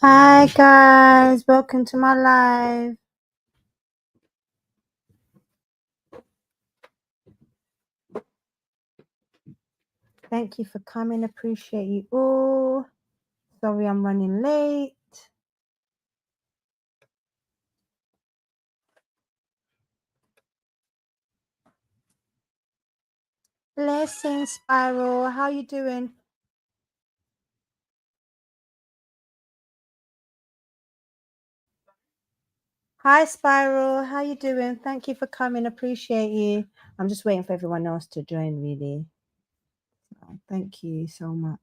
Hi guys, welcome to my live. Thank you for coming, appreciate you all. Sorry I'm running late. Blessing Spiral, how you doing? Hi Spiral, how you doing? Thank you for coming, appreciate you. I'm just waiting for everyone else to join really. Thank you so much.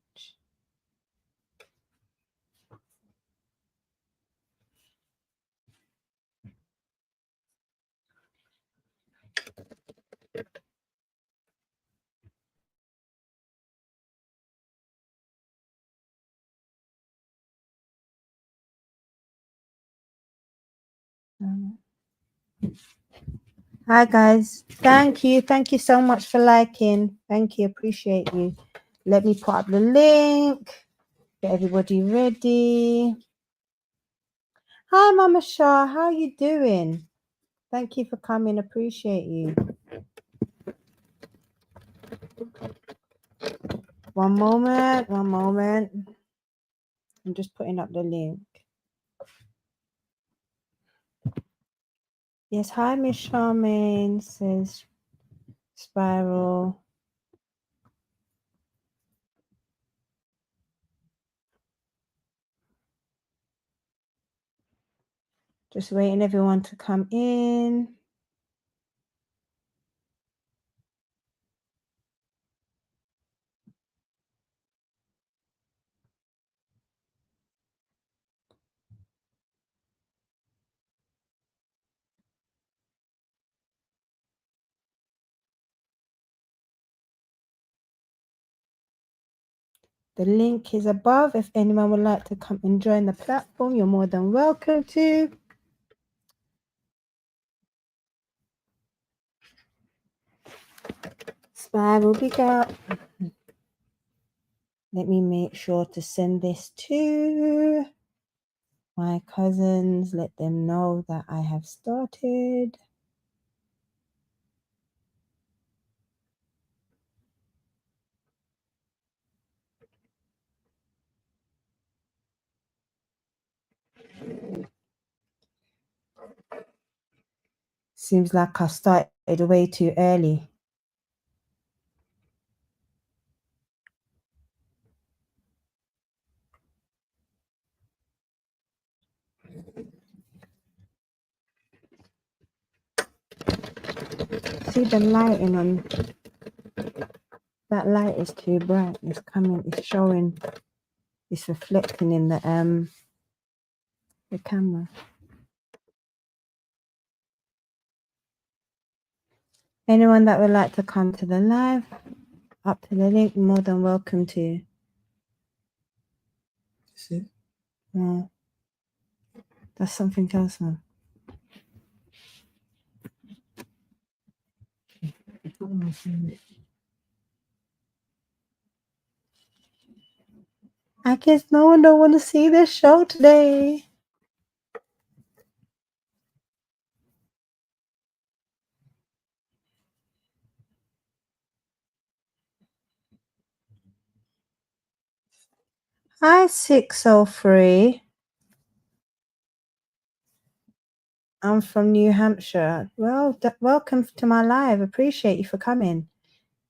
Hi guys, thank you so much for liking. Thank you, appreciate you. Let me put up the link, get everybody ready. Hi Mama Shah, how you doing? Thank you for coming, appreciate you. One moment. I'm just putting up the link. Yes, hi Miss Charmaine, says Spiral. Just waiting everyone to come in. The link is above. If anyone would like to come and join the platform, you're more than welcome to. Spiral big up. Let me make sure to send this to my cousins. Let them know that I have started. Seems like I started way too early. See the lighting on that light is too bright. It's coming, it's showing, it's reflecting in the camera. Anyone that would like to come to the live, up to the link, more than welcome to. See? Yeah. That's something else now. I guess no one don't want to see this show today. Hi, 603. I'm from New Hampshire. Well, welcome to my live. Appreciate you for coming.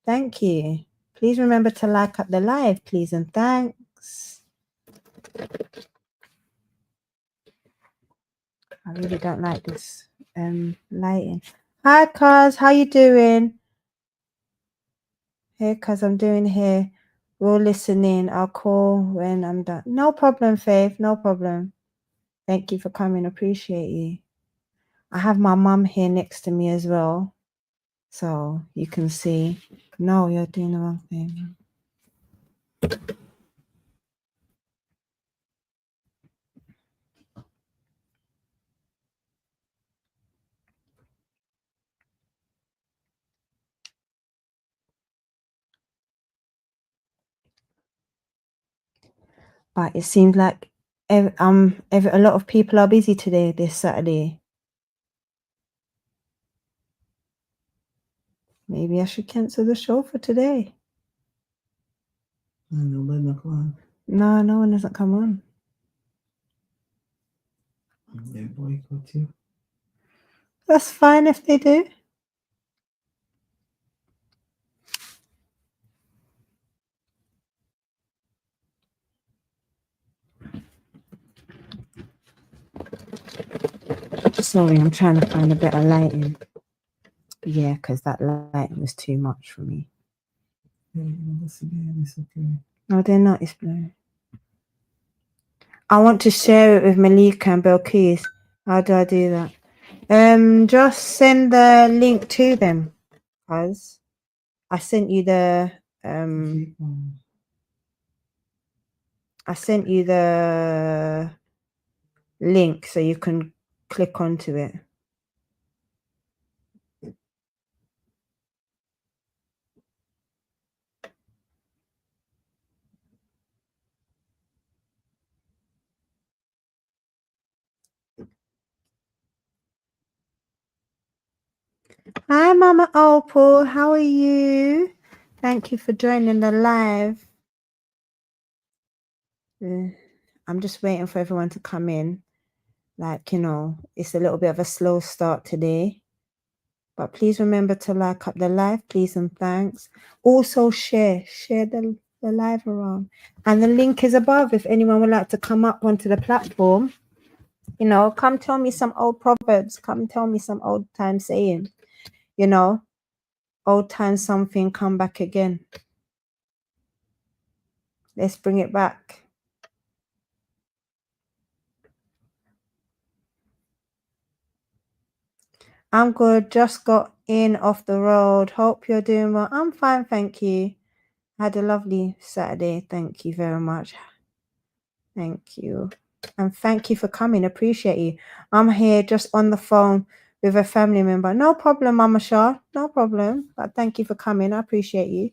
Thank you. Please remember to like up the live, please, and thanks. I really don't like this lighting. Hi, Cuz. How you doing? Hey, Cuz, I'm doing here. We're all listening. I'll call when I'm done. No problem, Faith. No problem. Thank you for coming. Appreciate you. I have my mum here next to me as well. So you can see. No, you're doing the wrong thing. But it seems like a lot of people are busy today, this Saturday. Maybe I should cancel the show for today. No one doesn't come on. They boycott you. That's fine if they do. Sorry, I'm trying to find a bit of lighting. Yeah, because that lighting was too much for me. No, they're not. It's blue. I want to share it with Malika and Belkis. How do I do that? Just send the link to them, guys. I sent you the link so you can click onto it. Hi, Mama Opal. How are you? Thank you for joining the live. I'm just waiting for everyone to come in. Like, it's a little bit of a slow start today. But please remember to like up the live, please and thanks. Also share the live around. And the link is above if anyone would like to come up onto the platform. Come tell me some old proverbs. Come tell me some old time saying. Old time something, come back again. Let's bring it back. I'm good. Just got in off the road. Hope you're doing well. I'm fine, thank you. Had a lovely Saturday. Thank you very much. Thank you. And thank you for coming. Appreciate you. I'm here just on the phone with a family member. No problem, Mama Shah. No problem. But thank you for coming. I appreciate you.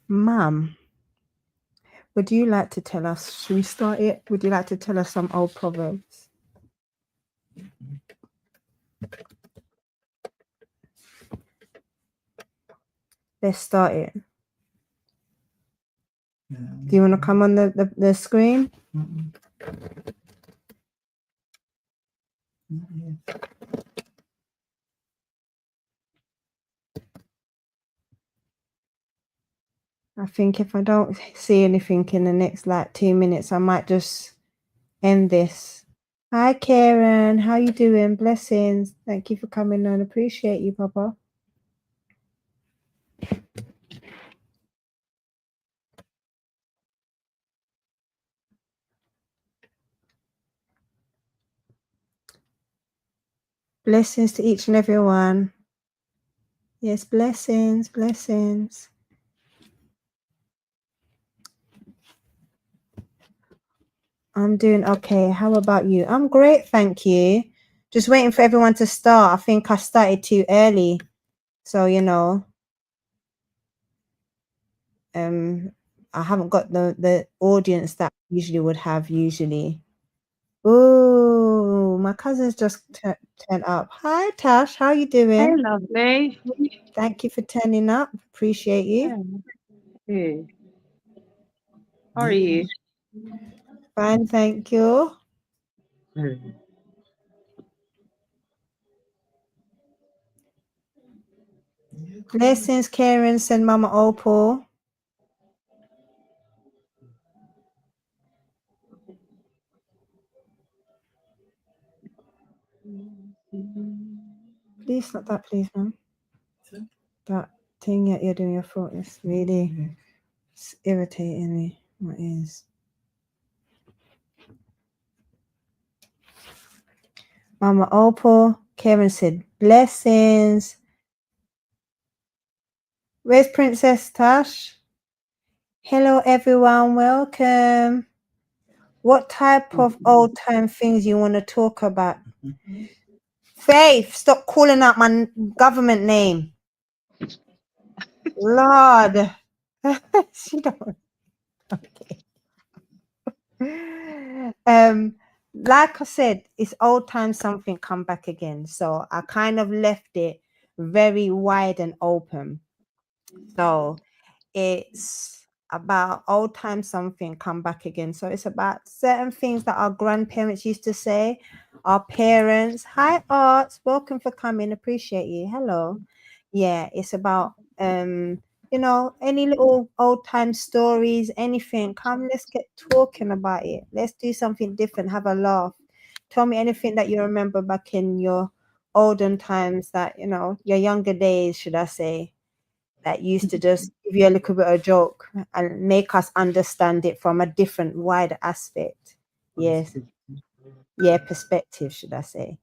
Mum, would you like to tell us? Should we start it? Would you like to tell us some old proverbs? Let's start it. Do you want to come on the screen? I think if I don't see anything in the next 2 minutes, I might just end this. Hi, Karen. How you doing? Blessings. Thank you for coming on. Appreciate you, Papa. Blessings to each and every one. Yes, blessings, blessings. I'm doing okay. How about you? I'm great, thank you. Just waiting for everyone to start. I think I started too early. So, I haven't got the audience that I usually would have usually. Ooh, my cousin's just turned up. Hi, Tash. How you doing? Hey, lovely. Thank you for turning up. Appreciate you. Hey. How are you? Fine, thank you. Blessings, Karen, and Mama Opal. Please stop that, please, ma'am. That thing that you're doing your throat is really irritating me. What is? Mama Opal. Karen said blessings. Where's Princess Tash? Hello, everyone. Welcome. What type of old time things you want to talk about? Faith, stop calling out my government name. Lord. She don't. Okay. Um, like I said, it's old time something come back again. So I kind of left it very wide and open. So it's about old time something come back again. So it's about certain things that our grandparents used to say, our parents. Hi, Arts. Welcome for coming. Appreciate you. Hello. Yeah, it's about any little old time stories, anything. Come, let's get talking about it. Let's do something different. Have a laugh. Tell me anything that you remember back in your olden times, that your younger days, should I say, that used to just give you a little bit of joke and make us understand it from a different, wider aspect. Yes. Yeah, perspective, should I say.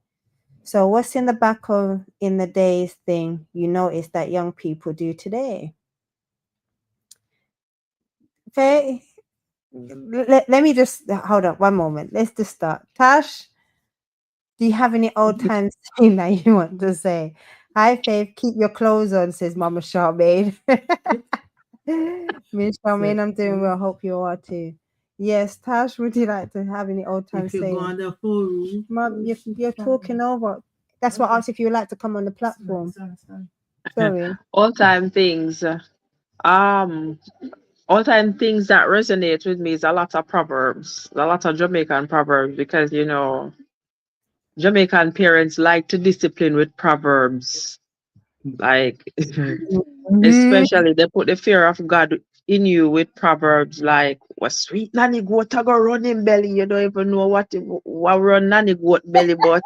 So what's in the back of in the days thing you notice that young people do today? Okay. Let me just hold on one moment. Let's just start. Tash, do you have any old time thing that you want to say? Hi, Faith. Keep your clothes on, says Mama Charmaine. Miss Charmaine, I'm doing well. Hope you are too. Yes, Tash, would you like to have any old time If you go saying? on the forum, Mom, you're talking over. That's what I asked if you would like to come on the platform. Sorry. All time things. Um, all time things that resonate with me is a lot of proverbs, a lot of Jamaican proverbs, because Jamaican parents like to discipline with proverbs. Like Mhm. especially they put the fear of God in you with proverbs like what sweet nanny goat a go run in belly. You don't even know what run nanny goat belly, but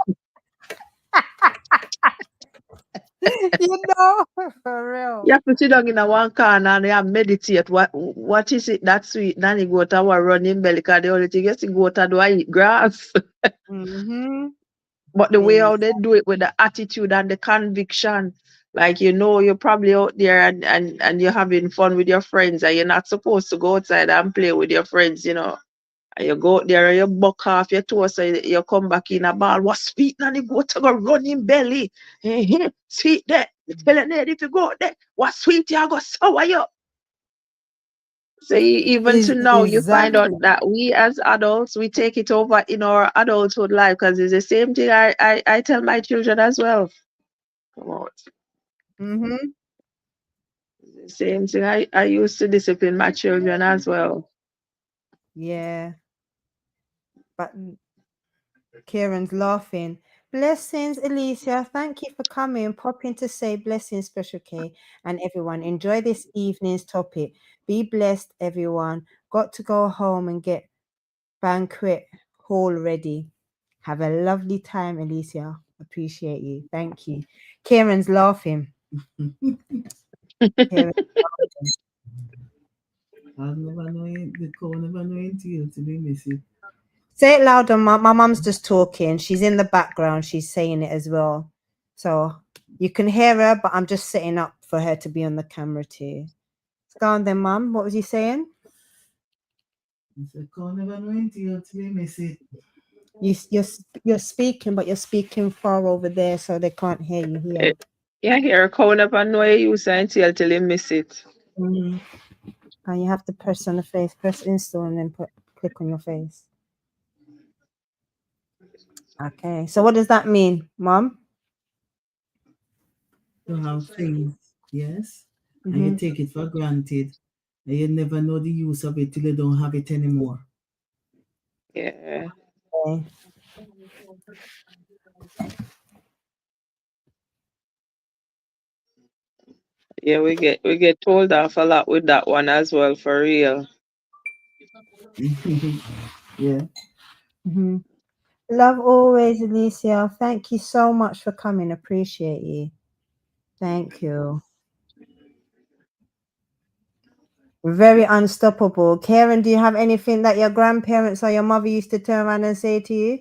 For real. you have to sit down in a one corner and you have meditate. What is it that sweet nanny goat a what run in belly? Because the only thing you see goat a do I eat grass. Mm-hmm. But the way how they do it with the attitude and the conviction, like you're probably out there and you're having fun with your friends and you're not supposed to go outside and play with your friends. And you go out there and you buck off your toe so you come back in a ball. What sweet nanny go to go run in belly. Sweet there. You tell it if you go out there, what sweet you go sour you. So even to now, you find out Exactly. that we as adults, we take it over in our adulthood life because it's the same thing I tell my children as well. Come on. Mm-hmm. It's the same thing I used to discipline my children as well. Yeah. But Kieran's laughing. Blessings, Alicia. Thank you for coming. Pop in to say blessings, Special K, and everyone. Enjoy this evening's topic. Be blessed, everyone. Got to go home and get banquet hall ready. Have a lovely time, Alicia. Appreciate you. Thank you. Kieran's laughing. Kieran's laughing. I've never known the cow never know until to be missing. Say it louder. My mum's just talking. She's in the background. She's saying it as well. So you can hear her, but I'm just setting up for her to be on the camera too. Go on then, mum. What was you saying? I said, cow never know until to be missing. You're speaking, but you're speaking far over there, so they can't hear you Eh, here. Yeah, here, count up and know you use until you miss it. Mm. And you have to press on the face, press install, and then click on your face. Okay. So what does that mean, mum? To have things, yes, and you Mm-hmm. take it for granted, and you never know the use of it till you don't have it anymore. Yeah. Okay. Yeah, we get told off a lot with that one as well, for real. Yeah. Mm-hmm. Love always, Alicia. Thank you so much for coming. Appreciate you. Thank you. Very unstoppable. Karen, do you have anything that your grandparents or your mother used to turn around and say to you?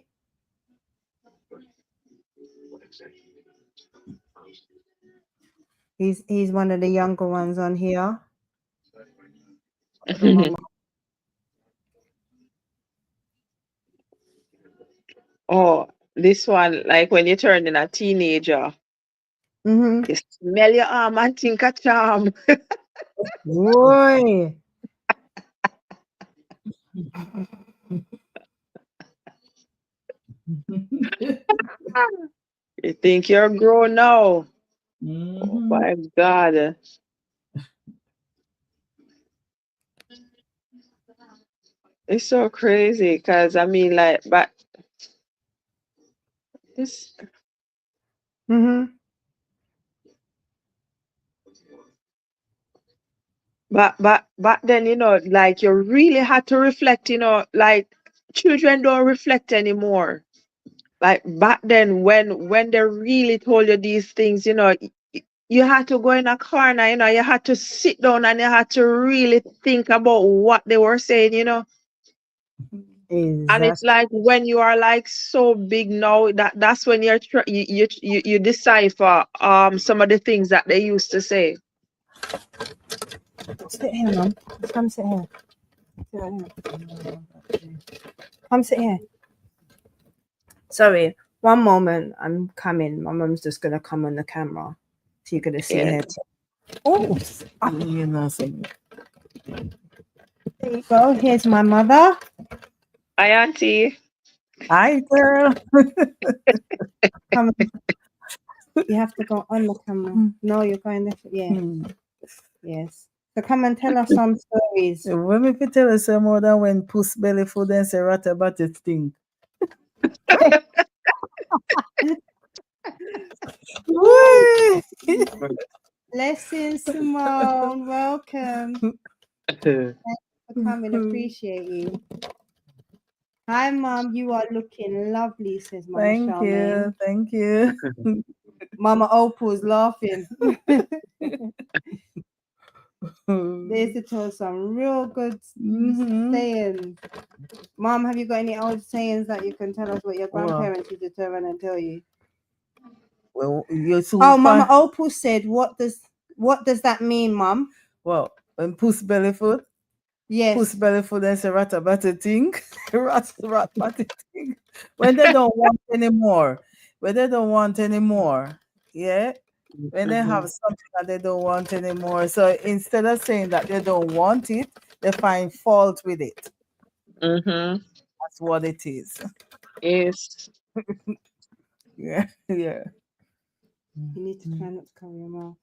He's one of the younger ones on here. Hold on one moment. Oh, this one, like when you're turning a teenager. Mm-hmm. You smell your arm and think a charm. Boy. You think you're grown now. Oh Mhm. my God. It's so crazy because I mean like but this Mm-hmm. but then like you really had to reflect, like children don't reflect anymore. Like back then when they really told you these things, you had to go in a corner, you had to sit down and you had to really think about what they were saying. And it's Exactly. like when you are like so big now, that's when you decipher some of the things that they used to say. Sit here, Mum. Come sit here. Sit right here. Come sit here. Sorry, one moment. I'm coming. My mum's just gonna come on the camera, so you're gonna see Yeah. her. Oh, You know, something. there you go. Here's my mother. Hi, Auntie. Hi, girl. Come. You have to go on the camera. No, you're going this. Yeah. Yes. So come and tell us some stories. When me fi tell you some more than when puss belly food and say rat about it thing. Blessings, Simone. Welcome for coming. Appreciate you. Hi, Mum. You are looking lovely, says Mama Thank Charmaine. you. Thank you. Mama Opal's laughing. There's to tell some real good sayings. Mom, have you got any old sayings that you can tell us what your Wow. grandparents used to turn and tell you? Well, you're so Oh, Mama fun. Opal said, what does that mean, Mum? Well, when puss belly food, Yes. puss belly food and say rat about it thing. rat about it thing. When they don't want anymore. When they don't want anymore. Yeah. When they have something that they don't want anymore. So instead of saying that they don't want it, they find fault with it. Mm-hmm. That's what it is. Yes. Yeah. Yeah. You need to try not to cover your mouth.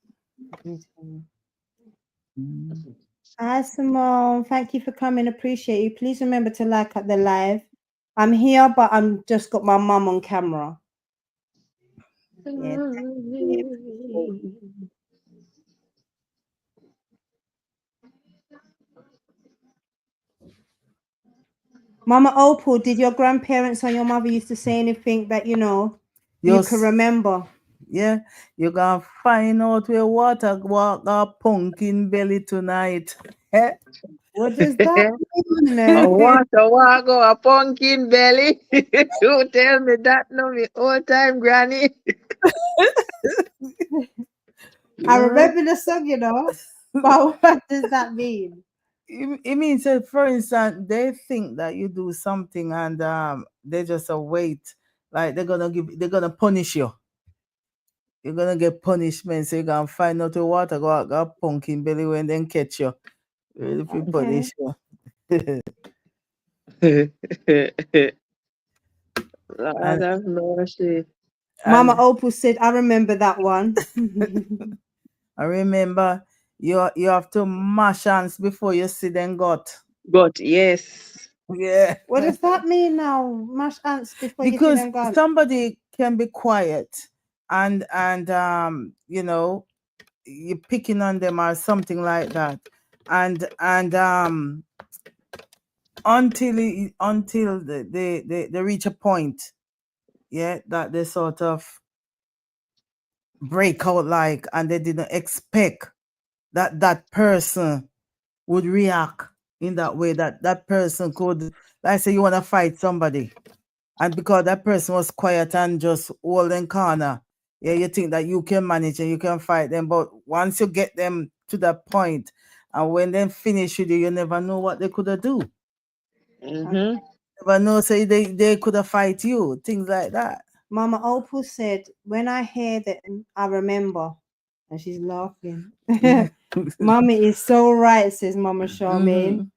You need to cover- Mm. Hi, Simone. Thank you for coming. Appreciate you. Please remember to like up the live. I'm here, but I'm just got my mum on camera. Yeah. Mama Opal, did your grandparents or your mother used to say anything that you can Yes. remember? Yeah. You're gonna find out where water walk a pumpkin belly tonight. Eh? What does that mean? I want to walk a pumpkin belly. You tell me that no me old time granny. I remember the song, but what does that mean? It means that, for instance, they think that you do something and they just wait, like they're gonna punish you. You're gonna get punishment, so you're gonna find out the water go pumpkin belly when they catch you. If you Okay. punish you. Lord And, have mercy. Mama and Opal said, I remember that one. I remember you have to mash hands before you see them got. But yes. Yeah. What does that mean now? Mash ants before you see Because them gone. somebody can be quiet and you're picking on them or something like that, and until they reach a point, yeah, that they sort of break out, like, and they didn't expect that person would react in that way, that person could, like, say you want to fight somebody, and because that person was quiet and just holding corner, yeah, you think that you can manage and you can fight them. But once you get them to that point, and when they finish with you, you never know what they could have do. Mm-hmm. Never know, say they could have fight you, things like that. Mama Opal said, when I hear that, I remember. And she's laughing. Mommy is so right, says Mama Charmaine.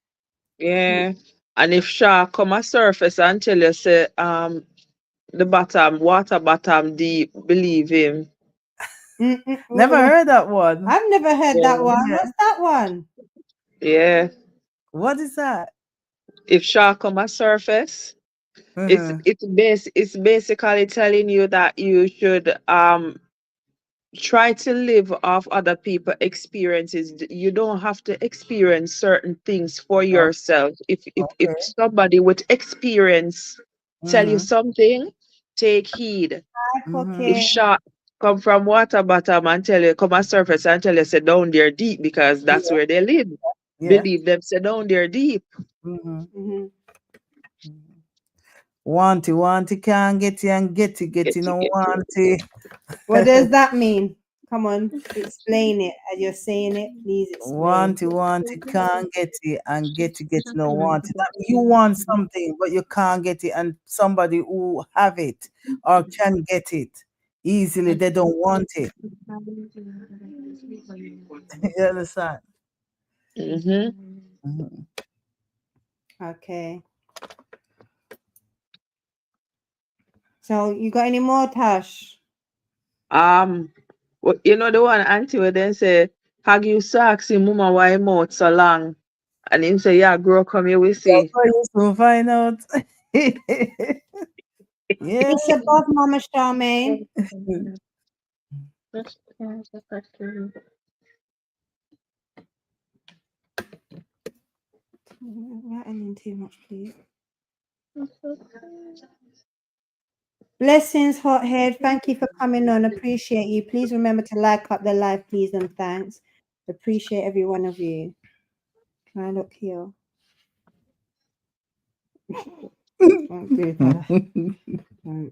Yeah. And if shark come a surface and tell you say the bottom, water bottom deep, believe him. Never heard that one. I've never heard Yeah. that one. Yeah. What's that one? Yeah. What is that? If shark come a surface, it's basically telling you that you should try to live off other people's experiences. You don't have to experience certain things for Oh, yourself. If okay. somebody with experience tell you something, take heed. If Okay. shark come from water bottom and tell you come a surface and tell you say down there deep because that's where they live. Yeah. Believe them say down there deep. Wanty, can't get you and get you, no wanty. What does that mean? Come on, explain it as you're saying it. Please explain. Wanty, can't get it and get you, no wanty. That you want something, but you can't get it, and somebody who have it or can get it easily, they don't want it. You understand? Okay. So you got any more, Tash? You know the one auntie where they say, Hag you socks in mama why him out so long? And him say, yeah, grow come here we see. We'll find out. Yeah. It's above Mama Charmaine. Writing too much, please. Blessings, Hothead. Thank you for coming on. Appreciate you. Please remember to like up the live, please, and thanks. Appreciate every one of you. Can I look here? Don't do that.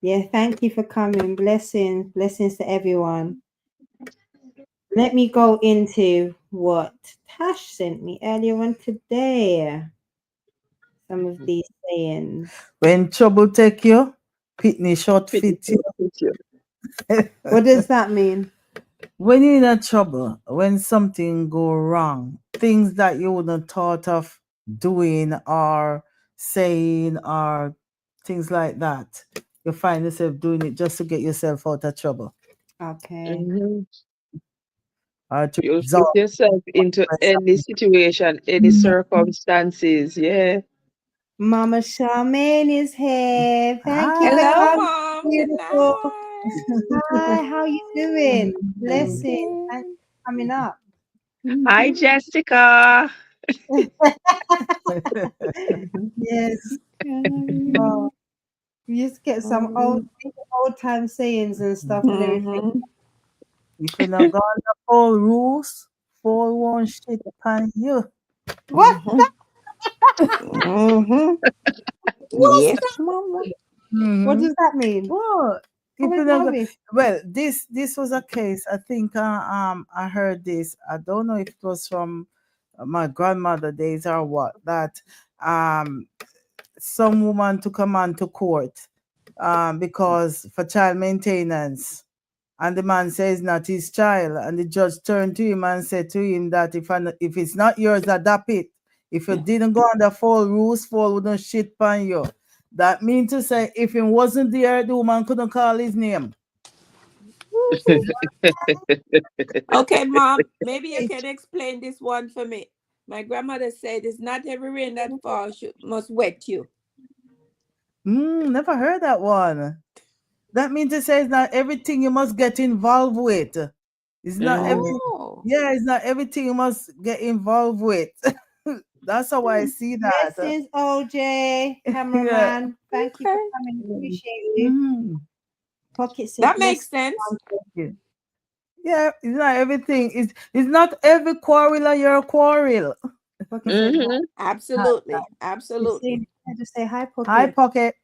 Yeah, thank you for coming. Blessings. Blessings to everyone. Let me go into what Tash sent me earlier on today. Some of these sayings. When trouble take you, pitney short fit you. What does that mean? When you're in a trouble, when something go wrong, things that you wouldn't thought of doing or saying or things like that, you find yourself doing it just to get yourself out of trouble. Okay. Or to You resolve put yourself into any situation, any circumstances, yeah. Mama Charmaine is here. Thank you for Hello, coming. Mom. Good Beautiful. night. Hi, how you doing? Blessing. Thanks for coming up. Hi Jessica. Yes. Oh, you just get some old time sayings and stuff and everything. if you're not gonna follow rules, fall one shit upon you. What? Yes, Mama. What does that mean? Well, if Come you're on, not tell go- me. well, this was a case. I think I heard this. I don't know if it was from my grandmother days or what. That some woman took a man to court because for child maintenance. And the man says not his child. And the judge turned to him and said to him that if it's not yours, adopt it. If you didn't go under full rules, full wouldn't shit on you. That means to say if he wasn't there, the woman couldn't call his name. Okay, Mom. Maybe you can explain this one for me. My grandmother said it's not every rain that falls must wet you. Never heard that one. That means to say it's not everything you must get involved with. It's not it's not everything you must get involved with. That's how I see that. Blessings, OJ, cameraman. Thank you for coming. Appreciate you. Pocket said That makes sense. Yeah, it's not everything. It's not every quarrel your quarrel. Absolutely. Absolutely. I just say hi, Pocket. Hi, Pocket.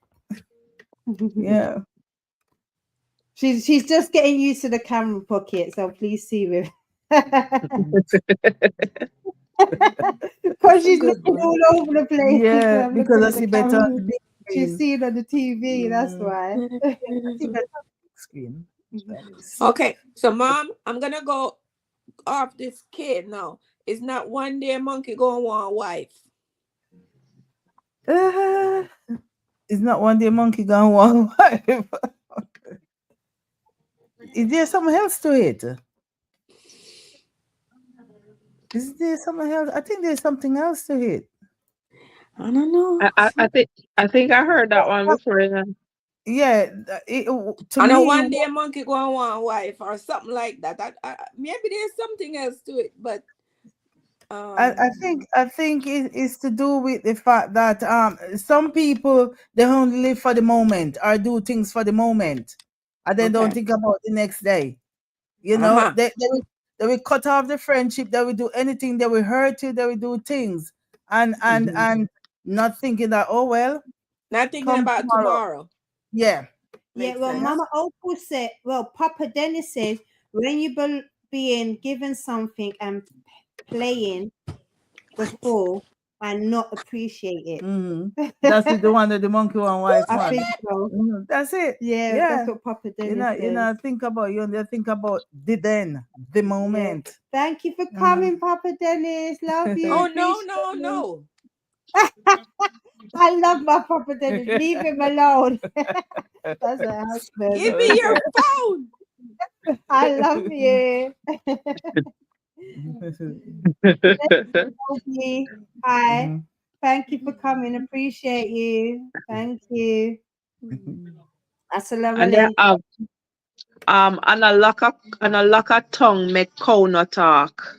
Yeah. She's just getting used to the camera, Pocket, so please see with. Because she's looking all over the place. Yeah, because I see better. She's seen on the TV. That's Mm. why. I think that's a big screen. That is. Okay, so Mom, I'm gonna go off this kid now. It's not one day a monkey gonna want a wife. It's not one day monkey gonna want wife. Is there something else to it? Is there something else? I think there's something else to it. I don't know. I think I heard that one before. Yeah, to I know me, one day a monkey gonna want a wife or something like that. Maybe there's something else to it, but I think it's to do with the fact that some people they only live for the moment or do things for the moment, and they don't Okay. think about the next day. You know, Uh-huh. they will cut off the friendship. They will do anything. They will hurt you. They will do things, and not thinking that, oh well, Not thinking come about tomorrow. Yeah. Yeah, Makes well, sense. Mama Opal said, well, Papa Dennis says, when you being given something and playing the fool and not appreciate it. That's the one that the monkey one wife I one. think so. That's it. Yeah, that's what Papa Dennis says. You know, think about you. They think about the moment. Thank you for coming, Papa Dennis. Love you. Oh appreciate no. you. I love my Papa Dennis. Leave him alone. That's a husband. Give me your phone. I love you. Hi. Thank you for coming. Appreciate you. Thank you. That's a lovely. And they have and a lock of tongue make cow not talk.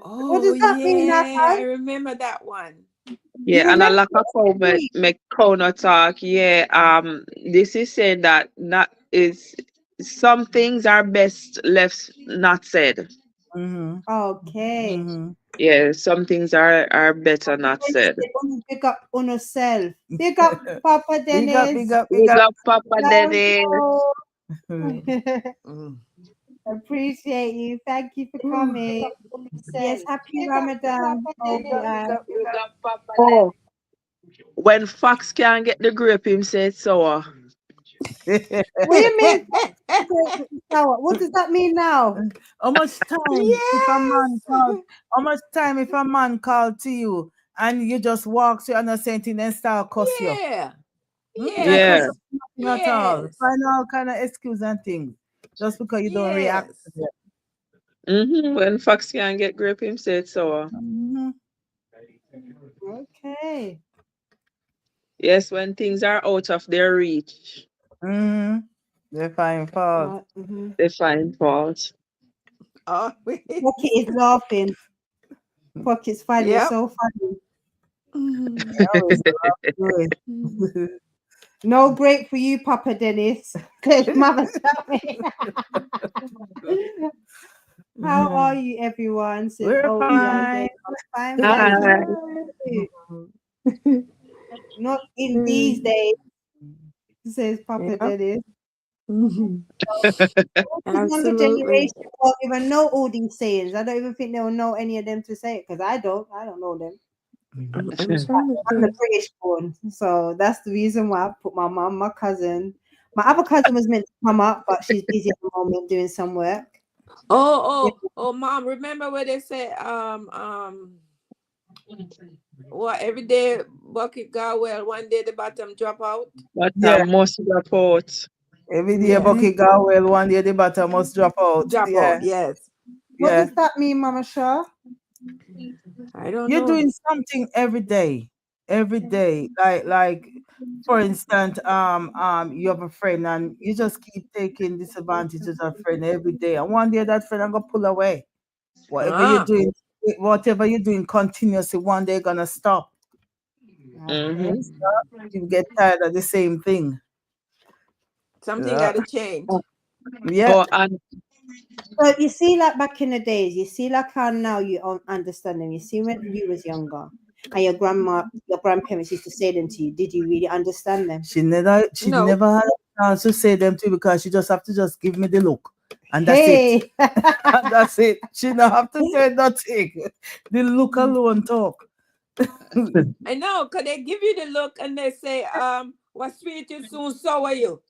Oh, what does that mean, yeah, Natalie? I remember that one. Yeah, and a lock of cow make cow not talk. Yeah, this is saying that not is some things are best left not said. Okay. Yeah, some things are better not said. Big up on yourself. Big up, Papa Dennis. Big up, Papa Dennis. Appreciate you. Thank you for coming. Yes, happy Ramadan. Oh, when Fox can't get the grape, him say it's sour. What do you mean? What does that mean now? How much time if a man called? How much time if a man called to you and you just walk to another thing and start cuss you? Yeah. Yeah. Nothing at all. Find all kind of excuse and things just because you don't react to it. When Fox can't get grape, him say it's sour. Okay. Yes, when things are out of their reach. They find fault. They find fault. Oh, Pocket is laughing. Pocket's funny. Yep. So funny. No break for you, Papa Dennis. Mama, stop me. How are you, everyone? We're fine. Fine. Not in these days, says Papa Dennis. Younger generation won't even know all these sayings. I don't even think they'll know any of them to say it because I don't know them. I'm the British born, so that's the reason why I put my mom, my cousin. My other cousin was meant to come up, but she's busy at the moment doing some work. Oh, Mom, remember where they say what every day bucket go well, one day the bottom drop out? Bottom must drop out. Every day bucket go well, one day the bottom must drop out. Drop out, yes. What does that mean, Mama Shaw? I don't know. You're doing something every day. Like for instance, you have a friend and you just keep taking disadvantage of that friend every day. And one day that friend I'm gonna pull away. Whatever you're doing continuously, one day gonna stop. You get tired of the same thing. Something gotta change. Yeah. So you see, like back in the days, you see, like how now you understand them. You see, when you was younger, and your grandparents used to say them to you. Did you really understand them? She never had a chance to say them to you because she just have to just give me the look, and that's it. And that's it. She don't have to say nothing. The look alone talk. I know, because they give you the look and they say, what sweet you soon sour you.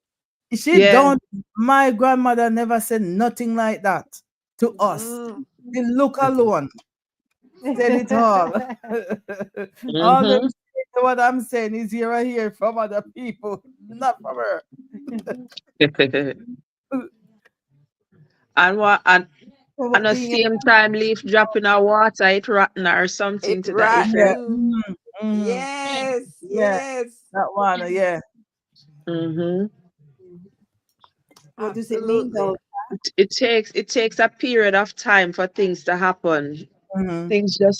She Yeah. don't. My grandmother never said nothing like that to us. The look alone said it all. All them what I'm saying is hear from other people, not from her. And what and So at what the do you same time leaf drop in our water, it rotten or something It to that effect. rotten. Mhm. Yes, Yeah. yes. That one, yeah. Mm-hmm. what does it mean Absolutely. though? It takes a period of time for things to happen. Mhm.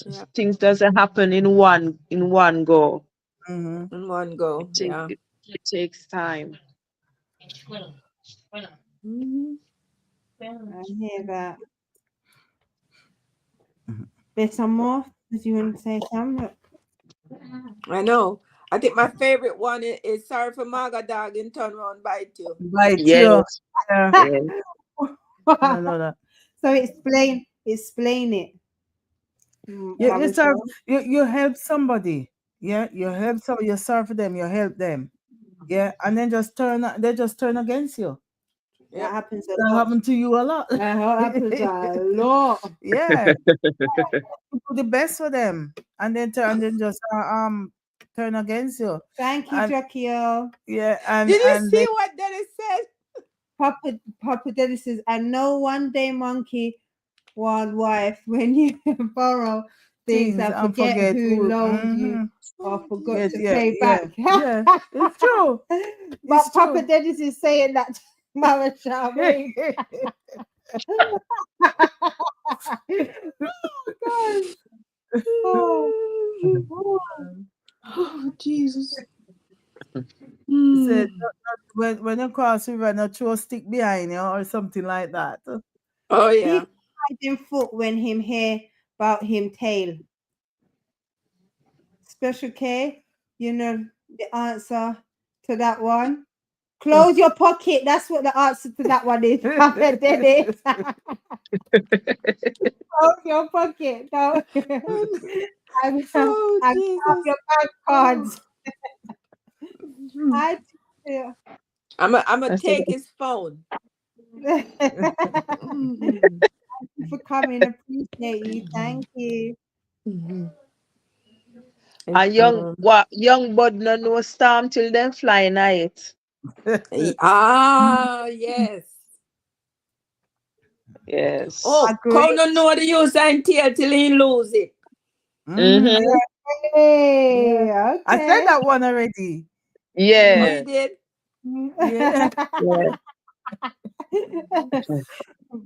Yeah. Things doesn't happen in one go. Mhm. In one go. Yeah. It takes time. Mhm. I hear that. Mhm. There's some more. Did you want to say something? I know. I think my favorite one is sorry for Maga dog and turn around bite you. Bite Yes. you. Yeah. Yes. I know that. So explain it. You Mama serve. Joe. You help somebody. Yeah. You help somebody. You serve them. You help them. Yeah. And then they just turn against you. That Yep. happens a That lot. happened to you a lot. That happens a lot. Yeah. You do the best for them, and then just turn against you. Thank you, And Jackie. yeah, Did you and see they what Dennis said? Papa Daddy says, I know one day monkey, one wife, when you borrow things things and and forget forget who who. loaned you Mhm. or Oh, forgot Yes, to yeah, pay yeah, back. yeah. It's true. But It's Papa true. Dennis is saying that to Mama Charmaine. Oh, gosh. Oh, oh. Oh, Jesus. He said, Hmm. when you cross river, not throw a stick behind you or something like that. Oh, He yeah. cried him foot when him hear about him tail. Special K, you know the answer to that one. Close your pocket. That's what the answer to that one is. Papa Dennis. Close your pocket. No. and Oh, and grab Jesus. your bank cards. I yeah. I'm going I to said, take his phone. Thank Mhm. you for coming. Appreciate you. Thank you. Mhm. a young bud no know storm till them fly night. Yes. Yes. Oh, Agree. Conan know the use until he lose it. Mhm. Mm-hmm. Hey, I said okay. that one already. Oh, Yeah. you did? Yeah. Yeah.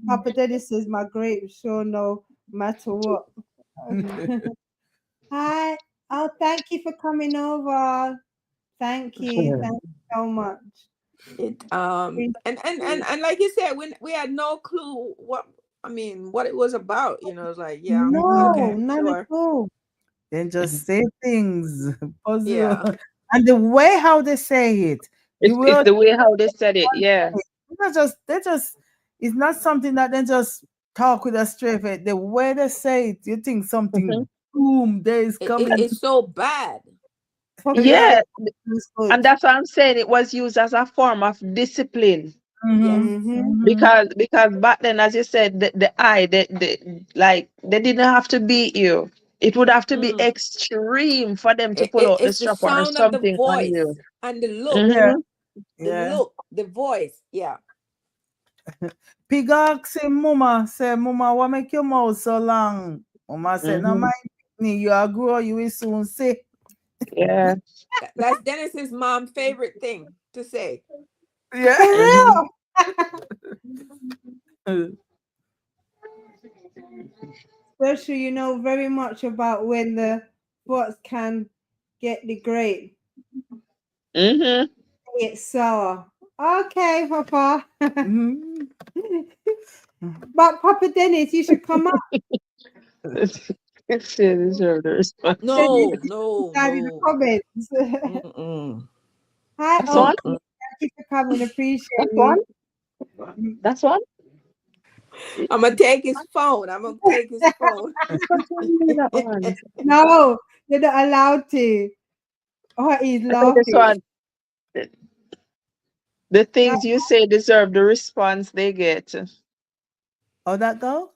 Papa Dennis says my grapes sure no matter what. Hi. Oh, thank you for coming over. Thank you. Thank you so much. It and like you said, we had no clue what it was about. It's like, yeah, No, okay, none at sure. all. Then just say things. Puzzle. Yeah. And the way how they say it, the It's way the way how they said it. Yeah. they just it's not something that they just talk with a straight face. The way they say it, you think Mhm. something boom, there is coming. It's so bad. Papa Yeah. Yeah. Dennis is good. And that's what I'm saying. It was used as a form of discipline. Yes. Mm-hmm. Because back then, as you said, the eye, like they didn't have to beat you. It would have to be Mm. extreme for them to pull out the It's the strap or sound of the something on voice you. and the look, Yeah. Mm-hmm. Yeah. the voice. Yeah. Pig ask him, Mama, say, Mama, what make your mouth so long? Mama said, no, Mm-hmm. mind me, you are grow, you will soon see. Yeah. That's Dennis's mom's favorite thing to say. Yeah. For Mm-hmm. real. Especially, you know very much about when the bots can get the grape. Mm-hmm. It's sour. Okay, Papa. Mhm. But Papa Dennis, you should come up. It's deserve the response. No, Dennis no, down in the no. comments. Mm-mm. Hi, That's one. Oki. Mm-mm. Thank you for coming. Appreciate That's one. you. That's one. I'm gonna take his phone. I'm gonna take his phone. That one. No, You're not allowed to. Oh, he's I think this laughing. one, the things you say deserve the response they get. How that go?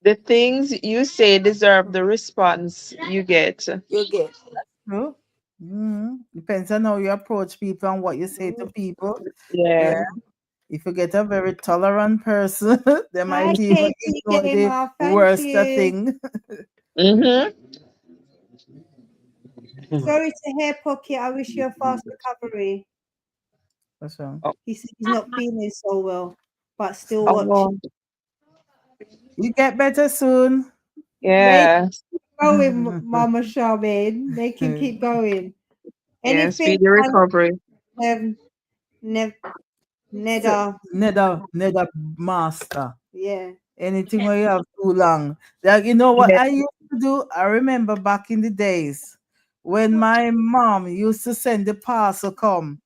The things you say deserve the response you get. You get. True. Depends on how you approach people and what you say to people. Yeah. Yeah. If you get a very tolerant person, they Hi, might even Katie ignore the Gamer. Thank worst you. thing. Mm-hmm. Sorry to hear, Pocket. I wish you a fast recovery. What's wrong? He said he's not feeling so well, but still watching. Oh, You get better soon. yeah. Going, Mama Charmaine. Make him keep going. Yeah. Anything Speedy recovery. Neda. Nether master. Yeah. Anything where you have too long. Like, you know what Yeah. I used to do? I remember back in the days when my mom used to send the parcel come,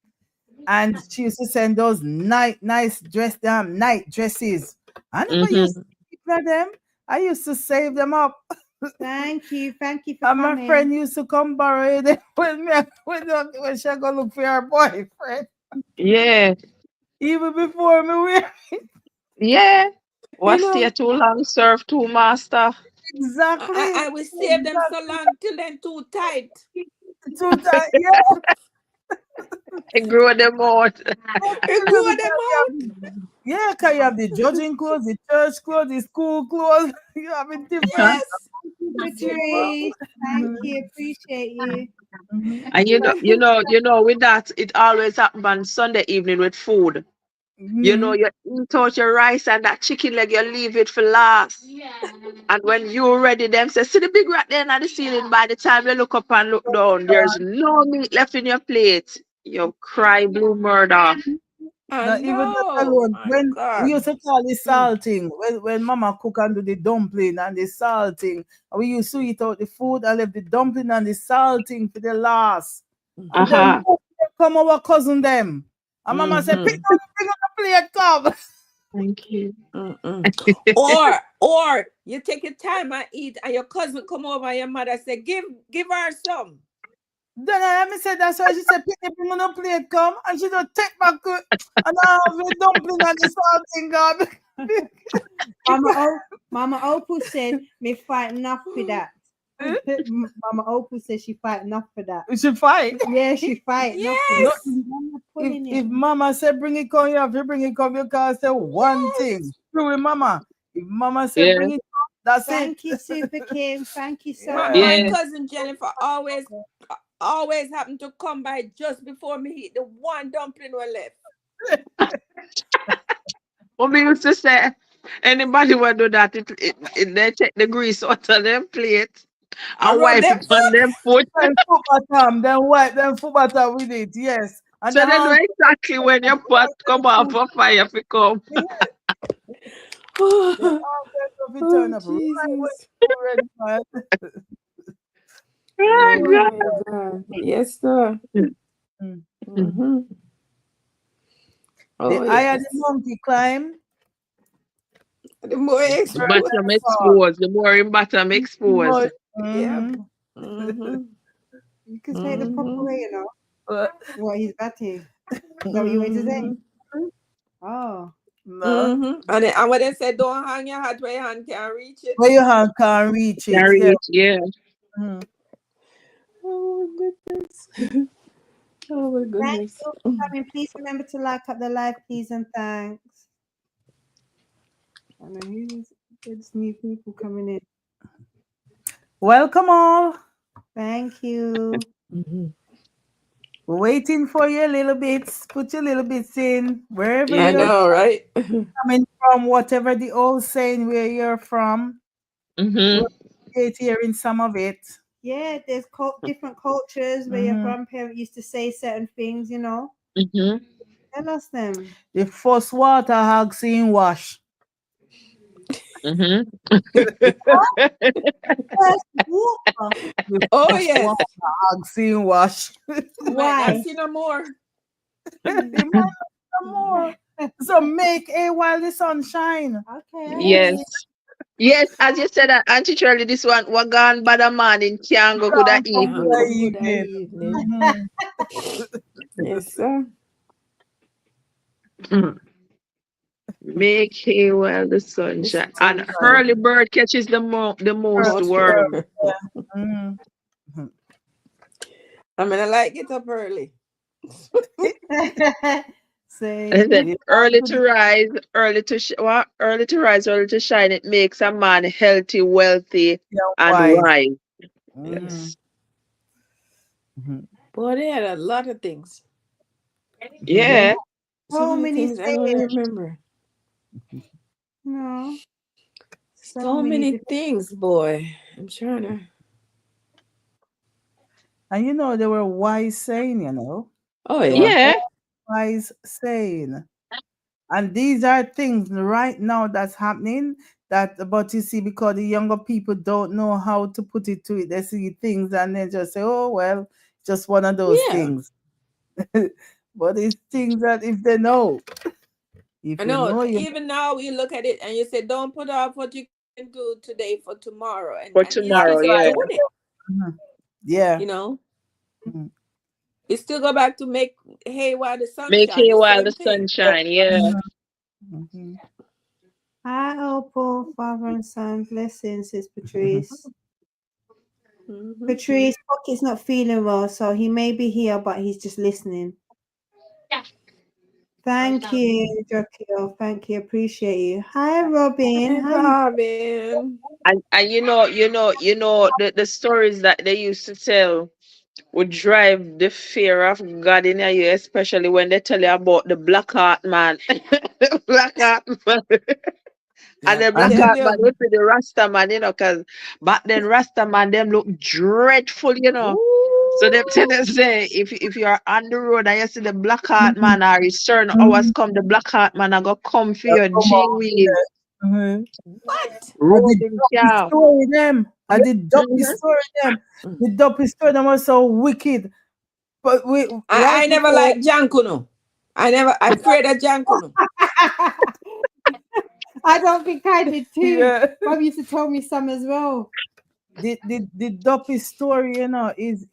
and she used to send those nice night dresses. I never used Mm-hmm. to keep them. I used to save them up. Thank you. Thank you for And coming. my friend used to come borrow it when she go look for her boyfriend. Yeah. Even before me wear Yeah. What know, stay too long, serve too master. exactly. I will save them so long till then too tight. Too tight. Yeah. And grow them out. You grow them out. Yeah, because you have the judging clothes, the church clothes, the school clothes. You have it different. Yes. Patrice, thank you. Appreciate you. And with that, it always happens on Sunday evening with food. You eat out your rice and that chicken leg, you leave it for last. And when you're ready, them say, see the big rat there on the ceiling. By the time you look up and look down, there's no meat left in your plate. You cry blue murder. I Not even that know. alone. My When we God. used to call the salting, when mama cook and do the dumpling and the salting, and we used to eat out the food and leave the dumpling and the salting for the last. And then Uh-huh. come our cousin them. And mama said, pick up, bring up the plate, come. Thank you. Or you take your time and eat, and your cousin come over and your mother say, give her some. Then I said, that's why she said, pick up, bring up the plate, come. And she don't take back it. And I have the dumpling and the salting, come. Mama Opal said me fight enough for that. Mama Opal said she fight enough for that. She fight. Yeah, she fight enough for Yes. that. If mama said bring it come, you have to bring it come. You can't say one thing. True with mama. If mama said bring it come, that's Thank it. you, Super Kim. Thank you so Yeah. much. My Yeah. cousin Jennifer always happened to come by just before me eat the one dumpling we left. What we used to say, anybody will do that, they take the grease out of them plate I and rub wipe them it on them foot. Then foot bottom, then wipe them foot bottom with it. Yes. And So the they know hand exactly when your pot come off of fire if it come. the arm will turn up right Jesus. when you're ready for it. Oh, God. Oh, God. Yes, sir. Mm. Mm-hmm. The Oh, higher yes. the monkey climb, The more The extra. bottom exposed, the more in bottom exposed. Yeah. Mm-hmm. You can say it the proper way, you know. Uh, What he's batty. Is that what you want to say? Mm-hmm. Oh. no. Mm-hmm. And when they say don't hang your hat where your hand can't reach it. Where your hand can't reach it. Carry Yeah. it, yeah. Mm. Oh my goodness. Oh my Thank goodness. you for coming. Please remember to like up the live, please, and thanks. I know there's new people coming in. Welcome all. Thank you. Mm-hmm. We're waiting for you a little bit. Put your little bits in wherever I you're know, right? coming from, whatever the old saying where you're from. Mm-hmm. We're hearing some of it. Yeah, there's different cultures where your grandparent used to say certain things, you know. Mm-hmm. Tell us them. The first water hog seen wash. Mm-hmm. First water. The Oh, first yes. water hog seen wash. You might Why? not see no more. It might not be more. So make a while the sun shine. Okay. Yes. Yes, as you said, Auntie Shirley, this one, Wagan Bada Man in Kiango Good Can't come evening. to Good evening. evening. Mhm. Yes, sir. Make hay while the sun This shines. is And Right. early bird catches the most most work. worm. Mhm. I mean, I like get up early. And Same. then You early have to to rise, what? Early to rise, early to shine. It makes a man healthy, wealthy, be and wise. wise. Mhm. Yes. Mhm. Boy, they had a lot of things. Yeah. Yeah. So So many many things I don't sayings. remember. No, so So many many different. things, boy. I'm trying to. And you know, they were wise saying, you know. Oh They were yeah. Yeah. all wise saying. And these are things right now that's happening that, but you see, because the younger people don't know how to put it to it, they see things and they just say, oh, well, just one of those Yeah. things. But it's things that if they know, I if you know. know, you Even now, you look at it and you say, "Don't put off what you can do today for tomorrow," For and you still tomorrow, keep yeah. doing it. Mhm. Yeah. You know, Mhm. you still go back to make hay while the sun Make shine. hay The while the same sun thing. shine, yeah. Mhm. Mhm. Hi, Opal, father and son. Blessings, it's Patrice. Mm-hmm. Patrice, Pocket's not feeling well, so he may be here, but he's just listening. Thank you, Jokio. Thank you. Appreciate you. Hi, Robin. Hey, How you? Robin. And the stories that they used to tell would drive the fear of God in you, especially when they tell you about the black heart man. Black heart man. And Yeah, the black tell Mhm. heart man you. would be the Rasta man, because back then Rasta man them look dreadful. So them tell Ooh. us say if you're on the road and you see the black heart Mhm. man or it's certain hours Mhm. come, the black heart man I go come for Yeah, your come G on. weed, Mhm. What? I did rolling dopey calf. story them. I did dopey Mhm. story them. Mm. The dopey story them was so wicked. But we right I never before liked Jankuno. I afraid of Jankuno. I don't think I did too. yeah. Bob used to tell me some as well. The dopey story, is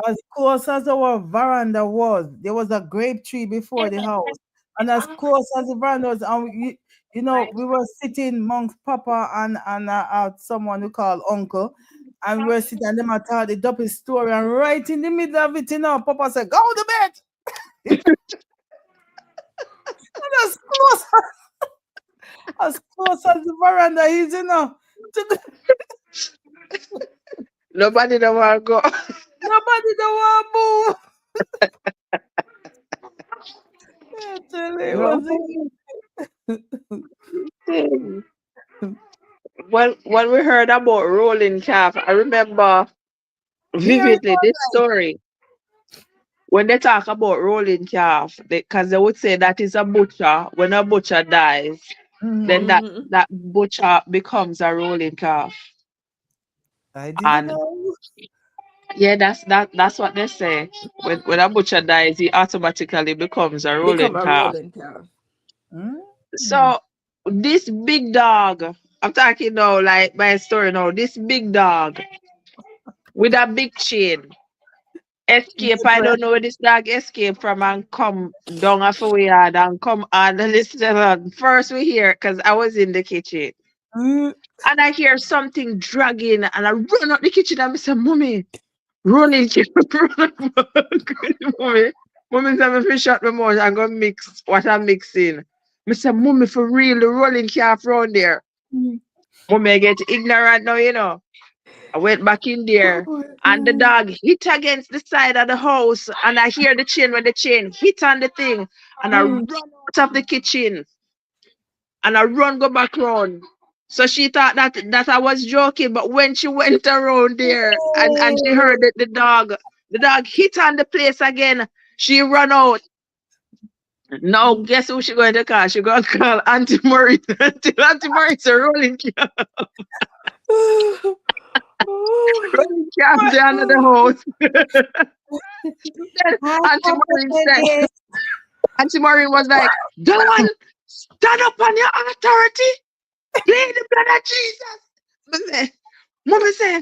as close as our veranda was. There was a grape tree before the house. And as close as the veranda was, and we were sitting amongst Papa and someone we call Uncle. And we were sitting and them I told the dopey story, and right in the middle of it, Papa said, go to bed. And as close as the veranda is, to the, Nobody don't want to go. nobody don't want to move. I tell you, it No. When we heard about rolling calf, I remember Here it vividly this story. When they talk about rolling calf, because they would say that is a butcher. When a butcher dies, was. then that Mm-hmm. that butcher becomes a rolling calf. I didn't And know. yeah, that's what they say. When a butcher dies, he automatically becomes a Become rolling a calf. rolling cow. Mm. So this big dog, I'm talking now like my story now. This big dog with a big chain escape. I don't know where this dog escaped from and come down off a yard and come on the restaurant. First we hear because I was in the kitchen. Mm. And I hear something dragging and I run out the kitchen and I say, Mommy, running run Mommy. Mommy said me fish out my mouth and go mix what I'm mixing. I say, Mommy, for real, the rolling calf round there. Mm. Mommy, I get ignorant now. I went back in there Oh, and the dog hit against the side of the house and I hear the chain when the chain hit on the thing and I mm. run out of the kitchen and I run go back round. So she thought that I was joking, but when she went around there and she heard that the dog hit on the place again, she run out. Now guess who she going to call? She going to call Auntie Marie until Auntie Marie's a rolling Oh, rolling calf there under the house. Then Hi, Auntie Papa Maureen said, Dennis. Auntie Maureen was like, Don, stand up on your authority. Plead the blood of Jesus. Me say, Mommy say,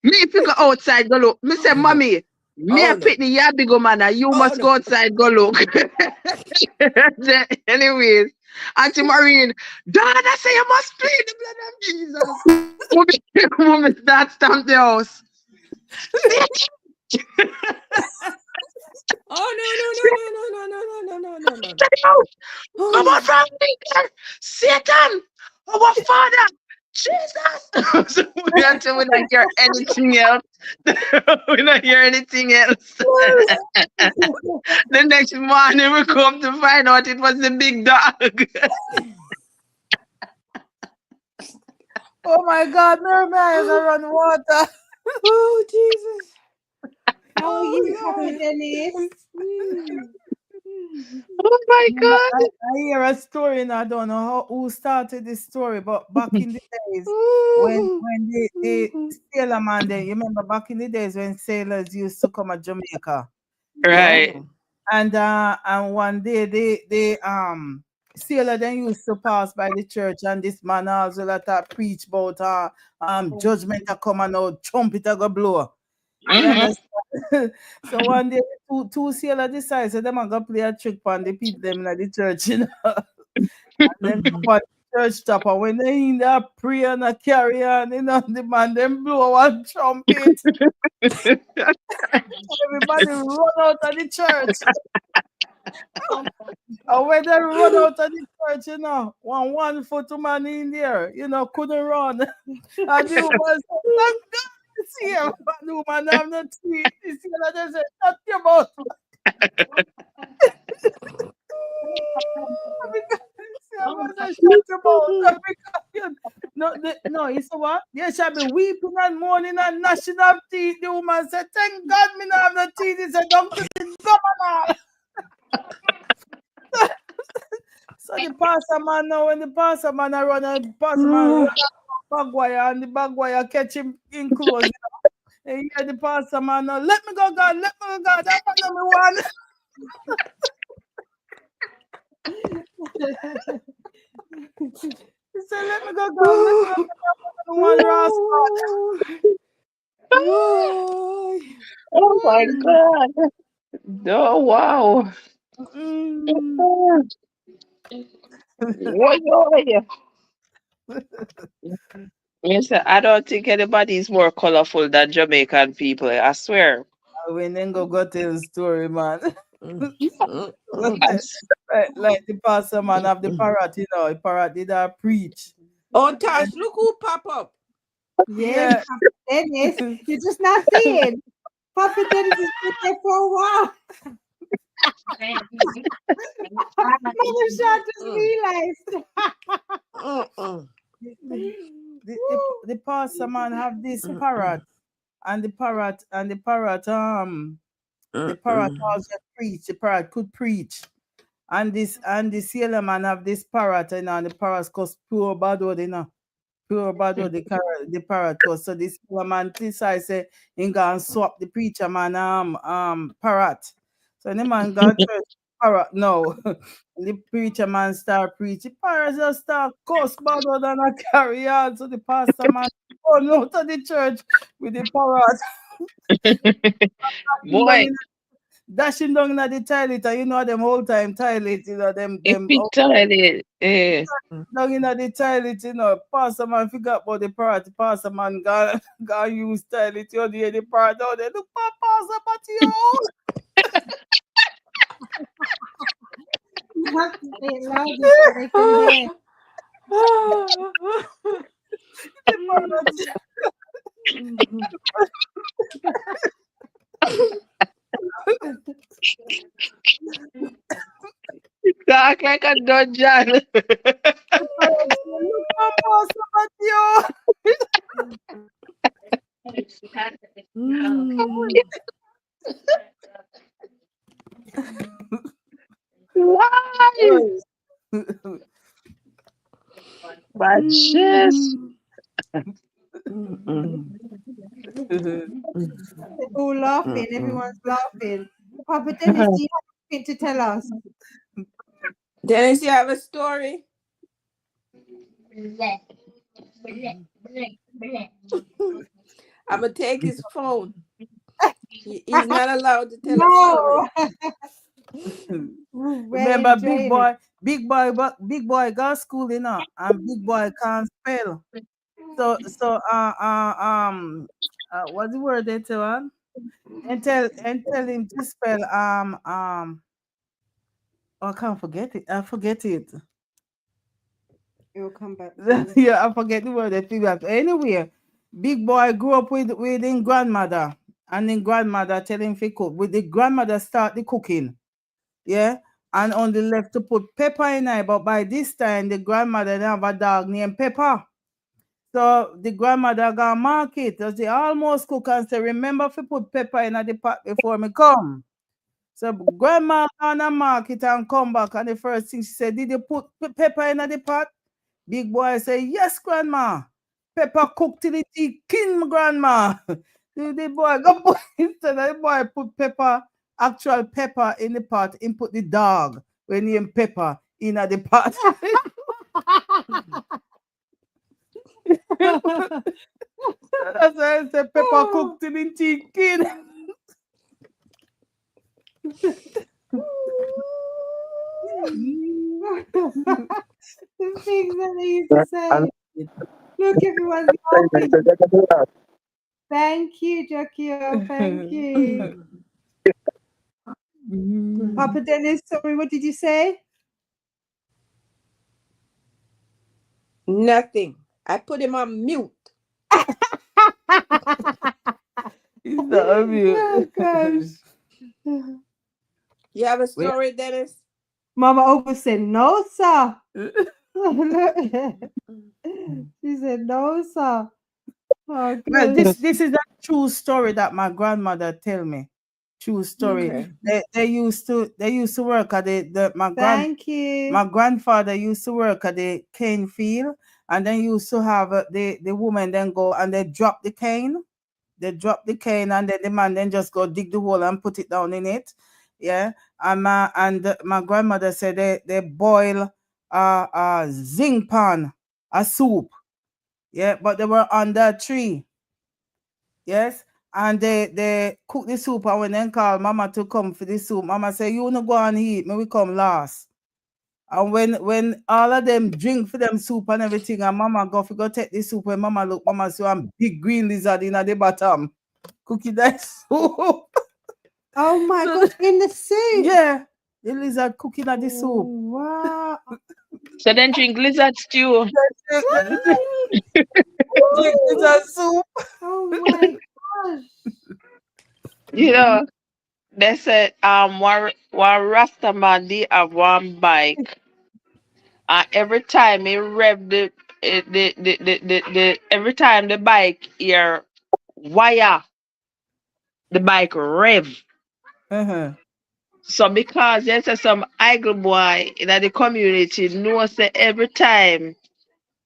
me if you go outside, go look. Me say, Mommy, me Oh a no. pick the yard big man, and you Oh, must no. go outside, go look. Anyways, Auntie Marine, Dad, I say you must plead the blood of Jesus. Mommy start stamp the house. Oh no. Take it out. Come on from there. Satan, our Father, Jesus. So until we don't hear anything else. We don't hear anything else. The next morning we come to find out it was the big dog. Oh my God, my eyes are run water. Oh Jesus. How are you, Oh, Papa Lord. Dennis? Oh my God. I hear a story and I don't know who started this story, but back in the days when the sailor man, then you remember back in the days when sailors used to come to Jamaica, Right. and one day they sailor then used to pass by the church, and this man also that preach about judgment a come and now trumpet a go blow. You understand? So one day two sailor decide so them a go play a trick on the people them in the church, you know. And then come on the church top, and when they in there pray and a carry on, you know, the man them blow one trumpet. Everybody run out of the church. And when they run out of the church, you know, one foot man in there, you know, couldn't run. And the woman said, thank God it's here. And the woman have no teeth. The sailor just said, shut your mouth. Shut your mouth. No, you say what? You shall be weeping and mourning and gnashing of teeth. The woman said, thank God me not have no teeth. He said, don't to the governor. So the pastor man now, when the pastor man I run, and the pastor man run bag wire, and the bag wire catch him in close. You know? And you hear the pastor man now, let me go, God, let me go, God. That's what number one. He said, let me go, God, let me go, God. One rascal. Oh my God. Oh wow. Yes, I don't think anybody is more colorful than Jamaican people. I swear. When then go tell the story, man. I s- like the pastor man of the parrot, you know, the parrot did preach. Oh Tosh, look who pop up. Yes, Papa Dennis. You're just not seeing. Papa Dennis has been there for a while. Mother Shah just realized. The pastor man have this parrot, and the parrot also preach. The parrot could preach. And the sailor man have this parrot, you know, and the parrot cost pure bad word, you know. Pure bad word, the parrot cost. So this sailor man decide say he gonna swap the preacher man parrot. So the man got church parrot no. The preacher man start preach. The parrot just start cuss bad word and a carry on. So the pastor man run out of the church with the parrot. Boy, Dashing down in the toilet, and you know them whole time toilet, you know, them big toilet. down in the toilet, you know, pastor man forgot about the parrot, the pastor man got use toilet, you know, the parrot out there, look, pastor, but you. You have to say it louder so they can hear. The parrot. Talk like a dungeon. Look, pastor, but you. Why? But just They're all laughing. Everyone's laughing. Papa Dennis, do you have anything to tell us? Dennis, you have a story? I'm gonna take his phone. He's not allowed to tell a No. story. We're Remember, enjoying big boy got school, you know, and big boy can't spell. So what's the word they tell him? And tell him to spell oh, I can't forget it. I forget it. it. It'll come back. Yeah, I forget the word they figure out. Anyway, big boy grew up with his grandmother, and his grandmother tell him to cook. With the grandmother start the cooking. Yeah. And on the left to put pepper in it, but by this time the grandmother didn't have a dog named Pepper. So the grandmother got market. So they almost cook and say, remember if you put pepper in the pot before me come. So grandma on a market and come back, and the first thing she said, did you put pepper in the pot? Big boy say, yes, grandma. Pepper cooked till it king, my grandma. The boy go put instead of the boy put pepper, actual pepper in the pot, and put the dog when he pepper in the pot. That's why I said pepper cooked till it king. The things that they used to say. Look, everyone's laughing. Thank you, Jackie. Thank you. Papa Dennis, sorry, what did you say? Nothing. I put him on mute. He's not on mute. Oh, gosh. You have a story, Dennis? Mama Oprah said, no, sir. She said, no, sir. Oh, Well, gosh. this is a true story that my grandmother tell me. True story. Okay. They used to work at Thank you. my grandfather used to work at the cane field, and then used to have the woman then go and they drop the cane. They drop the cane, and then the man then just go dig the hole and put it down in it. Yeah. And my grandmother said they boil zinc pan, a soup. Yeah, but they were under a tree. Yes. And they cook the soup, and when they call mama to come for the soup, mama say, you no go and eat, me we come last. And when all of them drink for them soup and everything, and mama go take the soup, when mama look, mama see one big green lizard in at the bottom. Cooking that soup. Oh my gosh, in the soup. Yeah. The lizard cooking at the soup. Wow. So then drink lizard stew. Drink lizard soup. Oh my gosh. You know, they said one Rastaman they have one bike. Every time he rev the every time the bike here wire, the bike rev. Uh-huh. So because there's some idle boy in the community knows that every time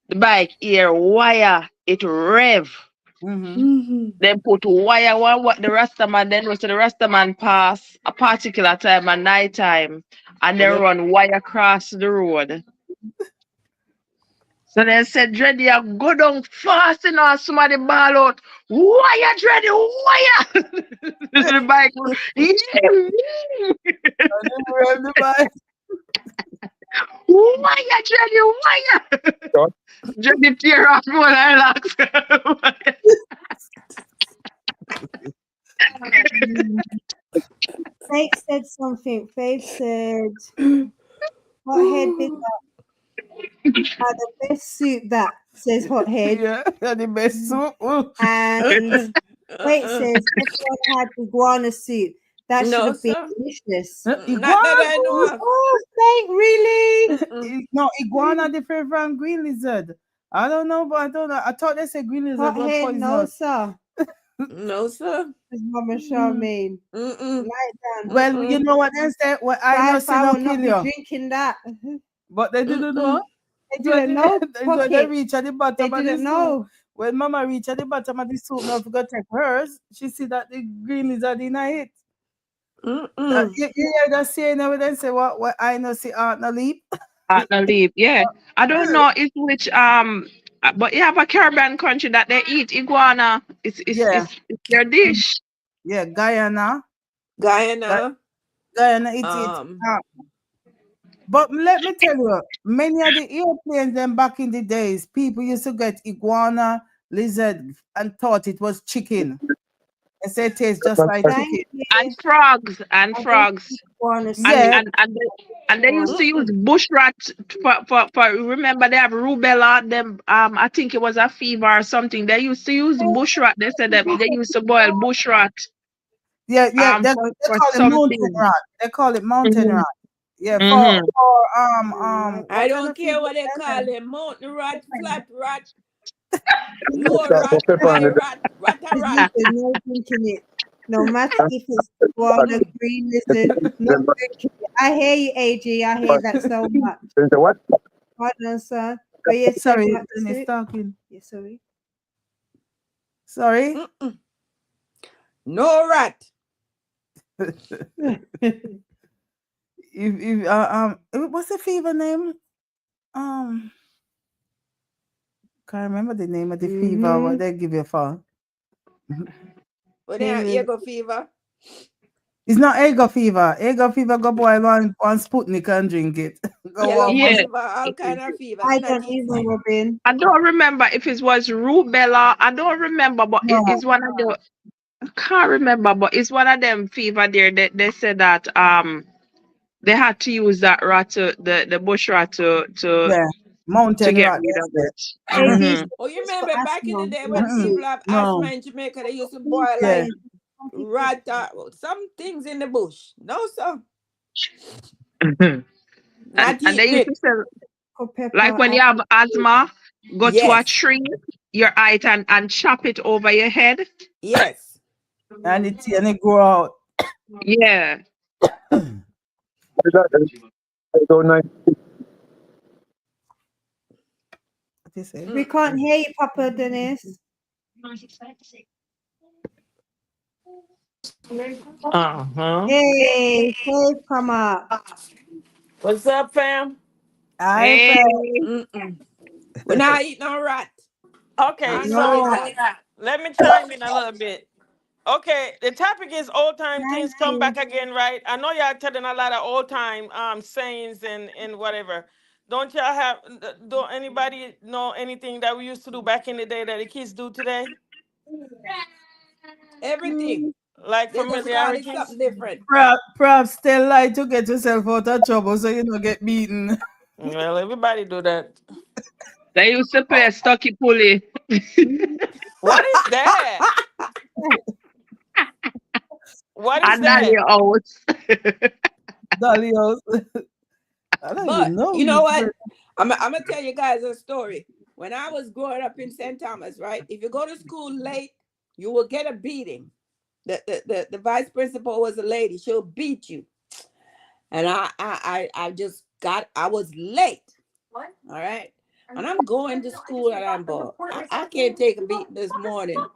the bike here wire it rev. Mm-hmm. Then put wire one what the Rastaman then was the Rastaman pass a particular time at night time and then run wire across the road. So they said Dreddy I go down fast enough somebody ball out. Wire Dreddy wire the bike. The bike. Wire Dreddy wire Dreddy tear off one I lock. Faith said something. Faith said, hothead big had the best soup that says hothead. Yeah, the best soup. And Faith says everyone had iguana soup. That should No, have been sir. delicious. Not that I know of. Oh, Faith, really? No, iguana different from green lizard. I don't know, but I don't know. I thought they said green lizard were Hothead, no, poisonous. sir. No, sir. Says Mama Charmaine. Mm-mm. Lie down. Well, you know what they said? Well, I know Five, I say no will not kill be you. drinking that. But they didn't know. They didn't know. When they Pocket. reach at the They bottom of the didn't soup. know. When mama reach at the bottom of the soup, now forgot to take hers. She see that the green lizard in her it. You hear that saying now when they say what I know see art no leap. No leaf. Yeah. I don't know if which but you have a Caribbean country that they eat iguana. Yeah. It's their dish. Yeah, Guyana. Guyana. Guyana, it's Um, but let me tell you, many of the airplanes then back in the days, people used to get iguana, lizard, and thought it was chicken. And say it tastes just like Thank chicken. you. And frogs and I don't frogs. want to And say Yeah, and they used to use bush rat for remember they have rubella, them I think it was a fever or something. They used to use bush rat. They said that they used to boil bush rat yeah, yeah. They for call it mountain something. rat. They call it mountain Mm-hmm. rat. Yeah, Mm-hmm. what I kind don't of care fever what they is call that? it, mountain rat, flat rat, low rat, high rat, rat a rat. listen, no drinking it. No matter if it's iguana, green lizard, no drinking it. I hear you, AG. I hear that so much. What? Pardon, sir. But you said Sorry, what to Dennis it? talking. Yeah, sorry. Sorry. No rat. What's the fever name? Can't remember the name of the fever. What they give you for? When they have eagle fever. It's not ego fever. Ego fever go boil one Sputnik and drink it. Go Yellow warm Yeah. fever, all kind of fever. I In a don't teeth. even, Robin. I don't remember if it was rubella. I don't remember, but No. it's one of the I can't remember, but it's one of them fever there. They said that they had to use that rat to the bush rat Yeah. Mountain get rat. rid of it. AG Mm-hmm. Oh, you is for remember back in the asthma. day when That's it. people have No. asthma in Jamaica, they used to boil Yeah. like rat, some things in the bush. No, sir. Not And they eating used to it. say Pepper. like when you have asthma, go to a Yes. tree, your height and chop it over your head. Yes. And it grow out. Yeah. So nice. What you say? We can't hear you, Papa Dennis. Uh-huh. Hey, Faith, come up. What's up, fam? I Hey. felt We're not eating no rat. Okay, I know so that. let me chime in a little bit. Okay, the topic is old time Thank things come you. back again, right? I know y'all telling a lot of old time sayings and whatever. Don't y'all have don't anybody know anything that we used to do back in the day that the kids do today? Everything. Like They just call it familiarities? something different. perhaps tell lie to get yourself out of trouble so you don't get beaten. Well, everybody do that. They used to play Stocky Pulley. What is that? What is And Dolly that? out. Dalios. I don't But even know. you know what? I'm gonna tell you guys a story. When I was growing up in St. Thomas, right? If you go to school late, you will get a beating. The vice principal was a lady. She'll beat you. And I was late. What? All right. And I'm going to school and I'm bored. I can't take a beating this morning.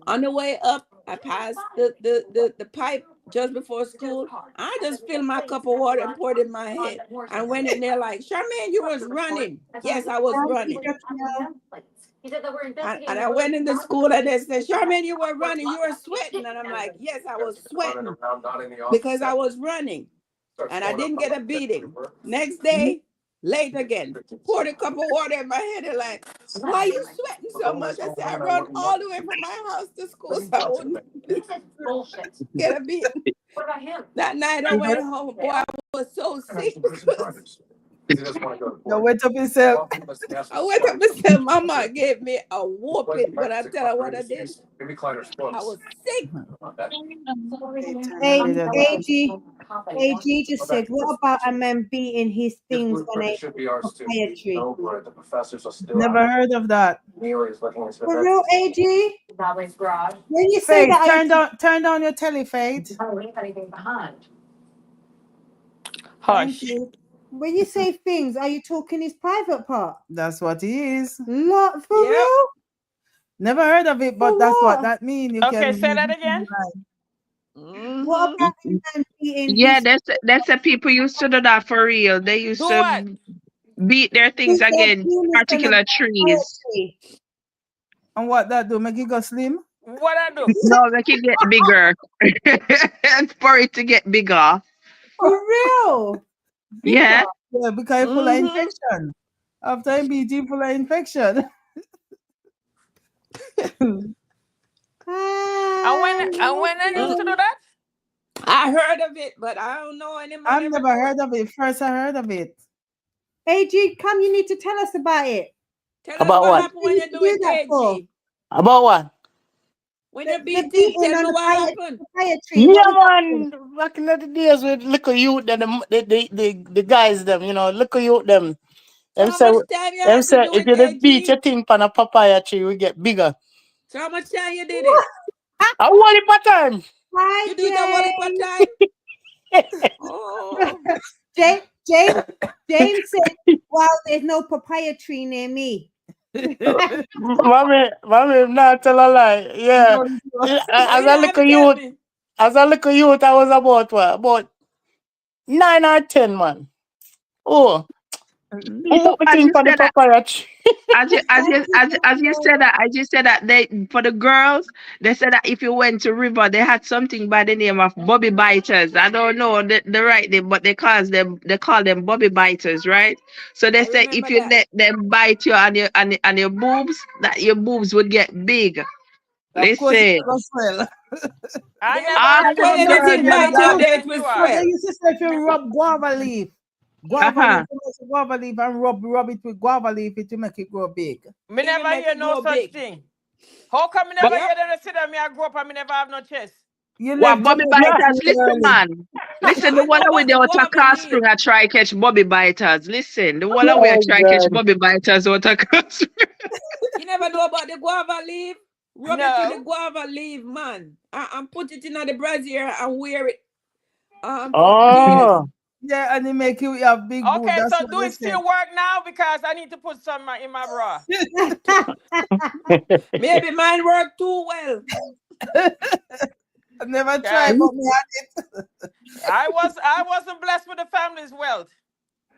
On the way up, I passed the pipe just before school. I just filled my cup of water and poured it in my head. I went in there like, Charmaine, you was running. Yes, I was running. And I went into school and they said, Charmaine, you were running. You were sweating. And I'm like, yes, I was sweating because I was running. And I didn't get a beating. Next day, late again. Poured a cup of water in my head and like, why are you sweating so much? I said, I run all the way from my house to school so I wouldn't get a beating. That night I went home, boy, I was so sick. You went up yourself. I went up and said, Mama gave me a whooping. When I tell her what I did, I was sick. AG just said, what about a man beating his things on a psychiatry? Never heard of that. For real, AG? When you say Faith, that, turn down your telly, Faith. Hush. when you say things, are you talking his private part? That's what it is. Lot for Yep. real? Never heard of it, but For that's what what? that means. You Okay, can say that again. What about a man beating Yeah, his that's the people used to do that for real. They used Do to what? beat their things Keep their against penis and particular trees. poetry. And what that do? Make it go slim? What I do? No, make it get bigger. And for it to get bigger. For real. Yeah. Bigger. Yeah, because it's full of Mhm. infection. After MBG full of infection. And when I used to do that? I heard of it, but I don't know any man I've ever never do it. heard of it. First I heard of it. AG, come, you need to tell us about it. Tell us About what what? happened when you do do it, that for? AG. About what? When you The beat it, beating tell on me the what happened. papaya tree. Yeah, What was happening? man. Back in the days with little youth, then the guys them, you know, little youth them. So Them how say, much time you them had to say do if it, you dey beat AG? your thing on a papaya tree, we get bigger. So how much time you did it? I want it per time. Hi, You do it a wally per time? Oh. James. James said, "Wow, there's no papaya tree near me." Mommy, not tell a lie. Yeah. So As you a don't have little to tell youth, me. I was about what? About 9 or 10, man. Oh, who So put me thing on the papaya tree? as you said that they for the girls they said that if you went to river they had something by the name of bobby biters. I don't know the right name, but they call them bobby biters, right? So they I say if remember you that. let them bite you on your boobs, that your boobs would get big. Of course it Listen, will swell. I Them never all boobs, heard them when of that. girls Me anything them never bite know you, go. the there it will But NUI. they swell. used to say if you rub guava leaf. Guava Uh-huh. leaf, you make guava leaf and rub it with guava leaf, it will make it grow big. Me It will never make hear it no grow such big. thing. How come me But never Yep. hear them say that me I grew up and me never have no chest? You what left bobby Jamaica biters? too Listen, early. man. Yeah, Listen, the I one know with about the the outer guava car leaf. spring I try catch bobby biters. Listen, the one we I Oh, try catch God. bobby biters outer car spring. You never know about the guava leaf? Rub it with the No. guava leaf, man. And put it in the brassiere and wear it for years. Oh. Yeah, and they make you have big boob. Okay, That's so what do they it said. still work now? Because I need to put some in my bra. Maybe mine work too well. I never tried, Okay. but me had it. I wasn't blessed with the family's wealth.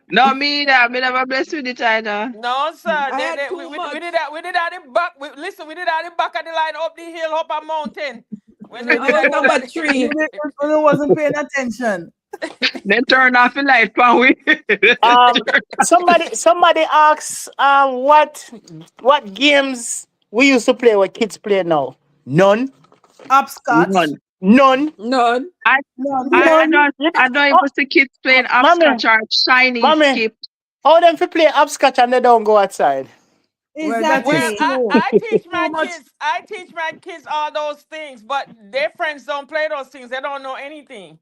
No, me either. Me never blessed with it either. No, sir. I had too We much. did that. We did that in back. Listen, we did that in back of the line, up the hill, up a mountain. You When know, we you I did was that, do number that. three. wasn't paying attention. They turn off the light pan we. Um, somebody asks, what games we used to play, what kids play now? None. Upscotch. None. None. None. I None. I None. don't I don't Oh, even see kids playing mommy, hopscotch or shiny mommy, skip. how them fi play hopscotch and they don't go outside? Well, that Well, is Exactly. true. I teach Too my much. kids. I teach my kids all those things, but their friends don't play those things. They don't know anything.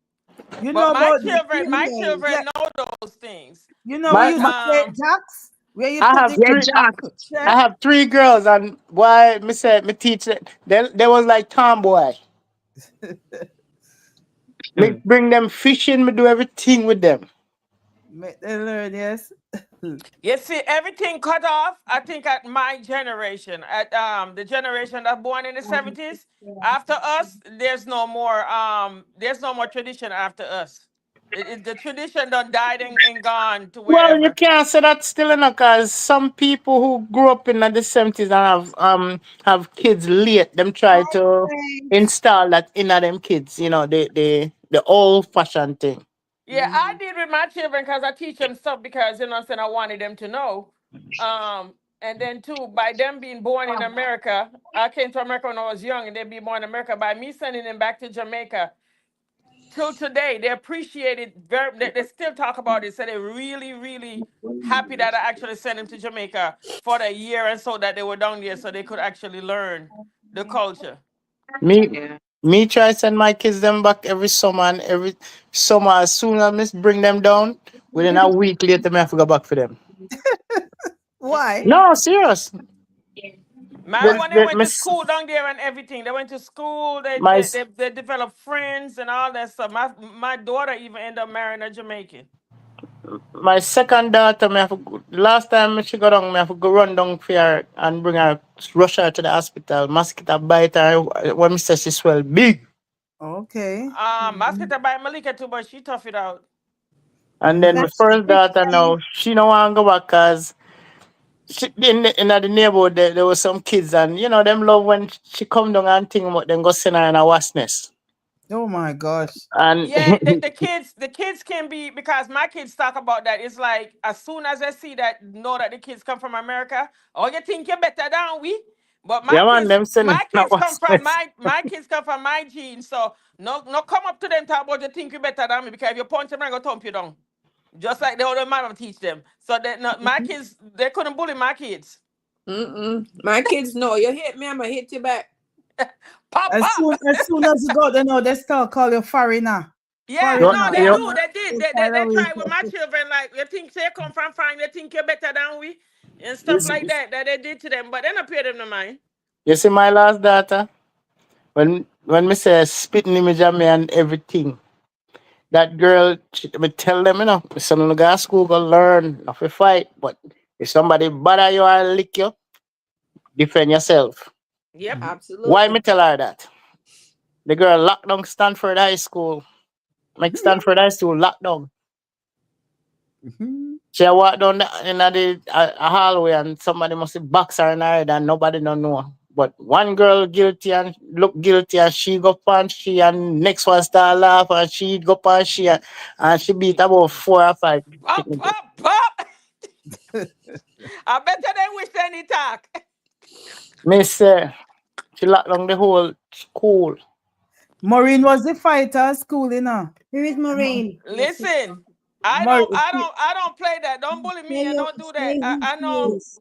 You But know my about children, my Games. yeah, children know those things. we My, used my to play But jacks where you I put have the Yeah, three. Jack. check. I have three girls, and why me say me teach it. They was like tomboy. Me bring them fishing. Me do everything with them. Make them learn, yes. you see, everything cut off. I think at my generation, at the generation that born in the 70s. After us, there's no more tradition after us. The tradition done died and gone to Well, you wherever. can't say that still enough, because some people who grew up in the 70s and have kids late, them try to Friends. install that in them kids. You know, the old fashioned thing. Yeah, I did with my children because I teach them stuff because you know what I'm saying I wanted them to know. And then too, by them being born in America, I came to America when I was young and they be born in America. By me sending them back to Jamaica till today, they appreciate it very they still talk about it. So they're really, really happy that I actually sent them to Jamaica for the year and so that they were down there so they could actually learn the culture. Me, Yeah. me try send my kids them back every summer, and every summer as soon as I bring them down, within a week later, me have to go back for them. Why? No, serious. My The, when they the, went my, to s- school down there and everything, they went to school. They my, they, s- they, they developed friends and all that stuff. My daughter even ended up marrying a Jamaican. my second daughter, me have to, last time she got on, me have to go run down for her and bring her, rush her to the hospital. Mosquito bite her when me say she swell big. Okay. Mosquito by Malika too, but she tough it out. And then my That's first the daughter same. now, she don't want to go back because in the neighborhood there was some kids and you know them love when she come down and think about them go send her in a wasp nest. Oh my gosh. And Yeah, the kids can be, because my kids talk about that. It's like as soon as I see that, know that the kids come from America. Oh, you think you're better than we? But yeah man, them send her my in a kids come wasp from nest. my kids come from my genes. So no come up to them talk about you think you better than me, because if you punch them, I'm gonna thump you down. Just like the other man will teach them. So that no, my kids, they couldn't bully my kids. My kids know you hit me, I'm gonna hit you back. Pop As pop. soon as you go, they know they start call you foreigner. Yeah, You, no, Foreigner. they you, do. They did. They They carry away. try with my children. Like, you think they come from fine, they think you're better than we, and you stuff see like that. That they did to them, but they don't pay them no mind. you see my last daughter? When me say spitting image of me and everything, that girl, me tell them, you know, my son will go to school, go learn, not to fight. But if somebody bother you or lick you, defend yourself. Yep. Why me Absolutely. tell her that? The girl locked down Stanford High School. Make Stanford High School locked down. She walked down a hallway and somebody must have box her in her head and nobody don't know. But one girl guilty and look guilty and she go punch she and next one start laugh and she go punch she and she beat about 4 or 5 Pop, teenagers. pop, pop. I bet you they wish they need talk. Miss she locked down the whole school. Maureen was the fighter at school, you know. Who is Maureen? Your sister. Listen, I don't, Maureen, I don't, I don't play that. Don't bully me and don't do that. Say who I she know. is.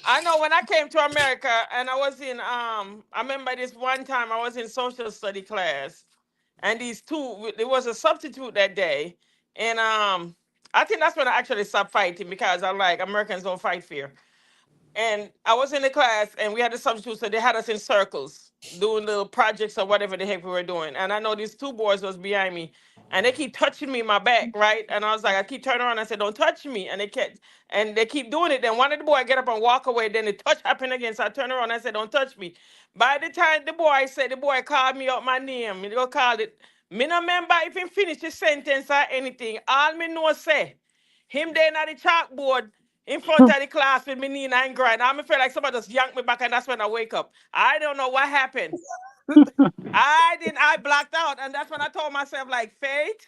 I know when I came to America and I was in I remember this one time I was in social study class, and these two, there was a substitute that day, and I think that's when I actually stopped fighting, because I'm like, Americans don't fight fair. And I was in the class and we had a substitute, so they had us in circles doing little projects or whatever the heck we were doing. And I know these two boys was behind me and they keep touching me in my back, right? And I was like, I keep turning around and I said, don't touch me. And they keep doing it. Then one of the boy get up and walk away. Then the touch happened again. So I turn around and I said, don't touch me. By the time the boy called me out my name, he go call it. Me no remember if he finished his sentence or anything. All me know say, him there at the chalkboard in front of the class with me knee and grind. I feel like somebody just yanked me back, and that's when I wake up. I don't know what happened. I blacked out, and that's when I told myself, like, Faith,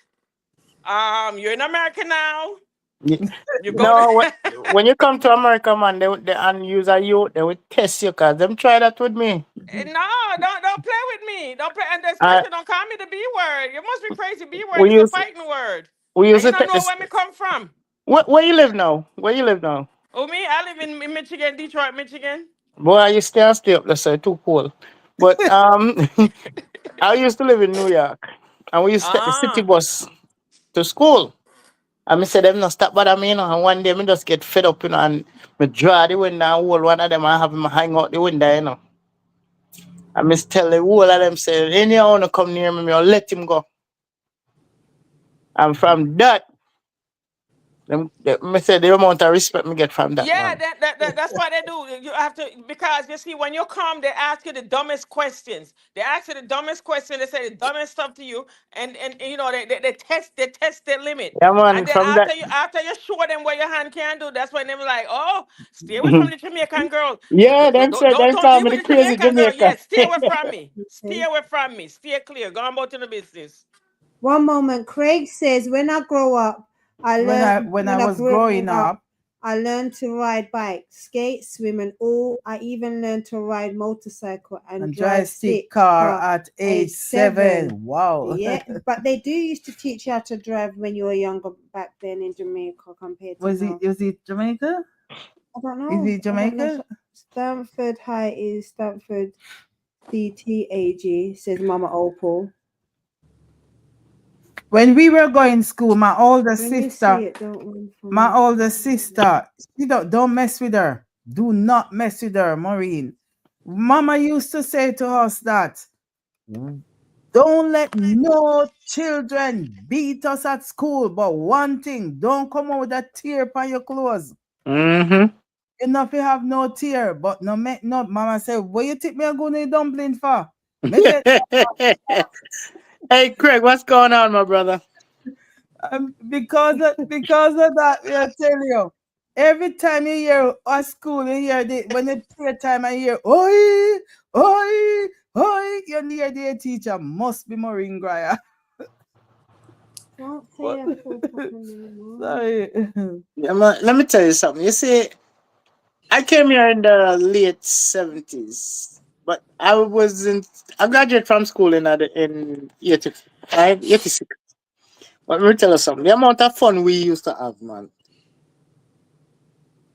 you're in America now. You, You you go to know when you come to America, man, they and use a you, they will test you cause them try that with me. no, don't play with me. Don't play, and I especially don't call me the B word. You must be crazy. B word we is a use fighting word. we And used you to don't take know this. where me come from. Where you live now? Where you live now? Oh, me? I live in Michigan, Detroit, Michigan. Boy, you stay up. Let's say too cold. But I used to live in New York, and we used to take the city Ah. bus to school. And me say them no stop bother me, you know. And one day me just get fed up, you know, and me draw the window and hold one of them and have him hang out the window, you know. And me tell the whole of them say, anyone wanna come near me, I'll let him go. And from that, me say the amount of respect me get from that Yeah, man. that's what they do. You have to, because you see, when you come, they ask you the dumbest questions. They ask you the dumbest question. They say the dumbest stuff to you, and you know they test their limit. Yeah man, And then from that after you show them what your hand can do, that's when they be like, oh, stay away from the Jamaican girl. yeah, them said them Don't call deal me with the the crazy Jamaican girl. Jamaican. Yes, stay away from me. Stay Okay. away from me. Stay clear. Go on about to the business. One moment. Craig says, when I grow up, when I when I was grew growing up, up, I learned to ride bikes, skate, swim, and all. I even learned to ride motorcycle and and drive joystick stick car car at age age 7. 7. Wow. Yeah, but they do used to teach you how to drive when you were younger back then in Jamaica compared to now. Was it Jamaica? I don't Is know. it I don't know. Jamaica? Stanford High is Stanford CTAG, says Mama Opal. When we were going to school, When you see it, don't run from my it. older sister, she don't mess with her. Do not mess with her, Maureen. Mama used to say to us that don't let no children beat us at school. But one thing, don't come out with a tear upon your clothes. Mm-hmm. Enough you have no tear, but no make no. Mama said, what you think me a go to dumpling for? Me say, Hey Craig, what's going on, my brother? Because of that, I tell you, every time you hear at school, you hear when they play time, I hear oi, oi, oi. You hear the teacher must be Maureen Gryer. Don't say What? a full fucking name. Sorry. Yeah, man, let me tell you something. You see, I came here in the late 70s, but I graduated from school in 85, 86. But let me tell you something. The amount of fun we used to have, man.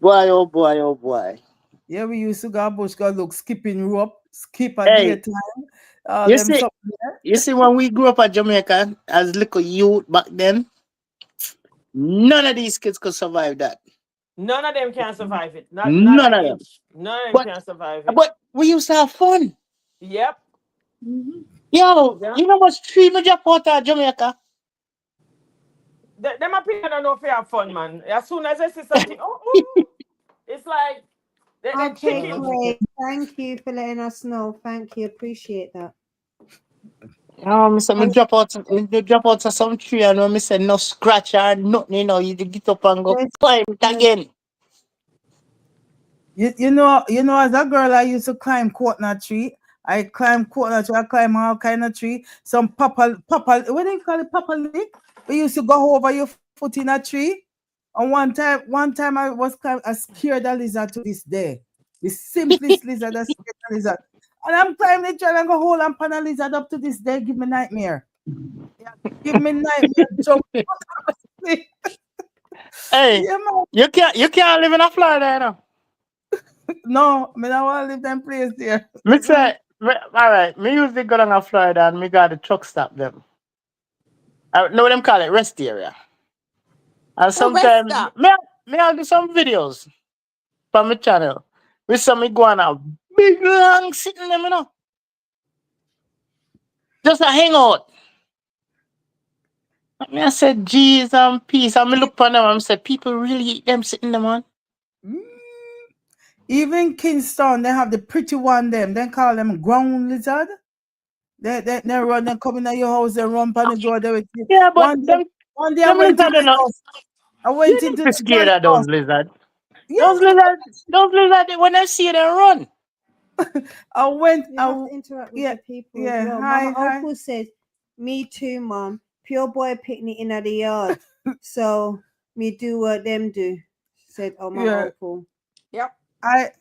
Boy, oh boy, oh boy. Yeah, we used to go bush, go look skipping rope, skip at Hey, daytime. All you them see, something there. you see, when we grew up at Jamaica as little youth back then, none of these kids could survive that. None of them can survive it. Not None that of them. age. None of them But can survive it. but we used to have fun. Yep. Mhm. Yo, Yeah. you know what's three major port of Jamaica? Them a people don't know if they have fun, man. As soon as they see something, oh, it's like they Okay, chicken. Craig. Thank you for letting us know. Thank you. Appreciate that. So me And drop out of some tree and when me say no scratch or nothing, you know, you get up and go there's, climb it there's again. You know, as a girl, I used to climb coconut tree. I climb coconut tree. I climb all kind of tree. Some papa, what do you call it? Papa lick. We used to go over your foot in a tree. And one time I was I scared a lizard to this day. The simplest lizard that scared a lizard. And I'm climbing the tree and go hold on pan a lizard up to this day. Give me nightmare. Yeah, give me nightmare. Jump. Hey, Yeah, man. you can't live in a Florida, you know. No, I mean, I want to live them place there. Me say, all right, me usually go down to Florida and me got the truck stop them. I know what them call it, rest area. And Oh, rest sometimes stop. I'll do some videos from my channel. We saw me go on a big long sitting them, you know. Just a hangout. Me I said, geez and peace. And me look upon them and I said, people really eat them sitting them on. Mm. Even Kingston, they have the pretty one them. They call them ground lizard. They run, they come in your house, they run on the door there with you. Yeah, but One day, them one day I them went lizard into are the not. house. I You went don't into be the scared jolly of those bus. lizards. Yes, Those lizards, when I see them run. I went. you have to interact with Yeah, the people as yeah. well. Hi, Mama hi. Opal says, "Me too, mom. Pure boy picnic in the yard. So me do what them do." Said, "Oh, Mama Yeah, Opal." Yep. I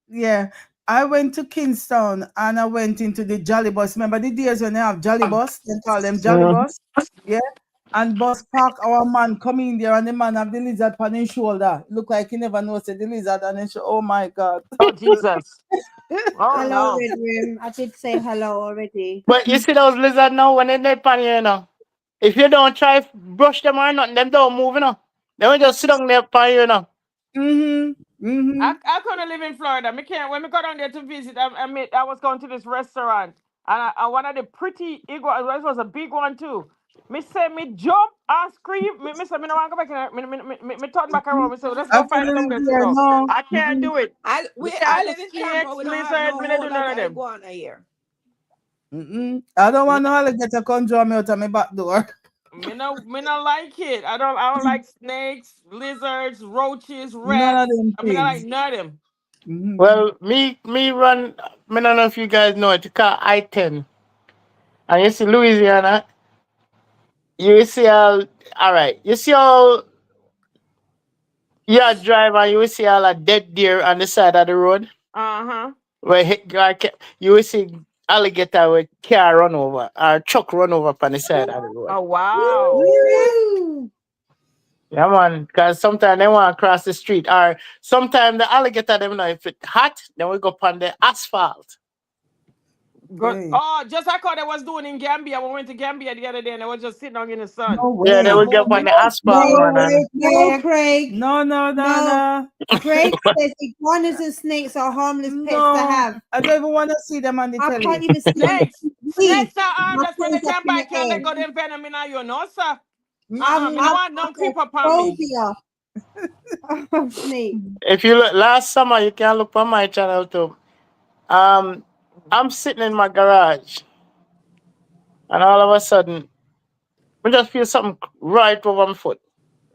yeah. I went to Kingston and I went into the jolly bus. Remember the days when they have jolly bus? They call them jolly Mm. bus. Yeah. And bus park, our man come in there and the man have the lizard on his shoulder. Look like he never knows the lizard on his shoulder. Oh my God. Oh Jesus. Oh Hello, no. Red Room. I did say hello already. But you see those lizards now when they pan you, you know. If you don't try brush them or nothing, them don't move, you know. They will just sit down there pan you, you know. Mm-hmm. Mm-hmm. I couldn't live in Florida. Me can't. When we go down there to visit, I was going to this restaurant, and one of the pretty iguanas, it was a big one too. Me say me jump and scream. Me say me no want to go back. Me turn back around. Me say let's I go find couldn't live somewhere to there. go. No. I can't Mm-mm. do it. Me I scared of live in Tampa. snakes, We don't have lizard. no Me not whole do lot none of of them. iguana here. Mm-mm. I don't Me want no alligator come draw me out of my back door. me no like it. I don't like snakes, lizards, roaches, None of rats. them I mean I like things. none of them. Mm-hmm. Well, me run, me don't know if you guys know it, car I-10. And you see Louisiana, you see all right, you see how you are drive and you see all a dead deer on the side of the road Uh-huh. where you will see alligator with car run over or truck run over on the side of the road. Oh wow. Really? Woo! Yeah, man, because sometimes they want to cross the street or sometimes the alligator, them know if it's hot, then we go upon the asphalt. Hey. Oh, just like how they was doing in Gambia. We went to Gambia the other day and they was just sitting out in the sun. No Yeah, they way. will get upon the asphalt, Craig, No man. way, And no, Craig. Craig. No, no, no, No. no. Craig says iguanas and snakes are harmless pets to No. have. I don't even want to see them on the I can't telly. even see them Snakes. breathe. Snakes are My harmless when they phone's up can in bite the you and they air. got them venom in you, no, sir. I've, Me no I've want none got creep upon me. phobia of snakes. if you look last summer, you can look on my channel too. Um, I'm sitting in my garage, and all of a sudden, I just feel something right over my foot.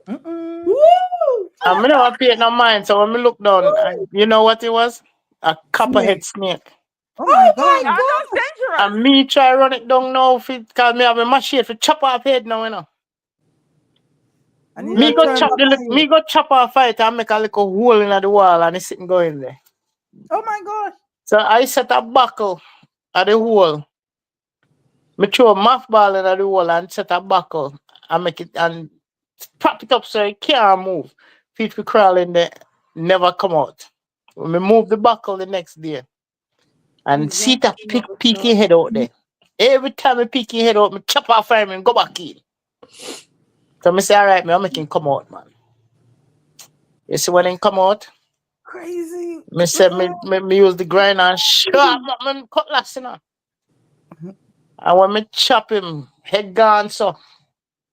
Mm-mm. Woo! And I never paid no mind. So when I look down, and you know what it was? A copperhead Snake. snake. Oh my Oh my God. Ah, god! that's dangerous. And me try run it down now because me have a machine for chop off head now, you know. And it Me a go turn chop back the on me you. go chop off it and make a little hole in the wall and it's sitting going there. Oh my God. So I set a buckle at the hole. Me throw a mothball in the hole and set a buckle and make it and prop it up so it can't move. Feet will crawl in there, never come out. When me move the buckle the next day and see that Exactly what we peeky thought. head out there. Every time I peek your head out, me chop off him and go back in. So me say, alright, me, I'll make him come out, man. You see when him come out, Crazy. me say me use the grinder and sharp up my cutlass, you know. And when me chop him, head gone so.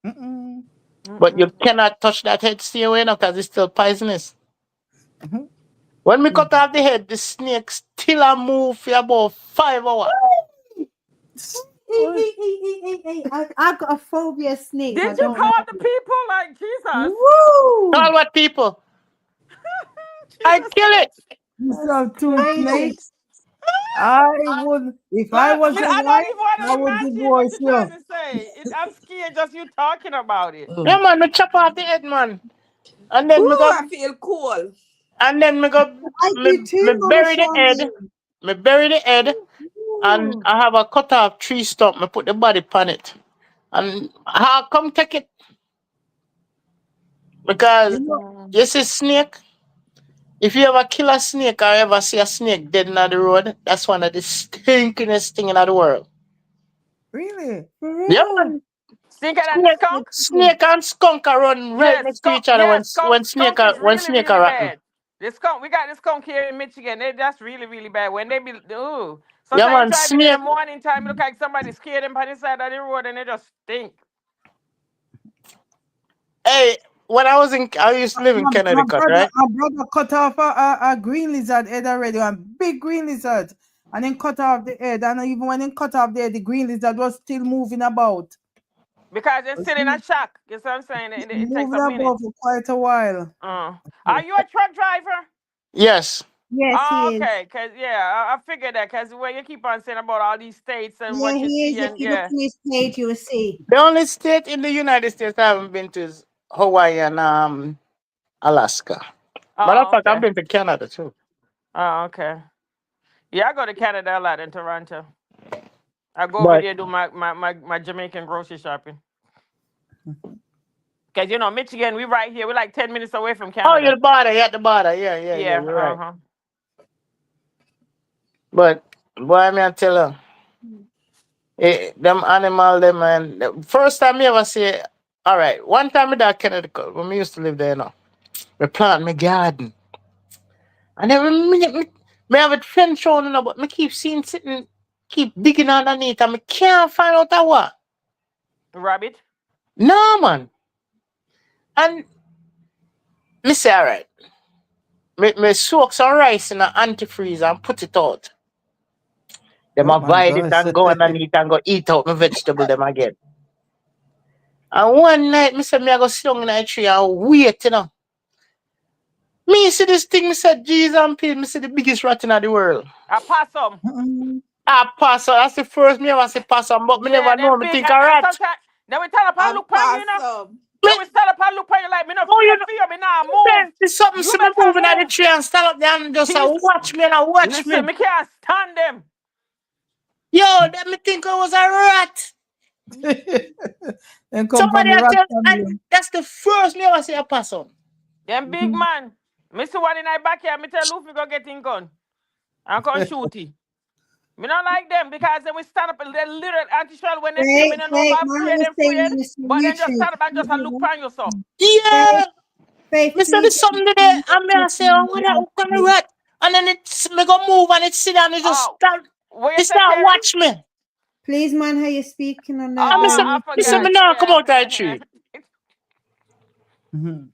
Mm-mm. But you Mm-mm. cannot touch that head stay away now because it's still poisonous. Mhm. When me cut off the head, the snake still a move for about 5 hours. I got a phobia of snakes. I Did you don't call like the it. people like Jesus? Call Woo! what people? I Jesus kill it. Christ. You That's saw two crazy. snakes. I would, if I Like, was your I don't wife, even want I to would imagine what divorce you're trying you. to say. I'm scared just you talking about it. Yeah, man, me chop off the head, man. And then me Ooh, go I feel cool. and then me go I me, do too, me Mama bury the head. Charmaine. Me bury the head and Ooh. I have a cut off tree stump, me put the body on it. And how come take it? Because You know, you see snake, if you ever kill a snake or ever see a snake dead in the road, that's one of the stinkingest thing in the world. really? For Yeah, real. man. Stinker than the Snake, skunk? snake and skunk are run right Yes, next to skunk. each other Yeah, when skunk is when really, snake really are rotten. bad. The skunk, we got the skunk here in Michigan. That's really, really bad. When they be, ooh. Yeah, Sometimes you man, driving in the snake. morning time, look like somebody scared them by the side of the road and they just stink. Hey, when I used to live in Connecticut, right? My brother cut off a green lizard head already, a big green lizard, and then cut off the head. And even when he cut off the head, the green lizard was still moving about. Because they're Was still in a shock. You see what I'm saying? It takes moving a minute. about for quite a while. Are you a truck driver? Yes. Yes, Oh, he is. okay. Cause yeah, I figured that. Cause when you keep on saying about all these states and Yeah, what you he see is. If and you look yeah. on his page, you will see. The only state in the United States I haven't been to is Hawaii and Alaska. Matter of Oh, fact, I've okay. been to Canada too. Oh, okay. Yeah, I go to Canada a lot in Toronto. I go over But there do my Jamaican grocery shopping. Cause Michigan, we right here. We're like 10 minutes away from oh, you're Canada. the border. You're at the border. Yeah, yeah, yeah. Yeah. You're right. Uh-huh. But boy, me I tell you, them animal, them and the first time me ever see. All right, one time in that Connecticut when we used to live there, we plant my garden, and every minute me have it fence shown, but me keep seeing sitting, keep digging underneath, and me can't find out what. Rabbit. No man, and me say all right, me soak some rice in an antifreeze and put it out. Them Oh my avoid it gosh. and go underneath and go eat out my vegetable them again. And one night, me say me I go sit down in a tree and wait. Me see this thing, me say, Jesus and peace, me see the biggest rat in the world. A possum. Mm-mm. Ah, possum, that's the first me ever see possum, but me Yeah, never know, them me big think a and rat. sometimes then we stand up and A look on you. possum. Me, Then we stand up and look on you like me no oh, fear you know, fear me now move. there's something You see me better moving at the move. tree and stand up there and just He's watch me and watch listen, me. me can't stand them. Yo, let me think I was a rat. Then come from Somebody the I rat tell, and family. that's the first me ever see a possum. Them big Mhm. man. Me see one in my backyard, me tell Luffy go get in gun. And come shoot it. Me not like them because then we stand up and they little anti-shell when they see me, they know if Faith, I'm man, afraid, I'm them saying afraid. this on But then just YouTube. stand up and just a look on you so. Yeah. Faith, Faith, Me say please. there's something there, and me I say, oh, what kind of rat? And then it's me go move and it sit down and it just Oh, stand, what you it say, start Kerry? watch me. And Please, man, how you speaking on me say, Oh, I me say YouTube? forgot. me now come Yeah. out of the tree. Mhm.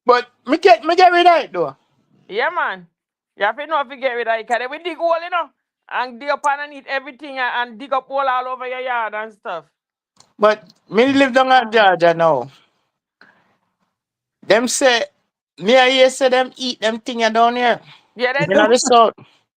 But me get rid of it though. Yeah, man. You have to know if you get rid of it. Because we dig hole, and dig up underneath everything and dig up all over your yard and stuff. But me live down in Georgia now. Them say me I hear say them eat them thing down here. Yeah, they You know do. the south.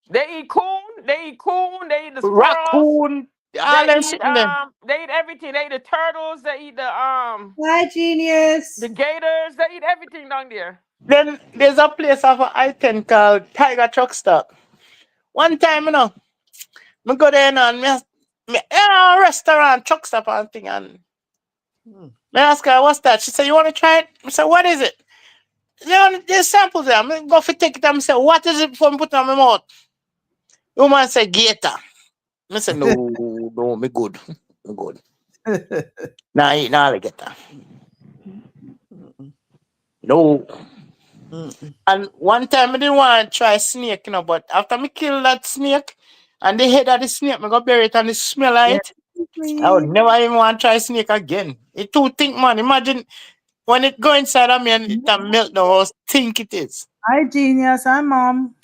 They eat coon. They eat coon. They eat the squirrels. Raccoon, all them sitting there. They eat everything. They eat the turtles. They eat Bye, genius. the gators. They eat everything down there. Then there's a place off of I-10 called Tiger Truck Stop. One time, me go there and a restaurant, truck stop and thing, and me ask her, what's that? She said, you want to try it? I said, what is it? There's samples there. I go for take it and say, what is it before I put it on my mouth? The woman said, gator. I said, no, me good. Me good. Nah, I eat no alligator. No. And one time I didn't want to try snake, but after me kill that snake and the head of the snake, I go bury it and the smell of it. I would never even want to try snake again. It too think, man. Imagine when it go inside of me and it melt the whole think it is. Hi, genius. Hi, mom.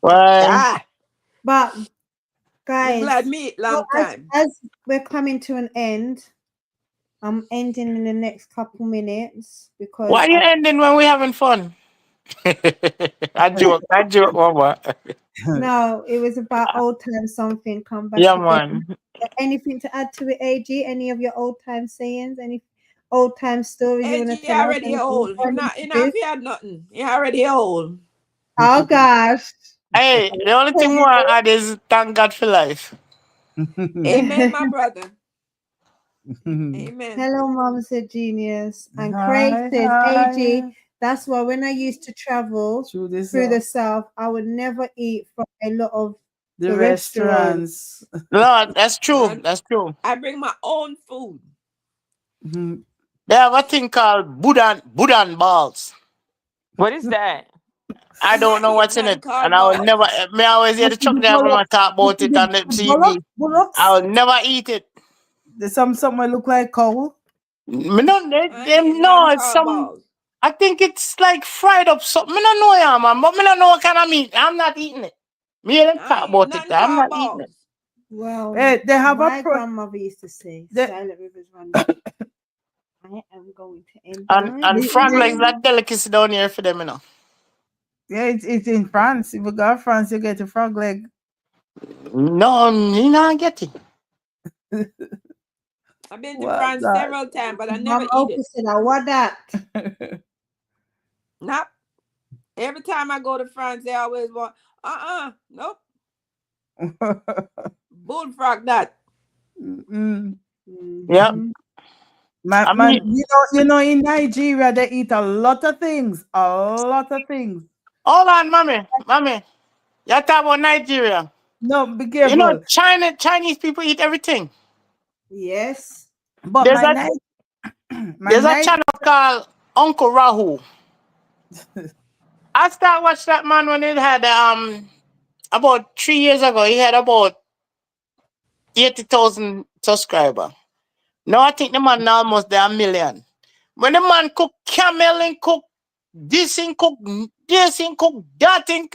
Why? But I'm guys, glad me eat long time. as we're coming to an end, I'm ending in the next couple minutes because Why are you ending when we having fun? I joke, mama. no, it was about old time something. Come back Yeah, again. man. Anything to add to it, AG? Any of your old time sayings? Any old time stories you want to Age, you tell us? already Anything old. funny Not to enough. do? You had nothing. You already old. Oh gosh. Hey, the only thing I want to add is thank God for life. Amen, my brother. Amen. Hello, Mom said genius. And Hi, Craig says, hi. AG, that's why when I used to travel Through the South, I would never eat from a lot of the restaurants. restaurants. No, that's true. And That's true. I bring my own food. They have a thing called Buddhan balls. What is that? I I'm don't not know eating what's in nothing it. And called I will balls. never, me always hear the truck driver talk about it on the TV. I will never eat it. There's something look like cow. Me don't, I ain't eating no, nothing it's called some, balls. I think it's like fried up something. Me don't know, yeah, man, but me don't know what kind of meat. I'm not eating it. Me and them I talk ain't eating about it. nothing I'm called not eating it. balls. Well, They have my a grandmother used to say, the- silent rivers run deep. I am going to end the And line. frog legs, that delicacy down here for them, yeah, it's in France. If you go to France, you get a frog leg. No, you not get it. I've been to What France that? several times, but I never Mom eat also it. said, I want that. Nope. Every time I go to France, they always want, nope. Bullfrog that. Yeah. Man, I mean, you know, in Nigeria they eat a lot of things. A lot of things. hold on, mommy. You talk about Nigeria. No, be You know, careful. Chinese people eat everything. Yes. But There's my a night, my there's a night. channel called Uncle Rahu. I started watch that man when he had about 3 years ago. He had about 80,000 subscribers. Now I think the man now almost there 1 million. When the man cook camel and cook this and cook this and cook that and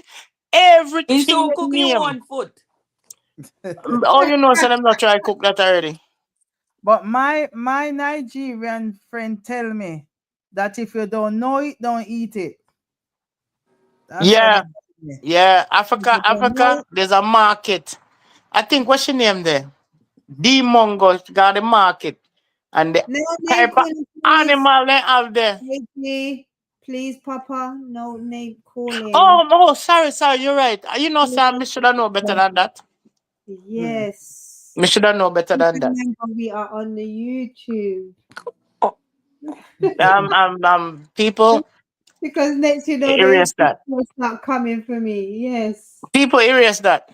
He's everything so you cooking name. one foot. Oh, you know, so them not try to cook that already. But my Nigerian friend tell me that if you don't know it, don't eat it. That's what Yeah, they tell me. yeah. If you don't know, Africa, there's a market. I think what's your name there? The Mongo got the market. And the no name type of calling, please. animal they have there. AG, please, Papa. No name calling. Oh, sorry, you're right. You know, Sam, me should have know better than that. Yes. Me should have know better than that. Remember, we are on the YouTube. People Because next you know erase they that. will start coming for me. Yes. People erase that.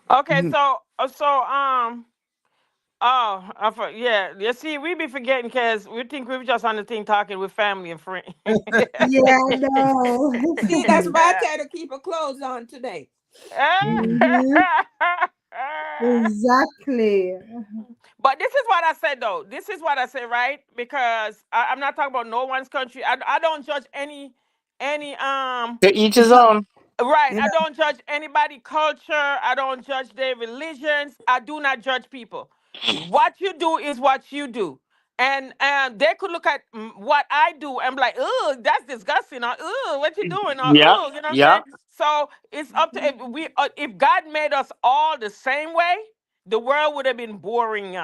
Okay, yeah. You see, we be forgetting because we think we just on the thing talking with family and friends. Yeah, I know. See, that's why I tell her to keep her clothes on today. Mhm. Exactly. But this is what I said though. This is what I said, right? Because I'm not talking about no one's country. I don't judge any To each his own. Right. You I know, don't judge anybody culture. I don't judge their religions. I do not judge people. What you do is what you do. And they could look at what I do and be like, oh, that's disgusting. Or, oh, what you doing? Or, Yeah, oh, you know what I'm yeah. saying? So it's up to if God made us all the same way, the world would have been boring.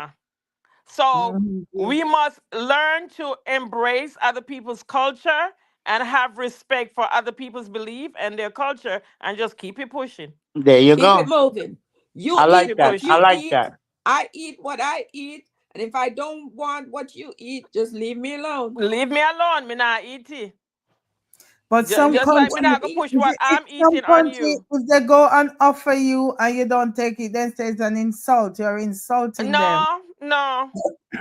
So yeah. we must learn to embrace other people's culture and have respect for other people's belief and their culture and just keep it pushing. There you Keep it go. moving. You I Keep eat like it that. what I pushing. you like eat. that. I eat what I eat. And if I don't want what you eat, just leave me alone. Leave me alone. Me not eat it. But some Just Eat like what me country, not you go eat. push what if I'm some eating on country, you. if they go and offer you and you don't take it, then it's an insult. You're insulting them. No, no.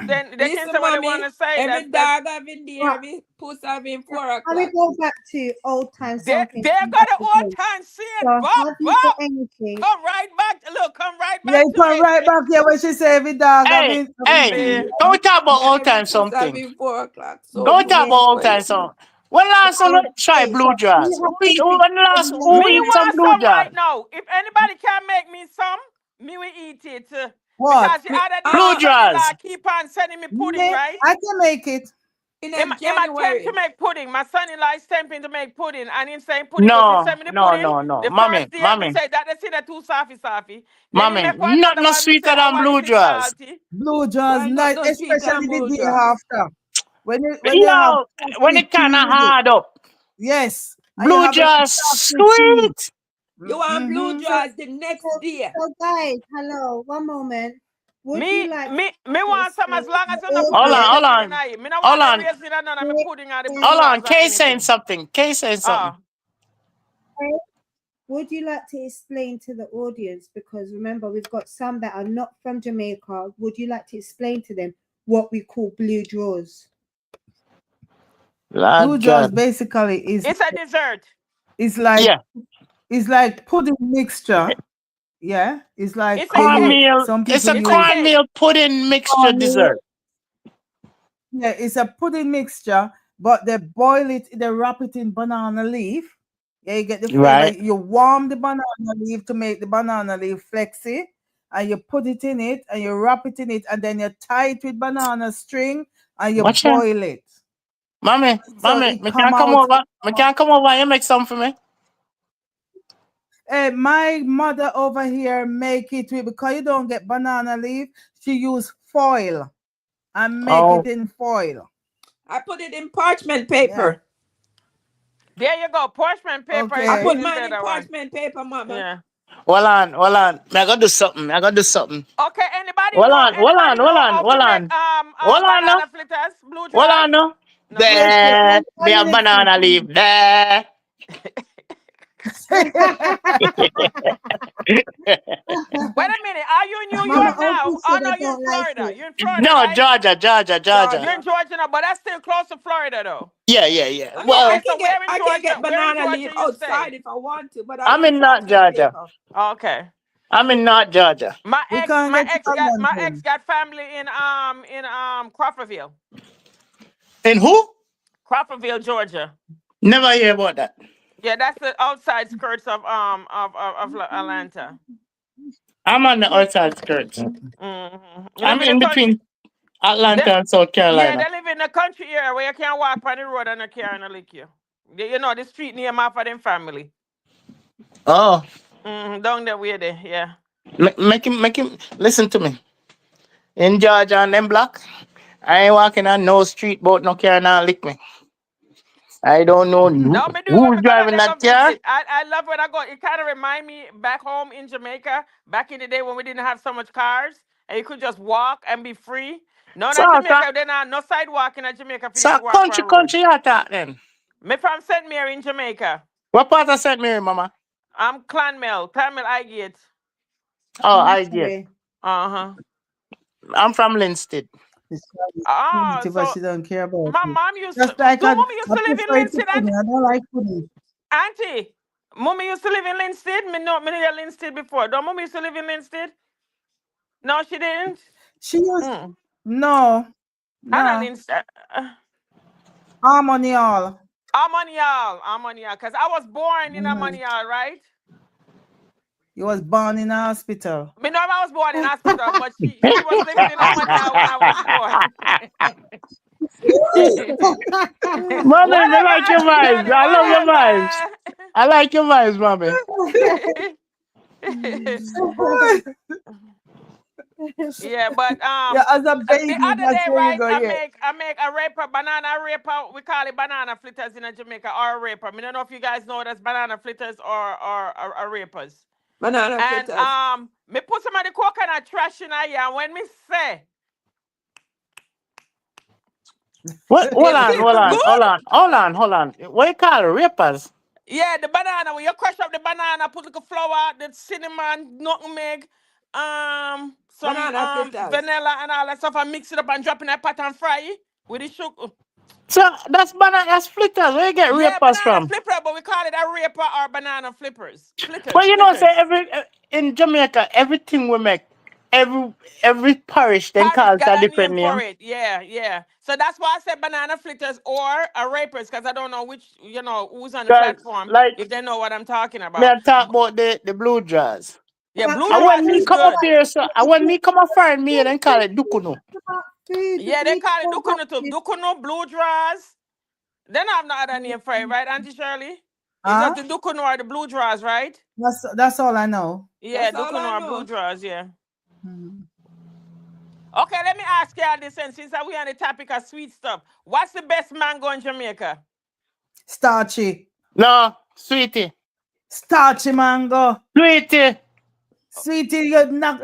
Then they can Listen, say what they want mommy, to say. every That dog have in there, Right. every puss have in 4 Can we o'clock. go back to old time they something? got the old time So saying, Bob, have you got Bob, anything? come right back. Look, come right Yeah, back you to come right it. back here when she say every dog Hey, having hey, tea. See, can we talk about old Every time puss have something? in 4 o'clock. So Can we talk good. Yeah. about old Well, time something? When last time we try Okay, so blue do you jars? have anything When to last say who me eat some want blue some right jars? now. If anybody can make me some, me will eat it. What? Because the other day Blue my son-in-law jars. keep on sending me pudding, Me, right? I can make it. in a Him attempt to January. make pudding. My son-in-law is tempting to make pudding. And him saying pudding good. He No, send me the no, pudding. no, no. The Mommy, first day, me mommy, say that they see that too softy. Then he mommy. make Not another no one. Me say, sweeter oh, than what is blue it jars. salty? Blue jaws Why not night, no sweet and especially the blue day jaws? after. When you have Yo, when coffee it tea kinda with it. hard up. Yes. And you Blue have a jars coffee tea. sweet. You want blue Mm-hmm. so jaws the next day. so guys, hello, one moment. Would you Me, like me, me to want some explain as to long as the you not put no Hold on, audience hold medicine in on, it. Me no hold want no on, raisin none of me pudding or the blue hold okay, on. jars or Kay saying anything. something. Kay saying something. Oh, would you like to explain to the audience, because remember we've got some that are not from Jamaica, would you like to explain to them what we call blue drawers? Blue Lord jaws God. basically it's a dessert. is like Yeah. it's like pudding mixture. Yeah. It's like It's a when you cake. Cornmeal. some It's people a It's a use cake. cornmeal pudding mixture cornmeal. dessert. Yeah, it's a pudding mixture, but they boil it, they wrap it in banana leaf. Yeah, you get the flavor. Right. You warm the banana leaf to make the banana leaf flexy, and you put it in it, and you wrap it in it, and then you tie it with banana string, and you Watch out. boil it. Mommy, So mommy, it me come can't come out. over. Me can't come over. You make some for me. My mother over here make it with, because you don't get banana leaf, she use foil and make Oh, it in foil. I put it in parchment Yeah. paper. There you go. Parchment paper is I Okay. put even mine in better one. parchment paper, mama. Yeah. hold on, hold on. I gotta do something. I gotta do something. Okay. Anybody Hold know? on, hold on, Anybody hold know on, how to hold make on. Hold on now. banana fritters, blue Hold jars? on now. No. Yes, yes. There. One Me a minute, banana leaf. There. Wait a minute. Are you in New Mama York Opie now? said Oh no, I you're in don't like Florida. it. You're in Florida, No, right? Georgia, Georgia, Georgia. You're in Georgia now, but that's still close to Florida though. Yeah, yeah, yeah. I mean, Okay, Well, so where in I can Georgia? get Where in banana Georgia leaf you stay? outside if I want to, but I I'm use in North parchment Georgia. paper. Okay. I'm in North Georgia. we can't get to My Atlanta. ex got family in Crawfordville. And who? Crawfordville, Georgia. Never hear about that. Yeah, that's the outside skirts of Atlanta. I'm on the outside skirts. You live I'm in the in country. between They, Atlanta and South yeah, Carolina. they live in the country area where you can't walk on the road and a car and a lick you. You know the street near my for them family. Oh, Down there way there, yeah. make him listen to me. In Georgia and them block, I ain't walking on no street boat, no car, now lick me. I don't know No, me do it when who's me go down driving there that go car. visit. I love when I go. It kind of remind me back home in Jamaica, back in the day when we didn't have so much cars and you could just walk and be free. No, So, not so, Jamaica. Then no sidewalk in Jamaica for you so to walk country, on road. country you talk then. Me from St. Mary in Jamaica. What part of St. Mary, mama? I'm Clanmel Highgate. Oh, I get. Natalie. Uh-huh. I'm from Linstead. It's Ah, positive, but so she don't care about my it. mom used to Just like do mommy used I to live in prefer it to Linstead and pudding. I don't like pudding. auntie. Mommy used to live in Linstead. Me know Linstead before. Don't mommy used to live in Linstead? No, she didn't. She used Hmm. no, Hannah nah. Linstead. Harmony all. Amonial, because I was born in Amonial, right? You was born in a hospital. Me know I was born in hospital, but she was living in Amonial when I was born. Mommy, I Whatever, like your Auntie vibes. Shirley, I love your vibes. I like your vibes, mommy. whatever. Yeah, but Yeah, as a the baby, other that's day, where you right, go. I Yeah. make a raper, banana raper. We call it banana flitters in Jamaica, or a raper. I don't know if you guys know it as banana flitters or rapers. Banana And fritters. me put some of the coconut trash in here. And when me say What? Hold it on, feels good. hold on. What you call it? Rappers? Yeah, the banana. When you crush up the banana, put like a flour, the cinnamon, nutmeg, some Banana fritters. vanilla and all that stuff, and mix it up and drop in a pot and fry it with the sugar. So that's banana. That's flitters. Where you get Yeah, rappers banana from? flipper, but we call it a raper or banana flippers. But you know, say Flitters. in Jamaica, everything we make, every parish then Paris calls got a a different name for name. it. Yeah. So that's why I said banana flitters or a rapers, because I don't know which, who's on the Cause platform, like if they know what I'm talking me, about. I talk about the blue jazz. Yeah, blue And when dress me is come up good. here, so and when me come up find me, then call it Dukuno. Yeah, they call it Dukuno too. Dukuno, blue draws. They don't have no other name for it, right, Auntie Shirley? It's just the Dukuno or the blue draws, right? That's all I know. Yeah, That's all I Dukuno or know. blue draws, yeah. Mhm. Okay, let me ask y'all this, and since we on the topic of sweet stuff, what's the best mango in Jamaica? Starchy. No, sweetie. Starchy mango. Sweetie. Sweetie, you knock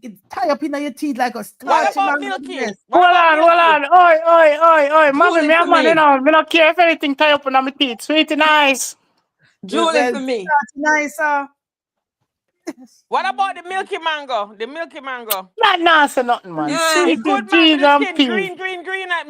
it tie up in your teeth like a What starchy about mango. milky? Yes. What about Hold milky? on. Oi. Mommy, Julie me a for man, you me. know. Me not care if anything tie up on my teeth. Sweetie, nice. Julie for me. Starchy nicer. What about the milky mango? The milky mango. Not nice or nothing, man. Yeah. It Sweetie, good, man. With G's the and skin peas. green.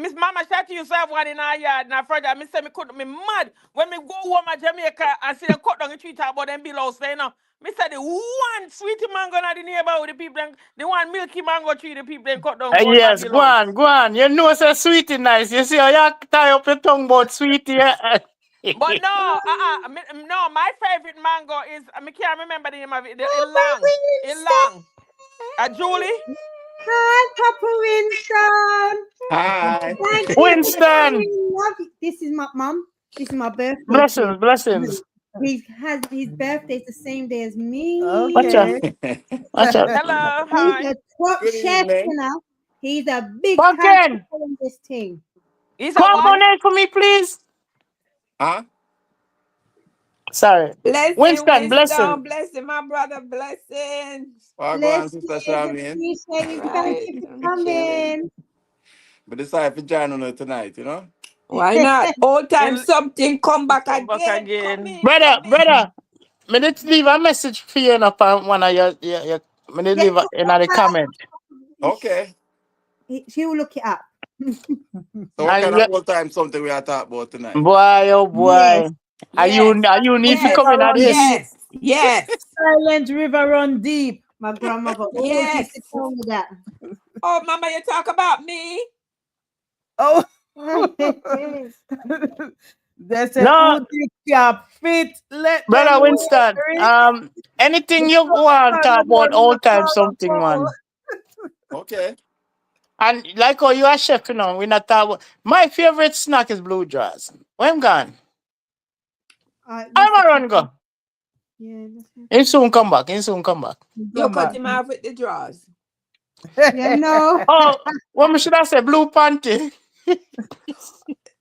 Miss Mama shot you have one in our yard. And I forgot. Me say me couldn't me mad when me go home at Jamaica and see them cut down the tree top about them below. So you know, me say the one sweetie mango in the neighborhood, the people, the one milky mango tree, the people them cut down go my Yes, go below. on. You know, say sweetie nice. You see how you tie up your tongue about sweetie. But no, no, my favorite mango is I can't remember the name of it. Ilang. Julie. Hi, Papa Winston. Hi. Thank you for Winston. coming. Love you. This is my mum. This is my birthday. Blessings. His birthday the same day as me. Watch out. Okay. Hello, He's hi. a top Good chef, evening. you know. He's a big Pumpkin, time in this thing. He's a come what? on in for me, please. Huh? Sorry. Blessing, Winston, blessing. blessing, my brother, blessings. Well, go on, Bless Sister you. Charmaine. Appreciate you. Thank Right, you I'm for chilling. coming. But decide to join on her tonight, you know? Why not? Old time And something come back come back again. again. Brother, me need to leave a message for you up on one of your me need to leave in the comment. Okay. She will look it up. So what And kind of old time something we are talking about tonight? boy, oh boy. Yes. Are Yes, you need to yes, come in at this? yes. Silent river run deep. My grandmother always Yes. used to tell me that. Oh, Mama, you talk about me? Oh. Yes. They say, No, who did cap fit? Let them brother Winston. wear it. Anything you want to talk about old time something, man. Okay. And like how you are chef, you know, we not talk about my favorite snack is blue jaws. Where I'm gone? I'm a run go. Yeah, He soon come back. You cut him off with the drawers. yeah, no. Oh, what me should I say? Blue panty.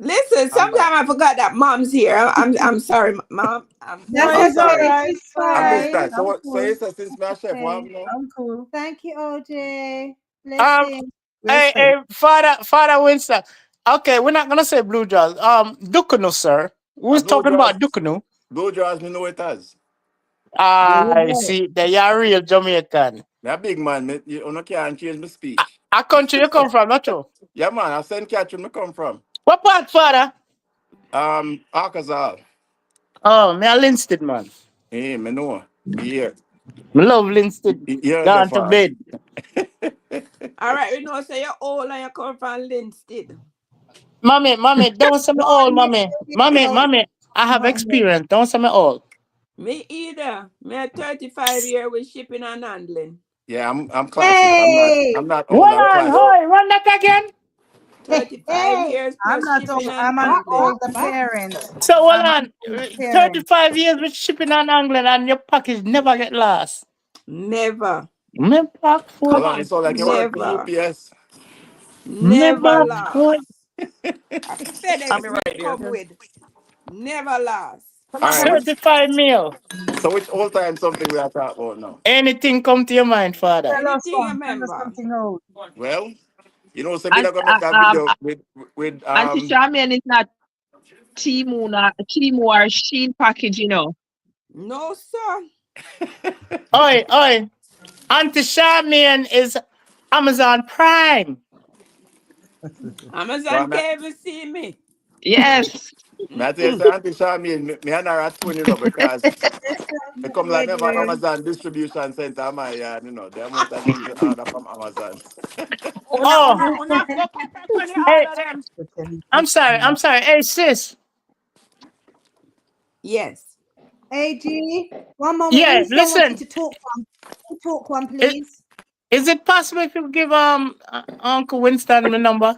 Listen, sometimes I forgot that mom's here. I'm sorry, mom. I'm That's all okay. right. She's I missed fine. that. So I'm what so cool. you said since my chef, what Okay. happened now? I'm cool. Thank you, OJ. Um, Blessing. hey, Father Winston. Okay, we're not gonna say blue jaws. Dukunu, sir. A Who's blue talking jaws about Dukunu? blue jaws me know it as. I see. They are real Jamaican. Me a big man, you can't change my speech. A country you come from, not true? Yeah man, I St. Catherine me come from. What part, Father? Arkansas. Oh, me a Linstead, man. Hey, me know. Me here. Me love Linstead. You're the Gone to farm. bed. all right. We know say you're old and you come from Linstead. Mommy, don't say me old, mommy. Mommy, I have experience. Don't say me old. Me either. Me at 35 years with shipping and handling. Yeah, I'm classic. Hey, I'm not old. Hold I'm on, classic. hoy, run that again. 35 years I'm plus not shipping old. and I'm an handling. older parent. So hold I'm an on. older parent. 35 years with shipping and angling and your package never get lost. Never. Me pack Hold food. on, it's all like you work for Never. UPS. Me Never pack food. lost. A I'll FedEx be me right there. come with. Never lost. All right, which 35 mil. so which old time something we are talking about now? Anything come to your mind, father? Tell us Anything you one. Tell us remember. something old. Well, you know, so me And not gonna make a video with Auntie Charmian is not Timu or Sheen package, you know. No, sir. Oi. Auntie Charmian is Amazon Prime. Amazon well, can't even see me. Yes. I tell you, say, Auntie Charmaine, me and her are twin, you know, because listen, it come like me have a Edward. Amazon distribution center in my yard, you know. The amount of things we order from Amazon. Oh, Una go pick up when you hey, order them. I'm sorry. Hey, sis. Yes. AG, one moment. Yeah, Winston wants you listen. to talk one. Talk one, Is, please. is it possible if you give Uncle Winston my number?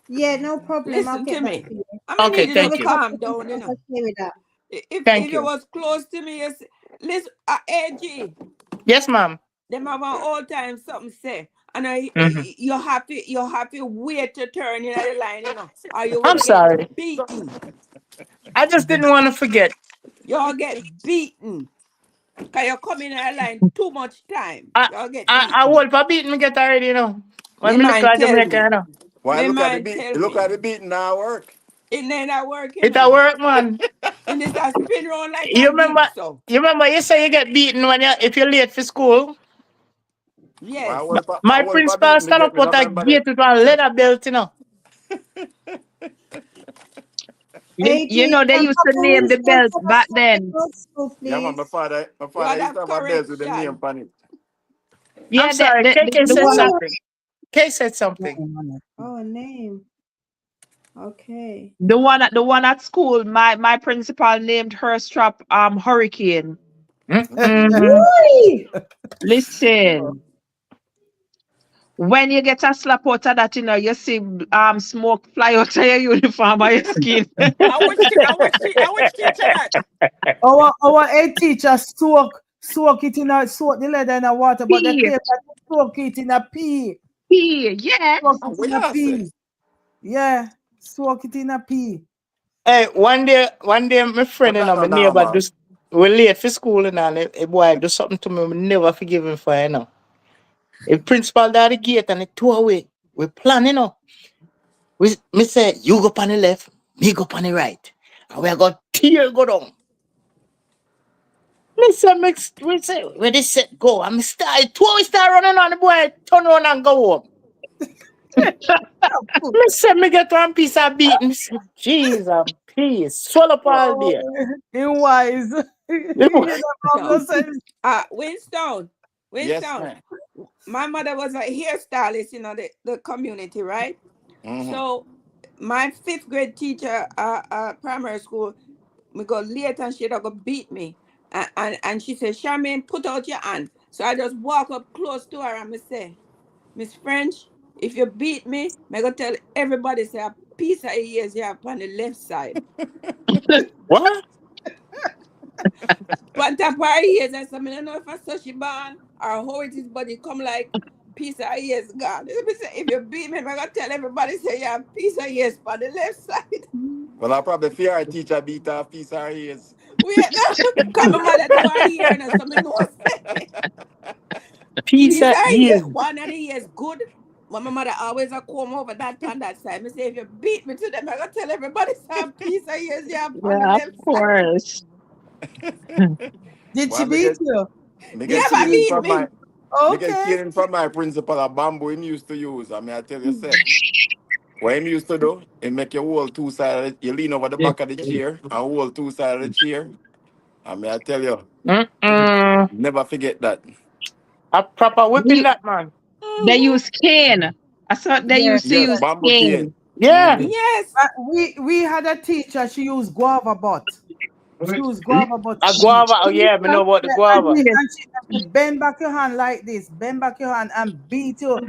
Yeah, no problem. I'll Listen to get back me. to you. I mean, Okay, need you As long to thank as you. my calm down, you principal's know. okay with that. Thank If you you. was close to me, you listen, AG, Yes, ma'am. them have an old time something say. And Hmm. you have to wait to turn in the line, you know, or you will I'm get sorry. beaten. I just didn't want to forget. You'll get beaten. Because you come in the line too much time. I You'll get I beaten. wolf I beat me get already, you know. Me When me look mind at tell Jamaica, you me. know. Why Me look at the mind beat? tell Look at me. the beat now work. It ain't a work, you It a know. work, man. And it's a spin round like You a remember gig, so. you remember you say you get beaten when you if you're late for school? Why Yes. My wolf a principal beat me stand get up me with a remember that. gate with a leather belt, you know. You AG, know they can used to Papa name the Winston belt tell us back something then. old school, Yeah, man, please? my You father had used a to have a belt with the name correction. on it. I'm Yeah, sorry, KK the said one that something. K said something. Oh, a name. Okay. the one at school, my principal named her strap Hurricane. Mm-mm. Whee! Listen, when you get a slap out of that, you know, you see smoke fly out of your uniform or your skin. I wish teacher that. Our head teacher soak it in a soak the leather in a water, but they Pee, claim that they soak it in a pee. pee, yeah. Soak And it what in a you say? pee. Yeah. Soak it in a pee. Hey, one day my friend But and that my not neighbor normal. just we late for school and all a boy do something to me, we never forgive him for you know. A principal down the gate and he threw away. We plan, you know. Me say, you go on the left, me go on the right. And we are going to tear go down. Me say, we say, where this set go? And me start, two we start running on the boy, turn around and go home. Me say, me get one piece of beat. Me say, Jesus, please, swallow up all Oh, day. in wise. You know, You don't have no No. sense. Winston. Yes, Winston. man. My mother was a hairstylist in the community, right? Mm-hmm. So my fifth grade teacher, primary school, we go late and she'd go beat me. And she said, Charmaine, put out your hand. So I just walk up close to her and I say, Miss French, if you beat me, I go tell everybody say a piece of ears you have on the left side. what? But top her ears, I said, I don't know if I saw she born or how it is, but it come like piece of ears gone. Let me say, if you beat me, I gotta tell everybody say you have piece of ears on the left side. Well, I probably fear our teacher beat off piece of her ears. Wait, come my mother do her ear and so me know say Piece piece of of ear, ears. one of the ears good. But my mother always a come over that on that side. Me say if you beat me to them, I gotta tell everybody say a piece of ears you have on the Yeah, of left side. course. Did she Well, beat you? me Did get she Never beat caning beat from you? me. my me get Okay. caning from my principal a bamboo him used to use. I mean I tell you say. What him used to do, he make you hold two sides, you lean over the back of the chair and hold two sides of the chair. I mean I tell you, Mm-mm. never forget that. A proper whipping They, that man. they Mhm. use cane. I thought they Yeah. used to Yes, use bamboo cane. cane. Yeah. Yes. We had a teacher, she used guava butt. She used guava butt A to beat. guava. Oh yeah, I know about the guava. And she said, bend back your hand like this, bend back your hand and beat you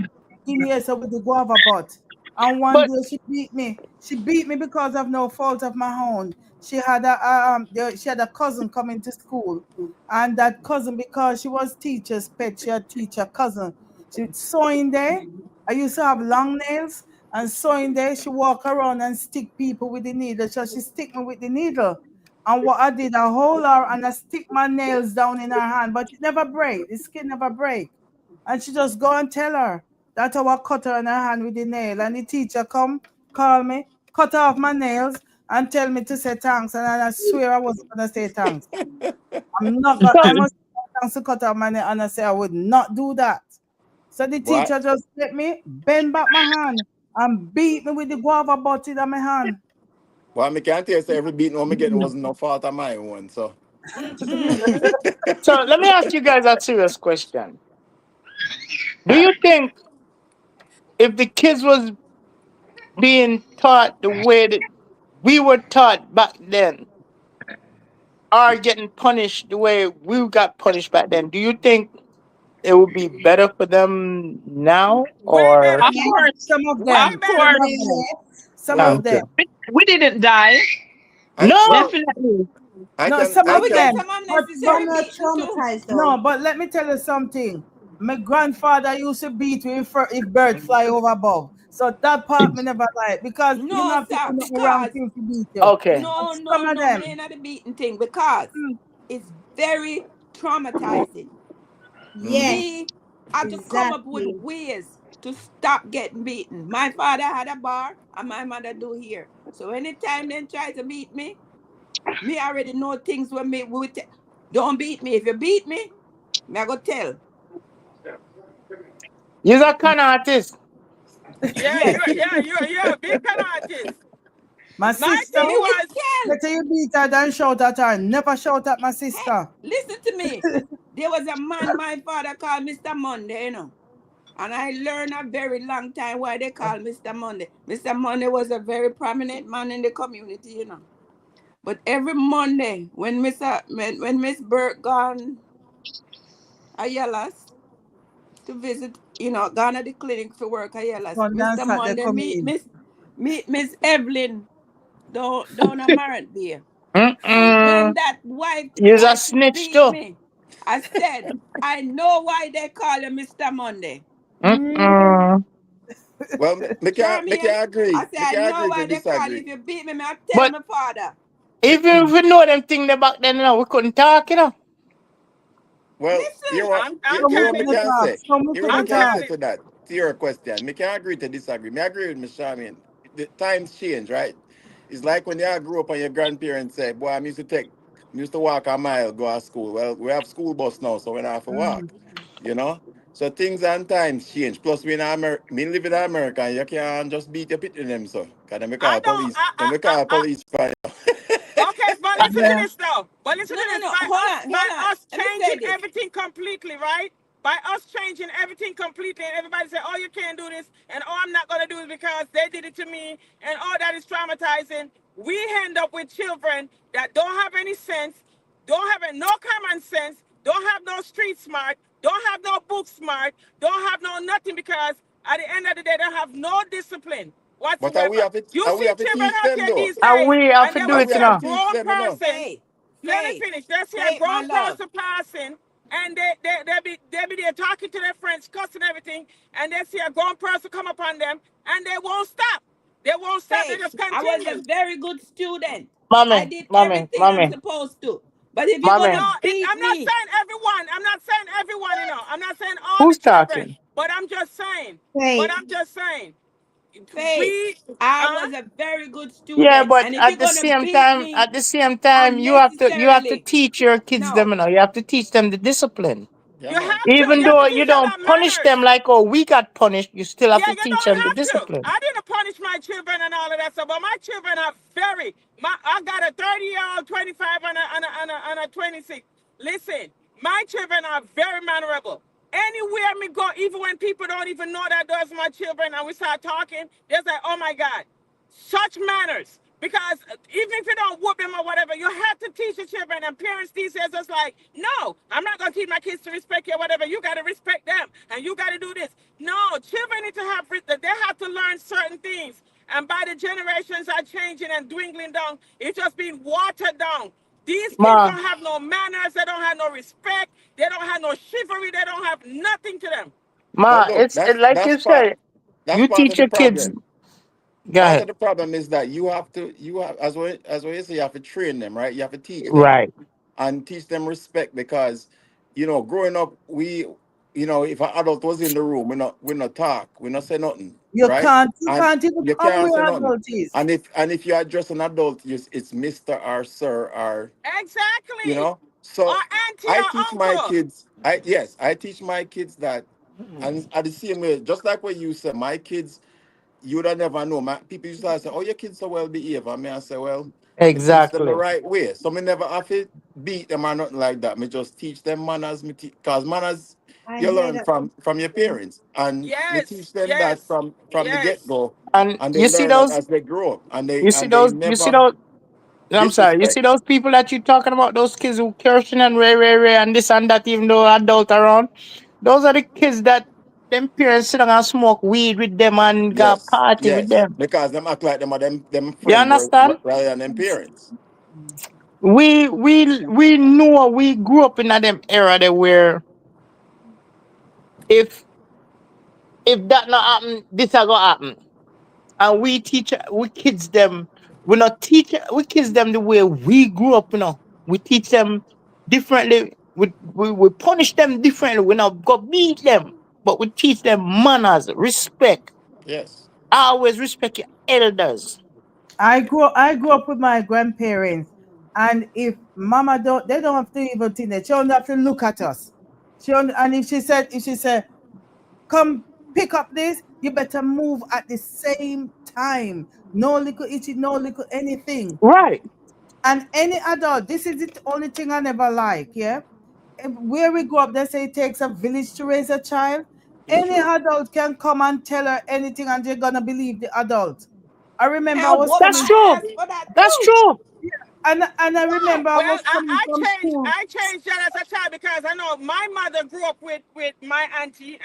in here so with the guava butt. And one But day she beat me. She beat me because of no fault of my own. She had a cousin coming to school, and that cousin, because she was teacher's pet, she had teacher cousin. She sewing there. I used to have long nails, and sewing there, she walk around and stick people with the needle. So she stick me with the needle. And what I did, I hold her and I stick my nails down in her hand, but it never break. The skin never break. And she just go and tell her that I cut her in her hand with the nail. And the teacher come, call me, cut off my nails, and tell me to say thanks. And I swear I wasn't gonna say thanks. I must say thanks to cut off my nail, and I say I would not do that. So the What? teacher just let me bend back my hand and beat me with the guava butt in my hand. Well, I can't tell you, say every beating one me get wasn't no fault of my own. So so let me ask you guys a serious question. Do you think if the kids was being taught the way that we were taught back then, are getting punished the way we got punished back then, do you think it would be better for them now Way or better. Of Yeah, course. some of Way them, Of some better. of course. them, some well, of thank them. you? We didn't die. I No. well, Definitely. I No, can some I of But we get can them, some but I'm unnecessary not beating too. traumatized though. no, but let me tell you something. My grandfather used to beat me if birds fly over above. So that part me never like because you don't No, have to sir, do nothing wrong because thing to beat you. Okay. But no, some no, of no, them, me ain't at the beating thing because mm, it's very traumatizing. mm-hmm. Yes, Me had to come up with exactly. ways to stop getting beaten. My father had a bar and my mother do here. So anytime they try to beat me already know things when me don't beat me. If you beat me I go tell. You're a con artist. Yeah, Yes. you're a big fan artist. my My sister, thing Me will was, tell. better you beat her than shout at her. Never shout at my Hey, sister. listen to me. There was a man my father called Mr. Monday, you know. And I learned a very long time why they call Mr. Monday. Mr. Monday was a very prominent man in the community, you know. But every Monday, when Miss Burke gone Ayala's to visit, gone at the clinic for work Ayala's, Mr. Sundance at the Monday coming in. meet Miss Evelyn down a Marant Beer. And when Mm-mm. that wife You're a tried to snitch beat too. me, I said, I know why they call you Mr. Monday. Mm, Mm-mm. Well, me Charmian, can I agree. said, Me I can know agree to why they call you. disagree. If you beat me, I tell But my father. even if we know them thing there back then, we couldn't talk, Well, Listen, I'm some here we what me telling couldn't can talk. say. Some we Here what me I'm couldn't can talk. say telling to that, to your question. Me can agree to disagree. Me agree with Miss Charmian. The times change, right? It's like when you grew up and your grandparents said, boy, I used to walk a mile, go to school. Well, we have school bus now, so we don't have to walk. Mm. You know? So things and times change. Plus, we in America, me live in America, and you can't just beat your pit in them, so. Because then we I call don't police. Then we call police for you. okay, but listen to Yeah. this though. But listen no, to no, this. no. Hold on, By hold on. us Let me say changing this. everything completely, right? By us changing everything completely, and everybody say, "Oh, you can't do this," and "Oh, I'm not gonna do it because they did it to me," and "Oh, that is traumatizing." We end up with children that don't have any sense, don't have no common sense, don't have no street smart, don't have no book smart, don't have no nothing because at the end of the day, they have no discipline But are we whatsoever. have to, You are we see have to children teach out them, here though? these And days, we have and to they do Are will we it, see have to a teach grown them, person. Faith, Let me faith, finish. They see a faith, my grown love. person passing, and they be there talking to their friends, cussing everything, and they see a grown person come upon them, and they won't stop. They won't stop. They Faith. just I was a continue. very good student. I mommy, did mommy, everything I'm mommy, supposed to. But if you're mommy. gonna No, beat I'm not me, saying everyone. I'm not saying everyone. I'm not saying all the Who's children. talking? But I'm just saying. But Faith. I'm just saying. Faith, We. I Uh. was a very good Yeah, student. but And if you're gonna beat at me the same time, you have to unnecessarily, teach your kids them, no. You have to teach them the discipline. Yeah, You man. have to. Even You have though to you teach them don't that punish manners. them like oh we got punished, you still have Yeah, to you teach don't them the have to. discipline. I didn't punish my children and all of that stuff, but my children are I got a 30-year-old, 25, and a 26. Listen, my children are very mannerable. Anywhere me go, even when people don't even know that those my children, and we start talking, they're like, oh my God. such manners. Because even if you don't whoop them or whatever, you have to teach the children. And parents these days just like, no, I'm not going to teach my kids to respect you or whatever. You got to respect them and you got to do this. No, children need to have, they have to learn certain things. And by the generations are changing and dwindling down, it's just being watered down. These kids Ma, don't have no manners. They don't have no respect. They don't have no chivalry. They don't have nothing to them. But ma, look, it's like you said, that's you part of teach the your kids. problem. Go Part of ahead. the problem is that you have as what you say, you have to train them, right? You have to teach them Right. and teach them respect because growing up, if an adult was in the room, we not talk, we not say nothing, You right? can't, you And can't even you come can't say where nothing. adult is. And if you address an adult, it's Mr. or Sir or you Exactly. know. Or So auntie I or teach my uncle. kids. I teach my kids that, and at the same way, just like what you said, my kids, you would have never know. My people used to say, "Oh, your kids are well behaved." And me, I say, "Well, me teach them the Exactly. right way." So me never have to beat them or nothing like that. Me just teach them manners. Cause manners I you hear learn that. from your parents, and you Yes, teach them that yes, from the get yes. go, And and they you see learn that those, as they grow up, and they you see and they those, you see never those. I'm sorry. You disrespect. see those people that you talking about, those kids who cursing and ray and this and that, even though adult around. Those are the kids that them parents sit down and smoke weed with them and got Yes, party with yes, them. because them act like them are them You friend understand? rather than them parents. We know we grew up in a them era there where if that not happen, this a go happen. And we kids them, we not teach we kids them the way we grew up, We teach them differently. We punish them differently. We not go beat them, but we teach them manners, respect. Yes, Always respect your elders. I grew up with my grandparents, and if mama don't, they don't have to even think that. She only have to look at us. And if she said, come pick up this, you better move at the same time. No little itchy, no little anything. Right. And any adult, this is the only thing I never like, yeah. Where we grew up, they say it takes a village to raise a child. it's Any true. adult can come and tell her anything, and they're gonna believe the adult. I remember I And was whoop That's coming, my true. ass for that That's too. true. and I remember I Well, was coming from school. I changed that as a child because I know my mother grew up with my auntie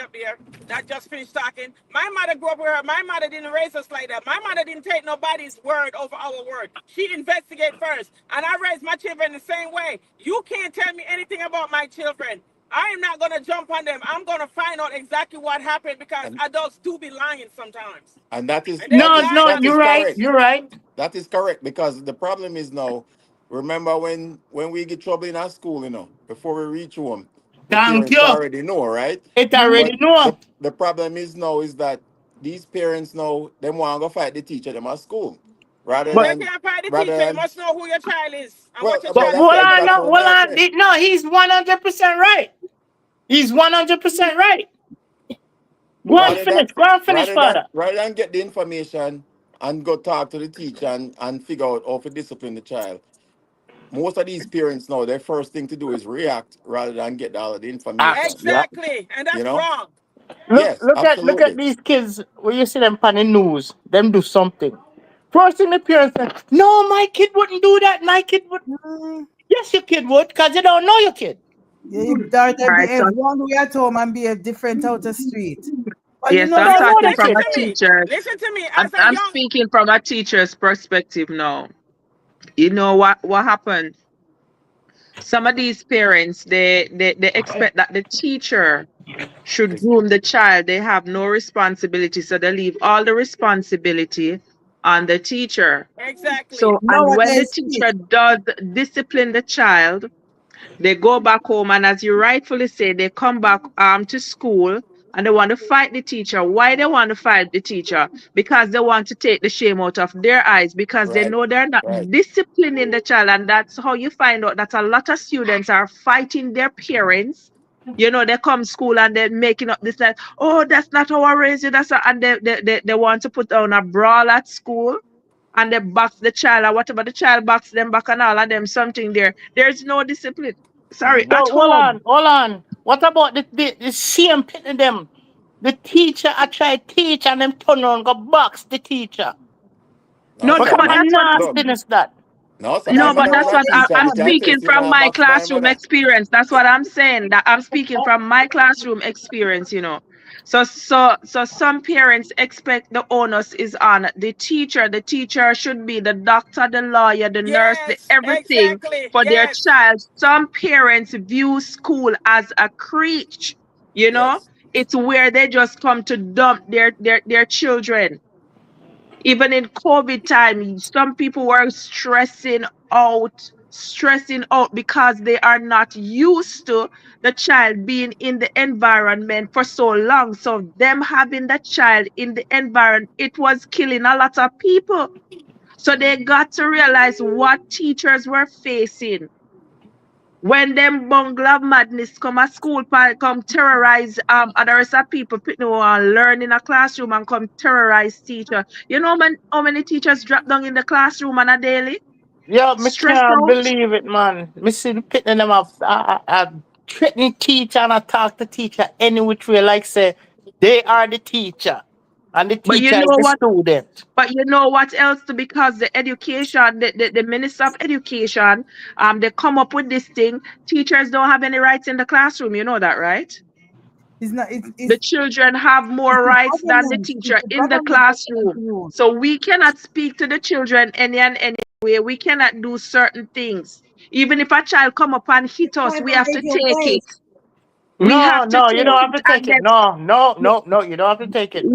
up there that just finished talking. My mother grew up with her. My mother didn't raise us like that. My mother didn't take nobody's word over our word. She investigate first, and I raised my children the same way. You can't tell me anything about my children. I am not gonna jump on them. I'm gonna find out exactly what happened because And adults do be lying sometimes, and that is and they that No, is lying no, on that the is you're right. correct. face. You're right. That is correct because the problem is now. Remember when we get trouble in our school, before we reach home, the Thank parents you. already know, right? It Mhm. But already know. the problem is now is that these parents now them want to go fight the teacher them at school, rather But They than can't find the rather teacher. You than must know who your child is and well, what your but but child is hold that's on, capable no, of. exactly hold what I on. said. No, he's 100% right. He's 100% right. Rather than Go on, finish, father. get the information and go talk to the teacher and figure out how to discipline the child. Most of these parents now, their first thing to do is react rather than get all of the Ah, information. yeah. Exactly. And You that's know? wrong. Yes, Look at absolutely. these kids. When you see them on the news, them do something. First thing the parents say, no, my kid wouldn't do that. My kid would. Mm, Yes, your kid would, because you don't know your kid. yeah, they All right, so behave one way at home and behave different out the street. But yeah, you so know I'm You don't know talking the Listen from kid. a to me. teacher. Listen to me. I'm As a I'm young, speaking from a teacher's perspective now. You know what happened? Some of these parents they expect that the teacher should groom the child. They have no responsibility, so they leave all the responsibility on the teacher. exactly. So and when the nowadays teacher does discipline the child, they go back home, and as you rightfully say, they come back to school and they want to fight the teacher. Why they want to fight the teacher? Because they want to take the shame out of their eyes because they Right. know they're not Right. disciplining the child. And that's how you find out that a lot of students are fighting their parents. They come school and they're making up this like, oh, that's not how I raised you. And they want to put down a brawl at school and they box the child or whatever the child box them back and all of them something there. There's no discipline. Sorry, Hmm. at So home. hold on. What about the same pit in them? The teacher I try teach and them turn around go box the teacher. No, No, What sir. kind but My of that's what look. nastiness that? No, sir. My no, That's but mother was that's how a what they teacher. I'm Me can done. tell you, speaking see, from no my box my classroom mother. experience. That's what I'm saying. That I'm speaking from my classroom experience, you know. So some parents expect the onus is on the teacher. The teacher should be the doctor, the lawyer, the nurse, the Yes, everything exactly. for their Yes. child. Some parents view school as a creche, you know. Yes. It's where they just come to dump their children. Even in COVID time, some people were stressing out because they are not used to the child being in the environment for so long. So them having the child in the environment, it was killing a lot of people. So they got to realize what teachers were facing when them bungalow madness come at school, come terrorize other rest of people, people who are learn in a classroom and come terrorize teacher. You know how many teachers drop down in the classroom on a daily? Yeah, me Stressed can't out. believe it, man. Me see the pitting them up. I threatening teacher and I talk to teacher any which way, like say they are the teacher and the But you teacher is know the what? student. But you know what else? Because the education, the Minister of Education, they come up with this thing. Teachers don't have any rights in the classroom. You know that, right? It's not. The children have It's more the rights than the government. It's teacher the in the government that sent classroom. you. So we cannot speak to the children any and any way. We cannot do certain things. Even if a child come up and You hit us, can't we have behave to your take way. it. We No, have to no, you take don't have it to take and it. No, no, no, no, you don't have to take it.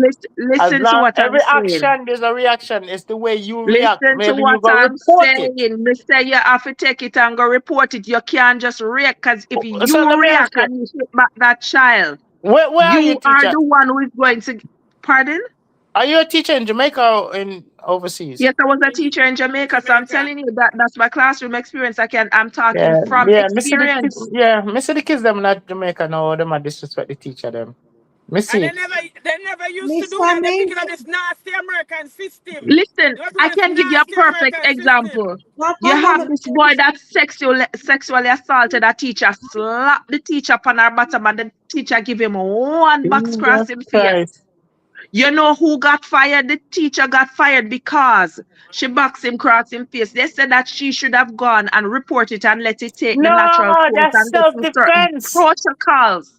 As listen to long what I'm every saying. action there's a reaction. It's the way you react. Listen to Maybe you what go I'm report it. saying. Mister, you have to take it and go report it. You can't just react because if So you let me react ask you, and you hit back that child, where are you, you are teacher? the one who is going to. Pardon? Are you a teacher in Jamaica or in overseas? Yes, I was a teacher in Jamaica, so I'm Jamaica. telling you that that's my classroom experience. I'm talking Yeah, from yeah. Missy the kids. experience. Yeah, Missy the kids. Them not Jamaica. No, them are disrespect the teacher. Them. And Missy. they never used to do Mr. that. They're picking up Mason, this nasty American system. Listen, They were picking I up this can give you a nasty perfect American system. example. no You have problem. this boy that sexually assaulted a teacher, slapped the teacher upon her bottom, and the teacher give him one box Jesus cross in face. Christ. You know who got fired? The teacher got fired because she boxed him cross in face. They said that she should have gone and report it and let it take the No, natural course that's and go self through certain defense. protocols.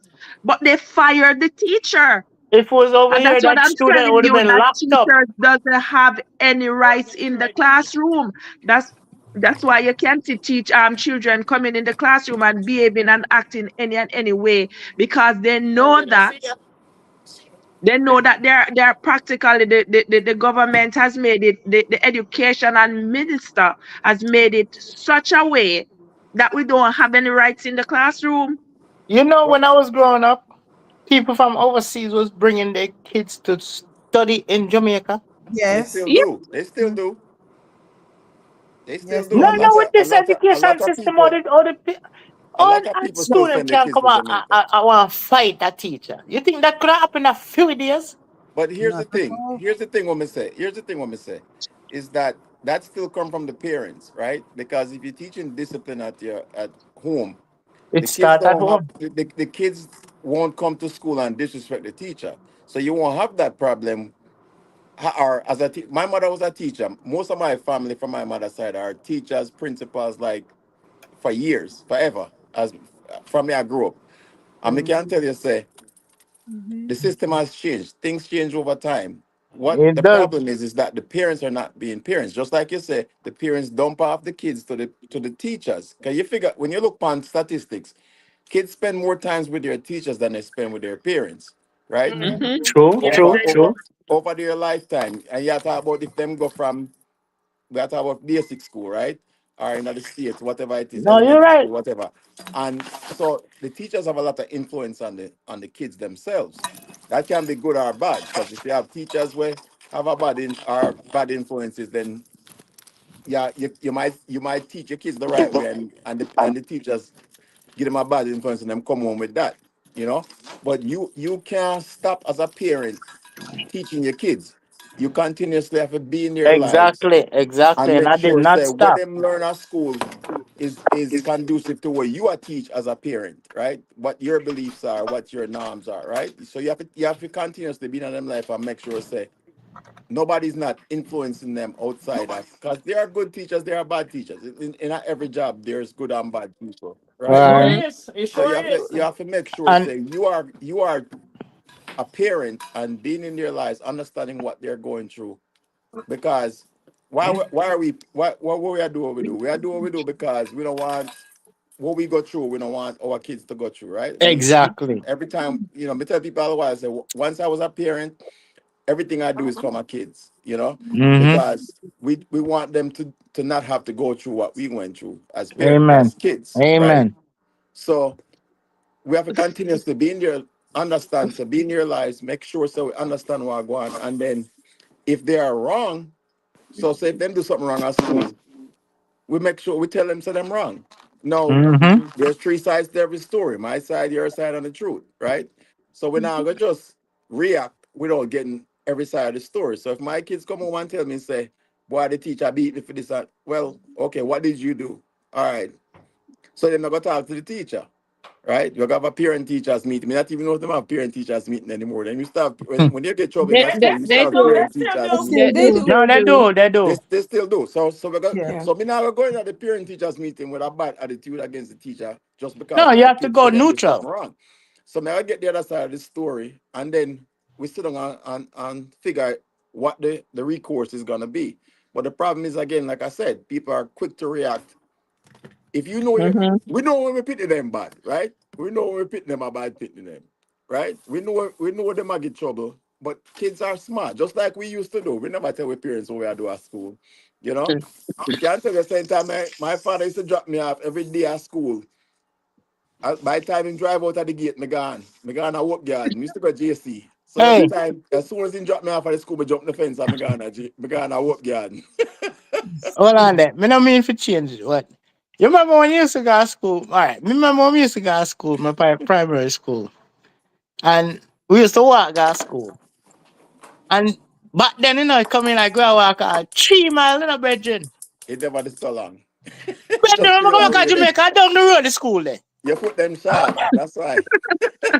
But they fired the teacher. If it was over And here, that's what that I'm student telling would have you, been that locked up. teacher doesn't have any rights in the classroom. That's why you can't teach children coming in the classroom and behaving and acting any way because they know that they're practically the government has made it, the education and minister has made it such a way that we don't have any rights in the classroom. You know, Well, when I was growing up, people from overseas was bringing their kids to study in Jamaica. they Yes. still Yeah. do. They still do. They still Yes, do. No, they A no, lot do. of with a this lot of a education lot of system, people a all lot of and people still student send their can kids come to out. Jamaica. I want to fight that teacher. You think that could happen in a few days? But here's the Not at thing. all. Here's the thing. What me say. Here's the thing. What me say is that that still come from the parents, right? Because if you're teaching discipline at home, It the kids start at don't have home. the kids won't come to school and disrespect the teacher. So you won't have that problem. Or as my mother was a teacher. Most of my family from my mother's side are teachers, principals, like for years, forever. As from me, I grew up. And I can tell you, say the system has changed. Things change over time. What It the does. problem is that the parents are not being parents. Just like you say, the parents dump off the kids to the teachers. Can you figure when you look on statistics, kids spend more times with their teachers than they spend with their parents, right? Hmm. True, Yes, Over true, they over true. do. over their lifetime. And you talk about if them go from we are talking about basic school, right? Or in the states, whatever it is, No, you're elementary right. school, whatever. And so the teachers have a lot of influence on the kids themselves. That can be good or bad, because if you have teachers where have a or bad influences, then yeah, you might teach your kids the right way, and the teachers give them a bad influence and them come home with that, you know. But you can't stop as a parent teaching your kids. You continuously have to be in their lives Exactly, exactly. and And make I did sure not say what stop. them learn at school is conducive to what you are teach as a parent, right? What your beliefs are, what your norms are, right? So you have to continuously be in them life and make sure say nobody's not influencing them outside us, because there are good teachers, there are bad teachers. In every job there's good and bad people, It right? sure Right. is. It So you sure have to is. you have to make sure And say you are a parent and being in their lives, understanding what they're going through. Because why are we what we are doing what we do? We are doing what we do because we don't want what we go through, we don't want our kids to go through, right? We exactly. every time, me tell people otherwise, I say once I was a parent, everything I do is for my kids, Mm-hmm. because we want them to not have to go through what we went through as parents, as Amen. kids, right? Amen. So we have to continuously be in their understand, so be in their lives, make sure so we understand what going on. And then if they are wrong, so say if them do something wrong at school, we make sure we tell them so them wrong. No, Mm-hmm. there's three sides to every story. My side, your side, and the truth, right? So we're not gonna just react without getting every side of the story. So if my kids come home and tell me, say, boy, the teacher beat me for this, well, okay, what did you do? All right. So then I go talk to the teacher, right? You have a parent teachers meeting. Me not even know if they have parent teachers meeting anymore. Then you start when you get trouble in They, a they, school, you they start No, do. they parent still teachers They do. still meeting. They do. do. No, they do. They They, do. they still do. Yeah. So me now going at the parent teachers meeting with a bad attitude against the teacher just because No, you my have to kids go said them do something neutral. wrong. So now I get the other side of the story, and then we sit down and figure what the recourse is gonna be. But the problem is, again, like I said, people are quick to react. If you know you, Mm-hmm. we know when we pitting them bad, right? We know when we pitting them a bad pitting them, right? We know them might get trouble, but kids are smart, just like we used to do. We never tell our parents what we are doing at school, you know. I can't tell you the same time my father used to drop me off every day at school. By the time he drive out of the gate, me gone. Me gone at work yard. Me used to go JC. So every Hey, time, as soon as he drop me off at the school, me jump the fence and me gone at work yard. hold on there. Me no mean for change. What? You remember when you used to go to school? All right. Me remember when we used to go to school, my primary school. And we used to walk to school. And back then, come in like we walk 3 miles in a bedroom. It never did so long. Bedroom, Just I'm for going your to awareness. Jamaica, down the road to school there. You put them short. That's why.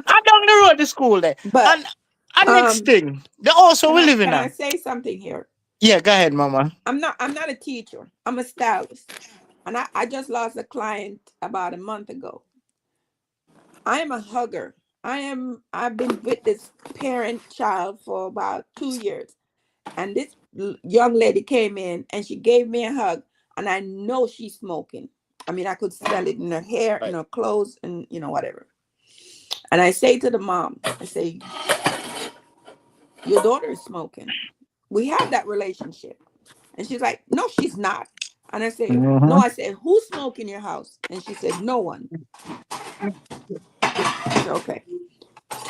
I down the road to school there. But And next um, thing, the house we live in can I now. say something here? Yeah, go ahead, mama. I'm not a teacher. I'm a stylist. And I just lost a client about a month ago. I am a hugger. I've been with this parent child for about 2 years. And this young lady came in and she gave me a hug. And I know she's smoking. I mean, I could smell it in her hair, in Right. her clothes, and whatever. And I say to the mom, I say, your daughter is smoking. We have that relationship. And she's like, no, she's not. And I say, no, Mm-hmm. I said, who's smoking in your house? And she said, no one. I said, okay.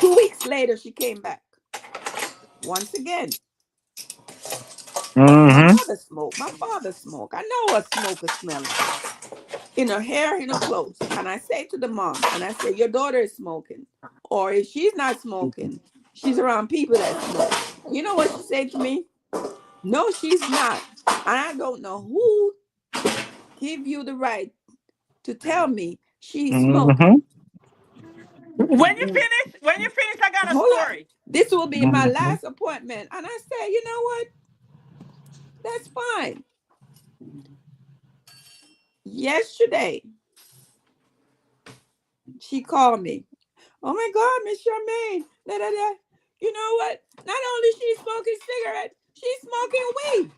2 weeks later, she came back once again. My Mm-hmm. mother smoked. My father smoked. I know what smoker smell like. In her hair, in her clothes. And I say to the mom, and I say, your daughter is smoking. Or if she's not smoking, she's around people that smoke. You know what she said to me? No, she's not. And I don't know who give you the right to tell me she's Mm-hmm. smoking. When you finish, I got a Hold on. story. This will be my Mm-hmm. last appointment. And I say, you know what? That's fine. Yesterday, she called me. Oh my God, Miss Charmaine. Da, da, da. You know what? Not only she's smoking cigarettes, she's smoking weed.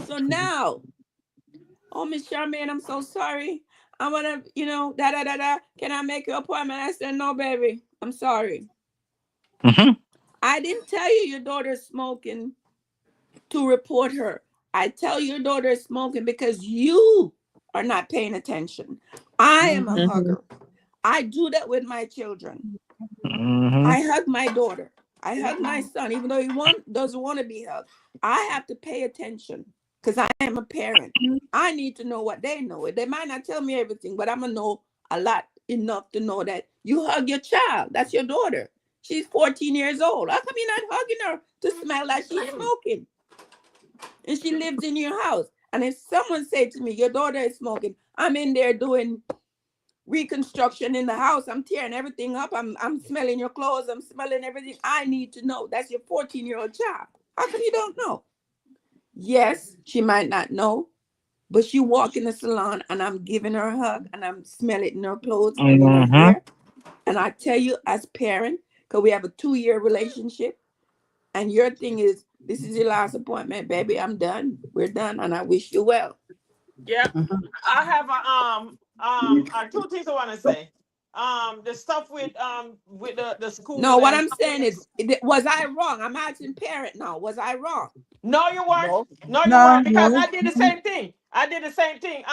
So now, oh Miss Charmaine, I'm so sorry. I wanna, da da da da. Can I make your appointment? I said, no, baby. I'm sorry. Mm-hmm. I didn't tell you your daughter's smoking to report her. I tell your daughter is smoking because you are not paying attention. I am a Mm-hmm. hugger. I do that with my children. Mm-hmm. I hug my daughter. I hug my son, even though doesn't want to be hugged. I have to pay attention because I am a parent. I need to know what they know. They might not tell me everything, but I'm gonna know a lot enough to know that you hug your child. That's your daughter. She's 14 years old. How come you're not hugging her to smell like she's smoking? And she lives in your house. And if someone say to me, your daughter is smoking, I'm in there doing reconstruction in the house. I'm tearing everything up. I'm smelling your clothes. I'm smelling everything. I need to know. That's your 14-year-old child. How come you don't know? Yes, she might not know, but she walk in the salon and I'm giving her a hug and I'm smelling her clothes, smelling her hair. And I tell you, as parent, because we have a 2-year relationship, and your thing is, this is your last appointment, baby. I'm done. We're done, and I wish you well. Yeah, I have two things I want to say. The stuff with the No, school what and I'm saying is, was I wrong? I'm asking parent now. Was I wrong? no, you weren't. No. No, you No, weren't because no. I did the same thing. I did the same thing.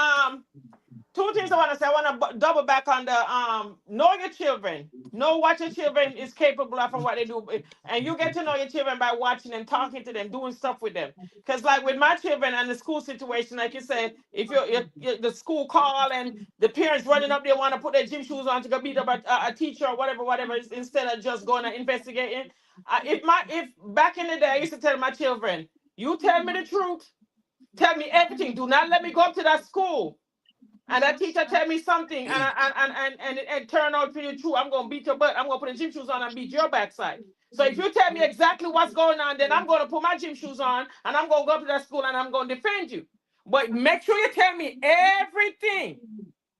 Two things I want to say. I want to double back on the know your children. Know what your children is capable of and what they do, and you get to know your children by watching them, talking to them, doing stuff with them. Because like with my children and the school situation, like you said, if you're the school call and the parents running up there want to put their gym shoes on to go beat up a teacher or whatever, instead of just going and investigating. If back in the day I used to tell my children, you tell me the truth, tell me everything. Do not let me go up to that school and that teacher tell me something and it turn out to be true. I'm gonna beat your butt. I'm gonna put the gym shoes on and beat your backside. So if you tell me exactly what's going on, then I'm gonna put my gym shoes on and I'm gonna go up to that school and I'm gonna defend you. But make sure you tell me everything.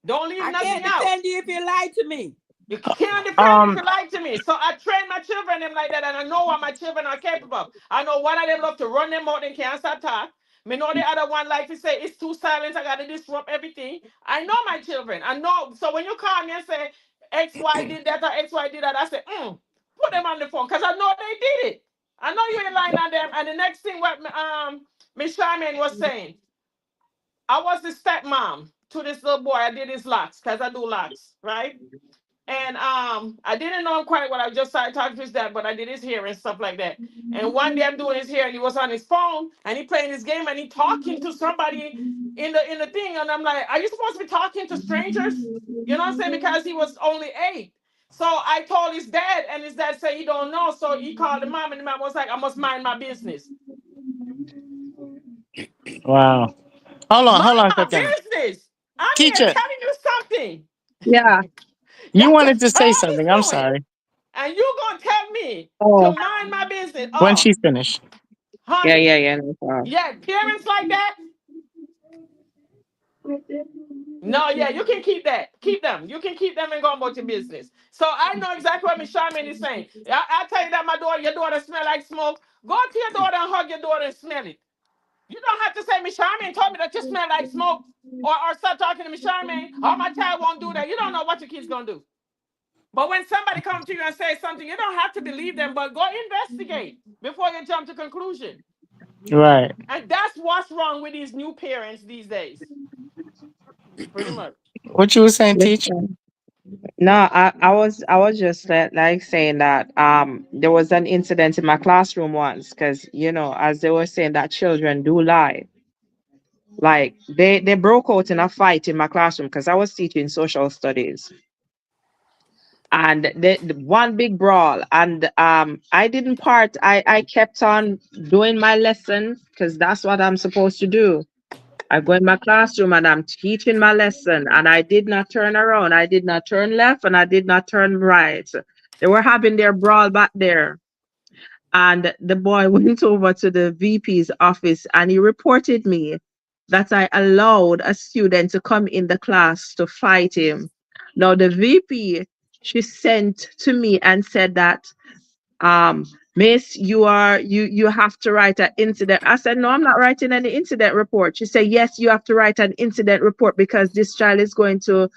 Don't leave I nothing can't out. defend you if you lie to me. You can't defend me if you lie to me. So I train my children them like that, and I know what my children are capable of. I know one of them love to run them out and can't stop talk. Me know the other one like to say it's too silent. I gotta disrupt everything. I know my children. I know. So when you call me and say XY did that or XY did that, I say, put them on the phone because I know they did it. I know you ain't lying on them. And the next thing what Miss Charmaine was saying, I was the stepmom to this little boy. I did his locks because I do locks, right? And I didn't know him quite well. I just started talking to his dad, but I did his hair and stuff like that. And one day I'm doing his hair, and he was on his phone, and he playing his game, and he talking to somebody in the thing, and I'm like, are you supposed to be talking to strangers? You know what I'm saying? Because he was only 8. So I told his dad, and his dad said he don't know. So he called the mom, and the mom was like, I must mind my business. Wow. Hold on, hold Mind on a my second. business. I'm here Teacher, telling you something. Yeah. you That's wanted just to all say he's something. I'm doing. sorry. And you gonna tell me to Oh, mind my business. When Oh, she's finished. yeah, honey. yeah, yeah. No problem. Yeah, parents like that. No, yeah, you can keep that. Keep them. You can keep them and go about your business. So I know exactly what Miss Charmaine is saying. I tell you that your daughter smell like smoke. Go to your daughter and hug your daughter and smell it. You don't have to say Miss Charmaine told me that you smell like smoke. Or start talking to Miss Charmaine. Oh, my child won't do that. You don't know what your kid's gonna do. But when somebody comes to you and says something, you don't have to believe them, but go investigate before you jump to conclusion. Right. And that's what's wrong with these new parents these days. Pretty much. What you were saying, Yes, teach? ma'am. No, I was just like saying that there was an incident in my classroom once because as they were saying that children do lie. Like they broke out in a fight in my classroom because I was teaching social studies, and the one big brawl, and I didn't part. I kept on doing my lesson because that's what I'm supposed to do. I go in my classroom and I'm teaching my lesson, and I did not turn around. I did not turn left, and I did not turn right. They were having their brawl back there. And the boy went over to the VP's office and he reported me that I allowed a student to come in the class to fight him. Now, the VP, she sent to me and said that um miss, you have to write an incident. I said, no, I'm not writing any incident report. She said, yes, you have to write an incident report because this child is going to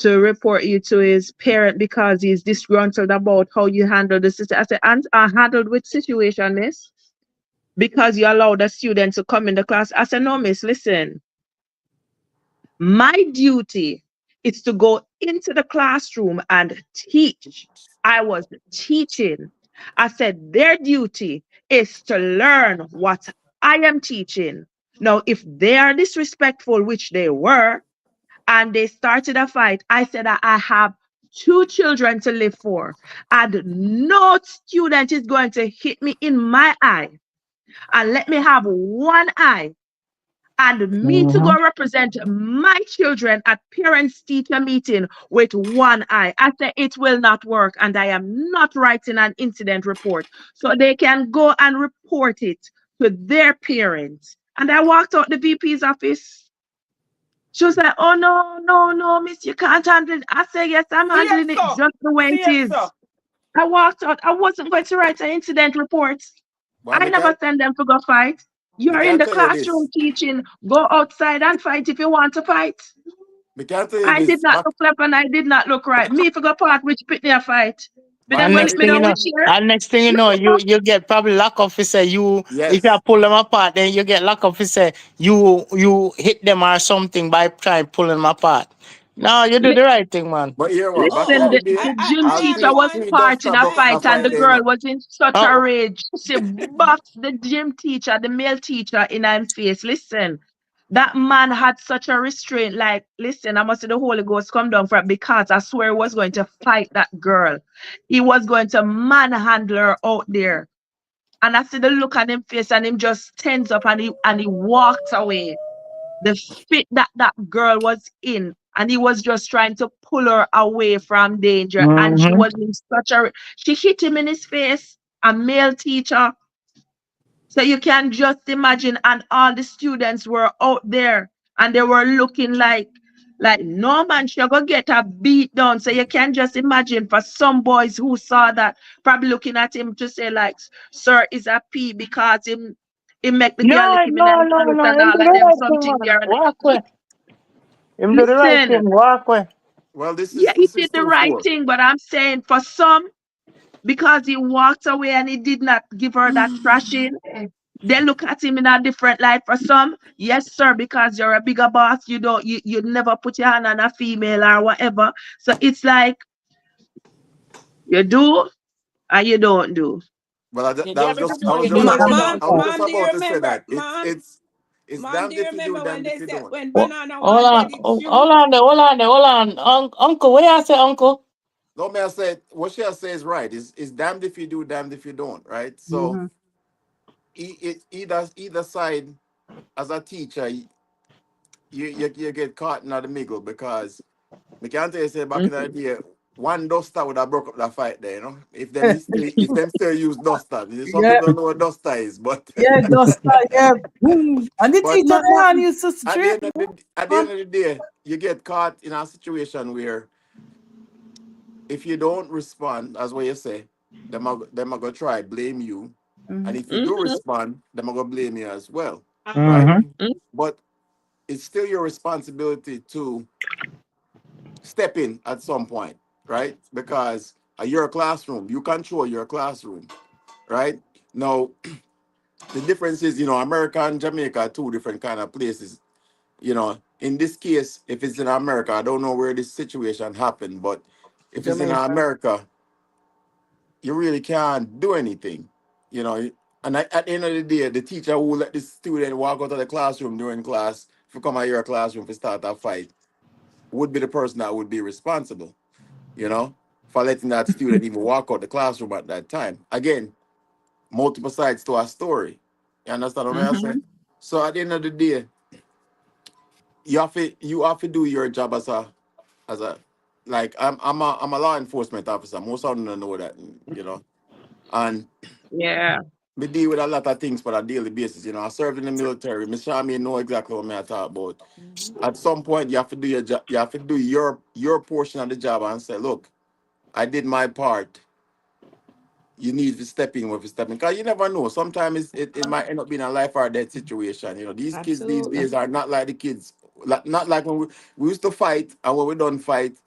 report you to his parent because he's disgruntled about how you handle the situation. I said, and I handled with situation, miss, because you allowed a student to come in the class. I said, no, miss, listen, my duty is to go into the classroom and teach. I was teaching. I said their duty is to learn what I am teaching. Now, if they are disrespectful, which they were, and they started a fight, I said that I have 2 children to live for, and no student is going to hit me in my eye and let me have one eye and me to go represent my children at parents teacher meeting with one eye. I said it will not work, and I am not writing an incident report. So they can go and report it to their parents. And I walked out the VP's office. She was like, oh no, no, no, miss, you can't handle it. I said, yes, I'm See it, handling it sir. just the way See it it, sir. is. I walked out. I wasn't going to write an incident report. Well, I never send them to go fight. me You're in can the tell you this. classroom teaching. Go outside and fight if you want to fight. Me can tell you I did this. not look left and I did not look right. Me if I go part which pit me a fight. But Back them And in go the let next me thing you down know, which year. and next thing you know, you get probably lock off. Say you if you yes. pull them apart, then you get lock off. Say you hit them or something by trying pulling them apart. No, you do the right thing, man. But here what? Back Listen, in Oh, the the day, gym I I'll have teacher three was one. three part dust in a book Hey, a fight and fight the there, you girl know. was in such a Oh, rage. She boxed the gym teacher, the male teacher, in her face. Listen, that man had such a restraint. Like, listen, I must say the Holy Ghost come down for it because I swear he was going to fight that girl. He was going to manhandle her out there. And I see the look on him face and him just tense up and he walked away. The fit that that girl was in, and he was just trying to pull her away from danger, and she mm-hmm. was in such a she hit him in his face, a male teacher. So you can just imagine, and all the students were out there and they were looking like no man she gonna get a beat down. So you can just imagine for some boys who saw that probably looking at him to say like, sir is a P because he make the girl No, lick him in no, the no, foot no. and Him do all the of them right thing, something man. there. Walk away. Him do the right Listen, thing. Walk away. Well, yeah, he this is did the two right four. thing, but I'm saying for some, because he walked away and he did not give her that thrashing, they look at him in a different light. For some, yes, sir, because you're a bigger boss, you never put your hand on a female or whatever. So it's like you do and you don't do. Well, You that was damn if just you do, you Mm. damn if you Mom, don't. mom, do you about to say remember, that. It's mom, damned do you if you do, remember when damned if they you said don't. when Oh, Banana hold on, wanted it hold shoe? on there, hold on there, hold on. Uncle, where you say, Uncle? No, man, I said what she has said is right. Is damned if you do, damned if you don't. Right. So Mhm. either side as a teacher, you get caught in the middle because me can't tell you say back in the day, one duster would have broke up the fight there, you know. If them still use duster. Some Yeah, people don't know what duster is, but yeah, Duster, yeah, boom. And the but teacher they hand used to at the straight. end of the day, you get caught in a situation where if you don't respond, as what you say, them are gonna try blame you. And Mhm. if you do respond, them are gonna blame you as well. Right? Mm-hmm. But it's still your responsibility to step in at some point, right? Because you're a classroom, you control your classroom, right? Now, the difference is, America and Jamaica are two different kind of places. In this case, if it's in America, I don't know where this situation happened, but if it's in Jamaica. America, you really can't do anything, you know. And at the end of the day, the teacher who let the student walk out of the classroom during class, if you come out of your classroom to start a fight, would be the person that would be responsible, you know, for letting that student even walk out the classroom at that time. Again, multiple sides to our story. You understand what I'm saying? So at the end of the day, you have to do your job as a like I'm a law enforcement officer. Most of them don't know that, and Yeah. we deal with a lot of things for a daily basis. I served in the military. Miss Shami know exactly what I talk about. At some point, you have to do your job. You have to do your portion of the job and say, look, I did my part. You need to step in with you step in. Because you never know. Sometimes it might end up being a life or death situation. These kids these Absolutely. days are not like the kids. Not like when we used to fight, and when we done fight,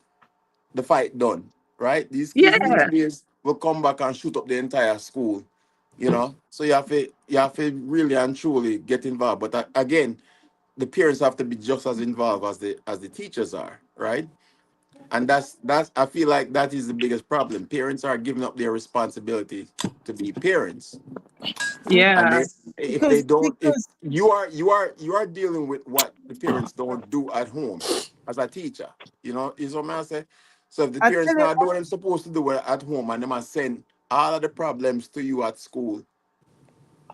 the fight done. Right? These kids these Yeah. days will come back and shoot up the entire school. So you have to really and truly get involved. But again, the parents have to be just as involved as the teachers are, right? And that's I feel like that is the biggest problem. Parents are giving up their responsibility to be parents, and Yeah. if they Because don't, if because you are dealing with what the parents don't do at home as a teacher, is what I'm saying. So if the I parents tell you, not doing what they're supposed to do at home, and they must send all of the problems to you at school,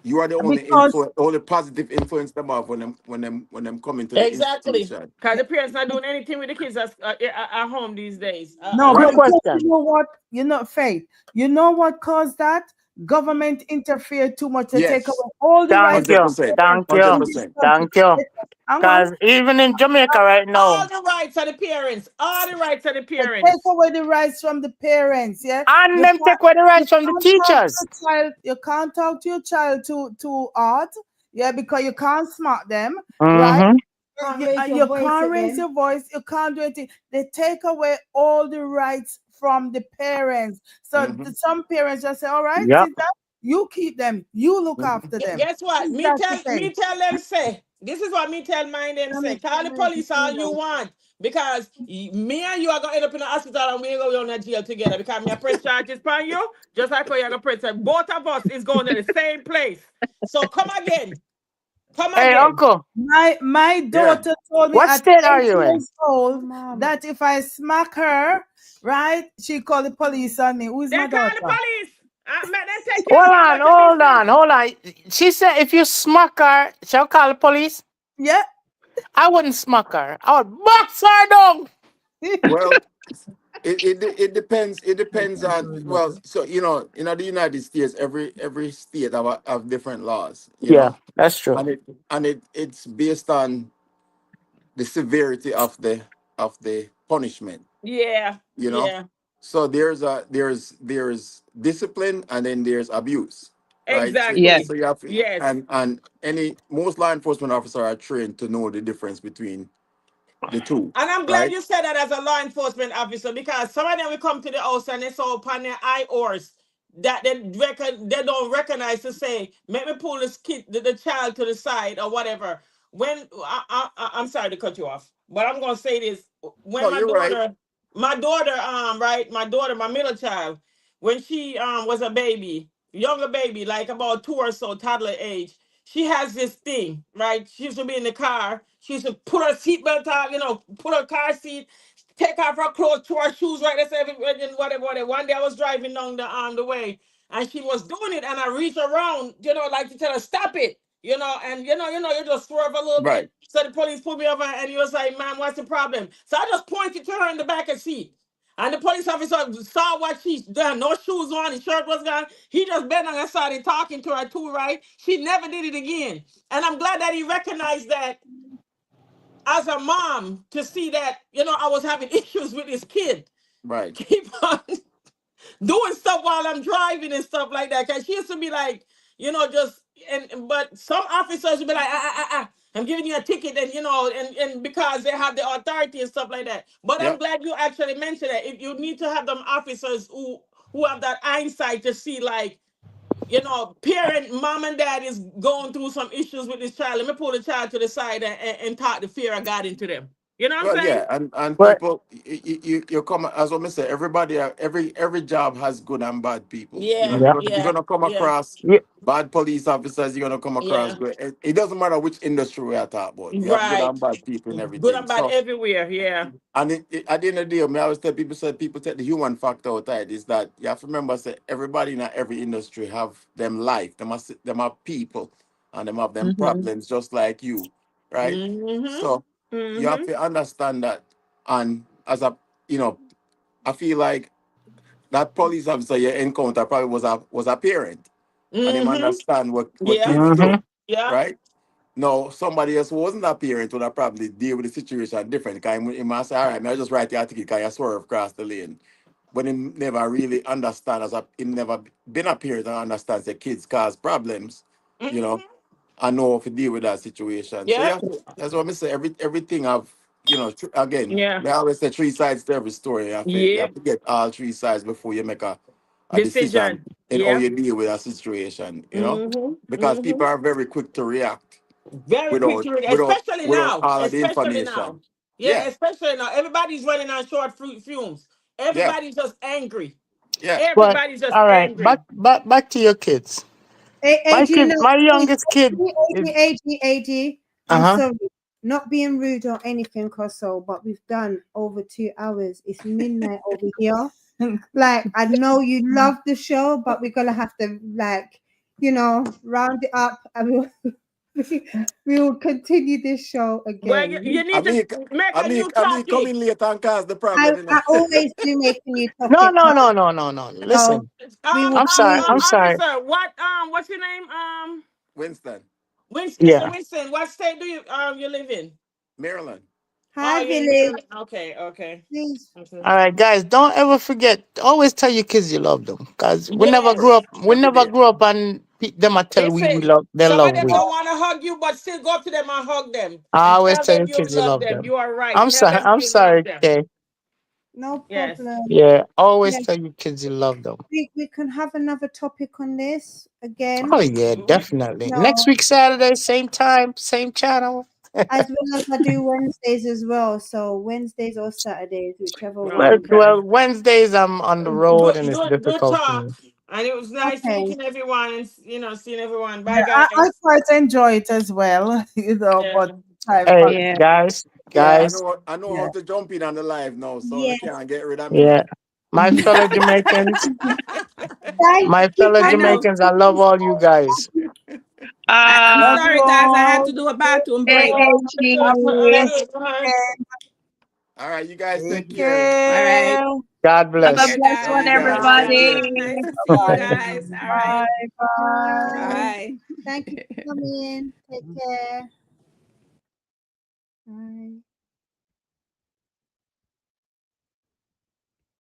You are the only Because influence, only positive influence them have when them come into the Exactly. institution. Because the parents not doing anything with the kids at home these days. no, Quick but Right. you question. know what? You know, Faith. You know what caused that? Government interfered too much to take Yes. away all the Thank rights of Hundred you. the percent. parents Thank Hundred you. in this percent. country. Thank you. Hang on. Because even in Jamaica right All now, the rights of the parents. All the rights of the They take parents. away the rights from the parents. Yeah, and them take away the you rights from the can't talk to teachers. your child. You can't talk to your child to art. Yeah, because you can't smack them, right? Mm-hmm. Can't You, raise your you voice can't at raise them. your voice. You can't do anything. They take away all the rights from the parents. So Mm-hmm. some parents just say, "All right, Yep. sister, you keep them. You look Mm-hmm. after them." Guess what? Is that the Me case? tell them say. This is what me tell mine them say. Call the police all you want. Because me and you are gonna end up in the hospital and we ain't gonna go in the jail together because me a press charges upon you, just like how you're gonna press it. Both of us is going to the same place. So come again. Come Hey, again. uncle, My Yeah. daughter told me what at state are 8 you in? years old Mom. that if I smack her, right, she call the police on me. Who is my Then call daughter? the police. Make them take care Hold of you on, about your hold business. on, hold on. She said if you smack her, she'll call the police. Yeah. I wouldn't smack her. I would box her down. Well, it depends. It depends on, well, so the United States, every state have different laws, Yeah, that's true. it's based on the severity of the punishment. Yeah. You know, Yeah. so there's discipline and then there's abuse, right? So, Yes. Exactly. so you have Yes. and any most law enforcement officers are trained to know the difference between the two, And I'm glad right? you said that as a law enforcement officer because some of them will come to the house and they saw upon their eye horse that they don't recognize to say, make me pull this kid, the child to the side or whatever. When I'm sorry to cut you off, but I'm gonna say this. When No, you're right. right, my middle child, when she was a baby, younger baby, like about 2 or so, toddler age, she has this thing, right? She used to be in the car. She used to put her seatbelt on, put her car seat, take off her clothes, throw her shoes right. That's everything, whatever, whatever. One day I was driving down the way, and she was doing it, and I reached around, like to tell her stop it, and you just swerve a little Right. bit. So the police pulled me over, and he was like, "Ma'am, what's the problem?" So I just pointed to her in the back of the seat. And the police officer saw what she done. No shoes on, his shirt was gone. He just bent on her side and talking to her too, right? She never did it again. And I'm glad that he recognized that as a mom to see that, I was having issues with this kid. Right. Keep on doing stuff while I'm driving and stuff like that. Cause she used to be like, just but some officers would be like, I'm giving you a ticket, and and because they have the authority and stuff like that. But I'm Yep. glad you actually mentioned that. If you need to have them officers who have that hindsight to see, like, parent, mom and dad is going through some issues with this child. Let me pull the child to the side and talk the fear of God into them. You know what I'm Well, saying? yeah, and But people, you come, as what I say. Everybody, every job has good and bad people. Yeah, yeah, You're yeah, gonna come yeah, across yeah, bad police officers. You're gonna come across yeah. good. It doesn't matter which industry we are talking about. You have good Right. and bad people and Good everything. and bad So, everywhere. Yeah. and at the end of the day, I always tell people, say people take the human factor out of it. Is that you have to remember, say everybody in every industry have them life. Them have people, and them have them Mm-hmm. problems just like you, right? Mm-hmm. So you have Mm-hmm. to understand that. And as you know, I feel like that police officer you encounter probably was a parent, and him Mm-hmm. understand what Yeah. kids mm-hmm. do, Yeah. right? No, somebody else who wasn't a parent would have probably deal with the situation different. Because he might say, all right, I just write the article because you swerve across the lane. But he never really understand he never been a parent and understands the kids cause problems, you know, Mm-hmm. I know how to deal with that situation. So Yeah. yeah, that's what I say. Everything have, again, Yeah. they always say three sides to every story. You Yeah. have to get all three sides before you make a decision Decision. in how Yeah. you deal with a situation. Mm-hmm. Because Mm-hmm. people are very quick to react Very quick without to read, without especially without now. all of the Especially now. information. Yeah, Yeah, especially now. Everybody's running on short fumes. yeah, Everybody's just angry. yeah. But Everybody's just all right, angry. back to your kids. My AG, kid, no, my youngest kid is AG, I'm uh-huh. sorry. Not being rude or anything, Koso, but we've done over 2 hours. It's midnight over here. Like, I know you love the show, but we're gonna have to, like, round it up, and we will continue this show Well, again. you need to make a new I mean, come topic. in late and cause the I, problem, you know. I always do make a new No, topic. no, no, no, no, no. So Listen, we will I'm sorry. do. I'm sorry. Officer, what's your name? Winston, Winston. Mr. Yeah. Winston, what state do you live in? Maryland. Oh, Hi, you're in village. Maryland. Okay. Please. Okay. All right, guys. Don't ever forget. Always tell your kids you love them, cause we never grew up. Yes. We Every never day. grew up and them I tell we Listen, love. They some of love them we. don't want to hug you, but still go up to them and hug them I and always tell tell them your you kids you love love them. them. You are right. I'm Tell sorry. them I'm you love sorry, them. Kay. No Yes. problem. Yeah. Always Yeah, tell your kids you love them. we can have another topic on this Oh again. yeah, definitely. Next No, week Saturday, same time, same channel. as well as I do Wednesdays as well. So Wednesdays or Saturdays, whichever Well, one. Okay. Wednesdays I'm on the road and it's Good difficult for talk. me. And it was nice Okay. meeting everyone and seeing everyone. Yeah, Bye, I guys. quite enjoy it as well, Yeah. but time Hey, constraints. Yeah. Yeah, I know how yeah. to jump in on the live now, so they Yes. can't get rid of me yeah. now. My fellow Jamaicans, Thank my you fellow for I know. Jamaicans, I love all you guys. I'm Love you sorry, guys. I had all. to do a bathroom break. listening. Okay. Bye. All right, you guys Take take care. All right. care. God Take Take bless. care, care, Love guys. you guys. guys. Take Bye. care. Nice to see you Bye. guys. All right. Bye bye. Bye. Bye. Thank you for coming. Take care.